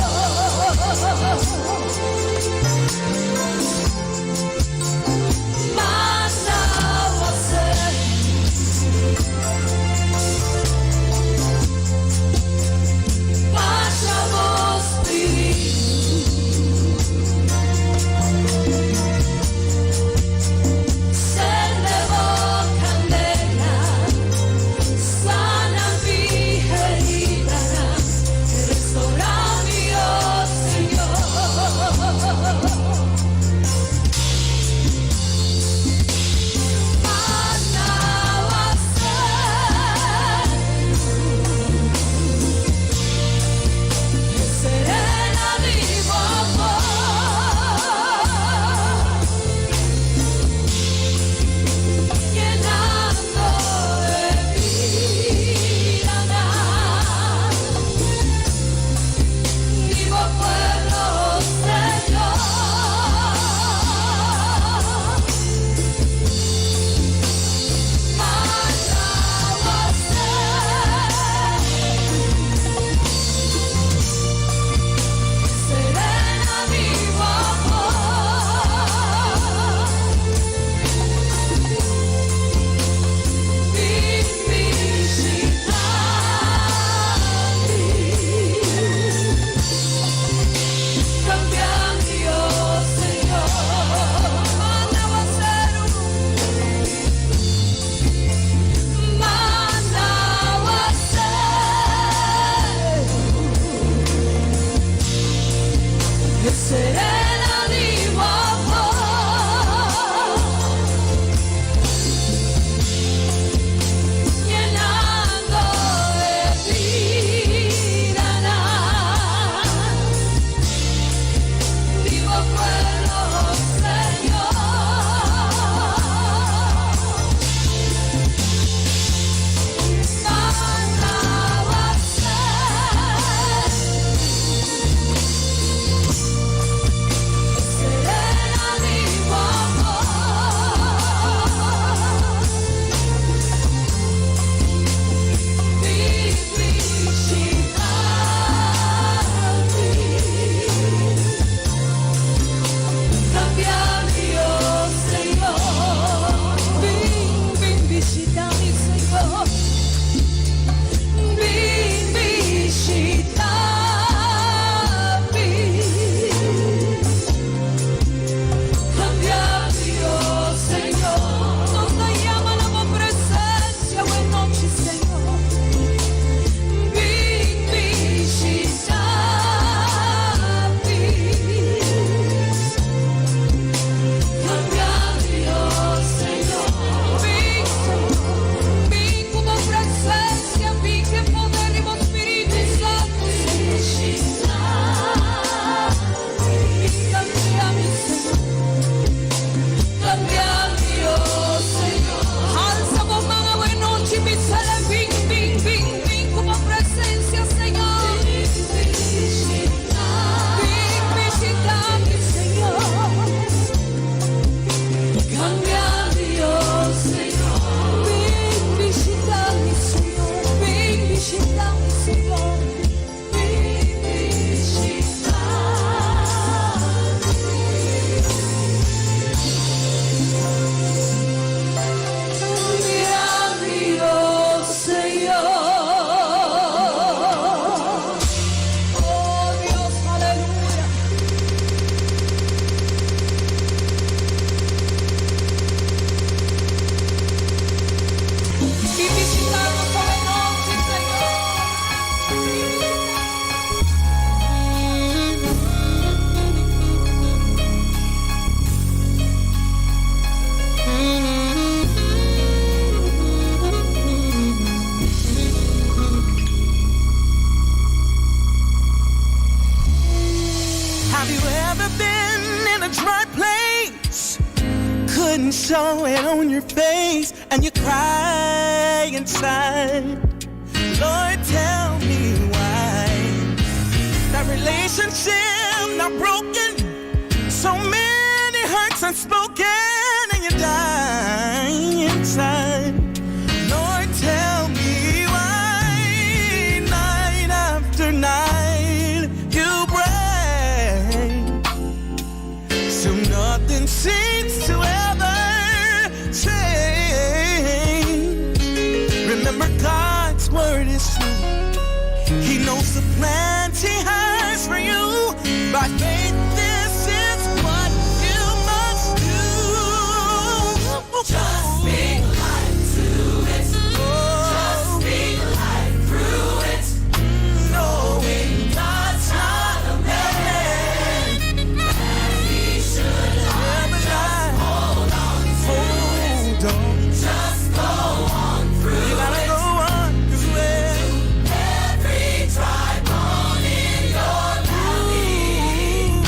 show it on your face and you cry inside. Lord, tell me why that relationship not broken, so many hurts unspoken, and you die inside. Lord, tell me why night after night you break, so nothing seems to ever change. Remember, God's word is true. He knows the plans He has for you. By faith, this is what you must do. Just speak life to it. Just speak life through it. Knowing God's not a man, and He should never lie. Hold on, hold on. Just go on through it. You gotta go on through it. Every dry bone in your valley.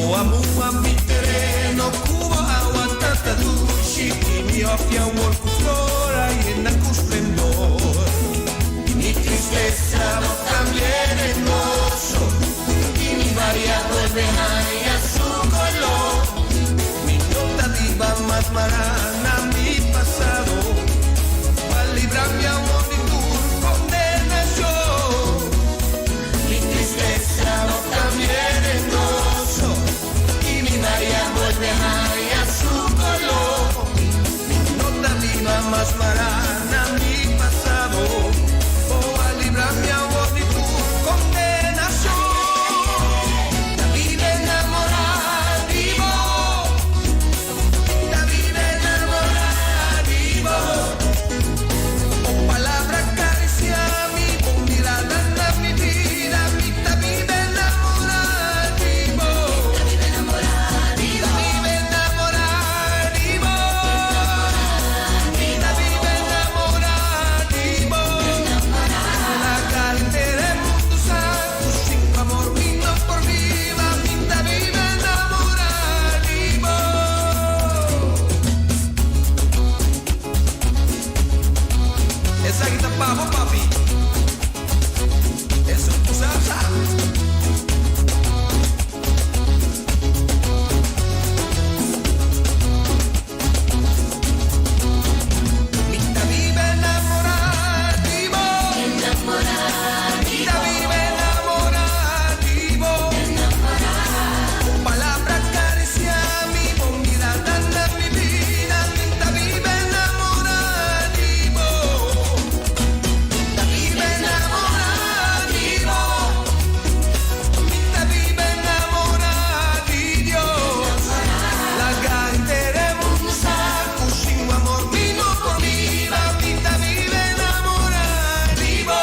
o amor mi terreno cubo aguantata luci y mi offia vuol flora y en el splendor y mi tristeza no cambiare hermoso y mi varia vuelve a su color mi nota diva más marana mi pasado para librarme a un de tu condenación mi tristeza no cambiare hermoso y mi varia vuelve a su color mi nota diva más marana mi pasado para librarme a un de tu condenación la vida enamorada vivo la vida enamorada vivo palabra caricia mi mirada en mi vida la vida enamorada vivo la vida enamorada vivo la vida enamorada vivo la vida enamorada vivo la carretera del mundo santo sin amor vino por viva la vida enamorada vivo esa guitarra pavo papi eso tú sabes la vida enamorada vivo la vida enamorada vivo palabra caricia mi mirada en mi vida la vida enamorada vivo la vida enamorada vivo la vida enamorada di Dios la canteremos un sin amor vino por vida la vida enamorada vivo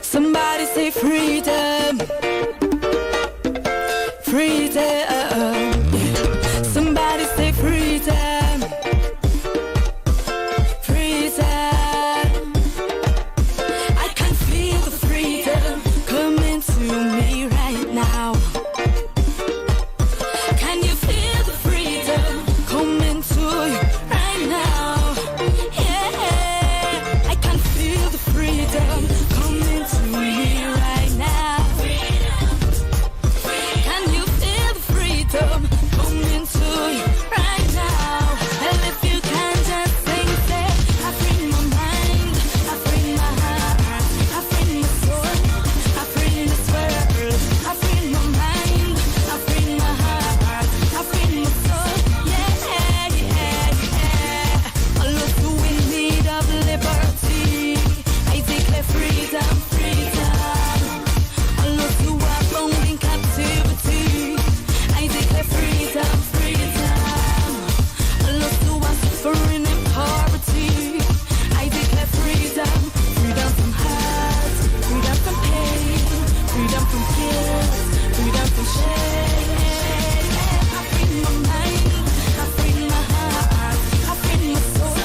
Somebody say freedom, freedom. Somebody say freedom, freedom. I can feel the freedom coming to me right now. Can you feel the freedom coming to you right now? Yeah, I can feel the freedom coming to me right now. Can you feel the freedom coming to you right now? And if you can just sing, say, I free my mind, I free my heart, I free my soul, I free this world, I free my mind, I free my heart, I free my soul, yeah, yeah, yeah. All of you in need of liberty, I declare freedom, freedom. All of you are bound in captivity, I declare freedom, freedom. All of you are suffering in poverty, I declare freedom, freedom from hurt, freedom from pain, freedom from guilt, freedom from shame. I free my mind, I free my heart, I free my soul,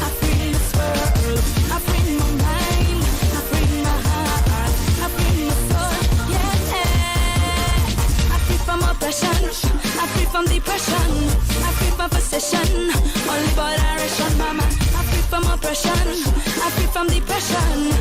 I free this world, I free my mind, I free my heart, I free my soul, yeah. I free from oppression, I free from depression, I free from possession, only but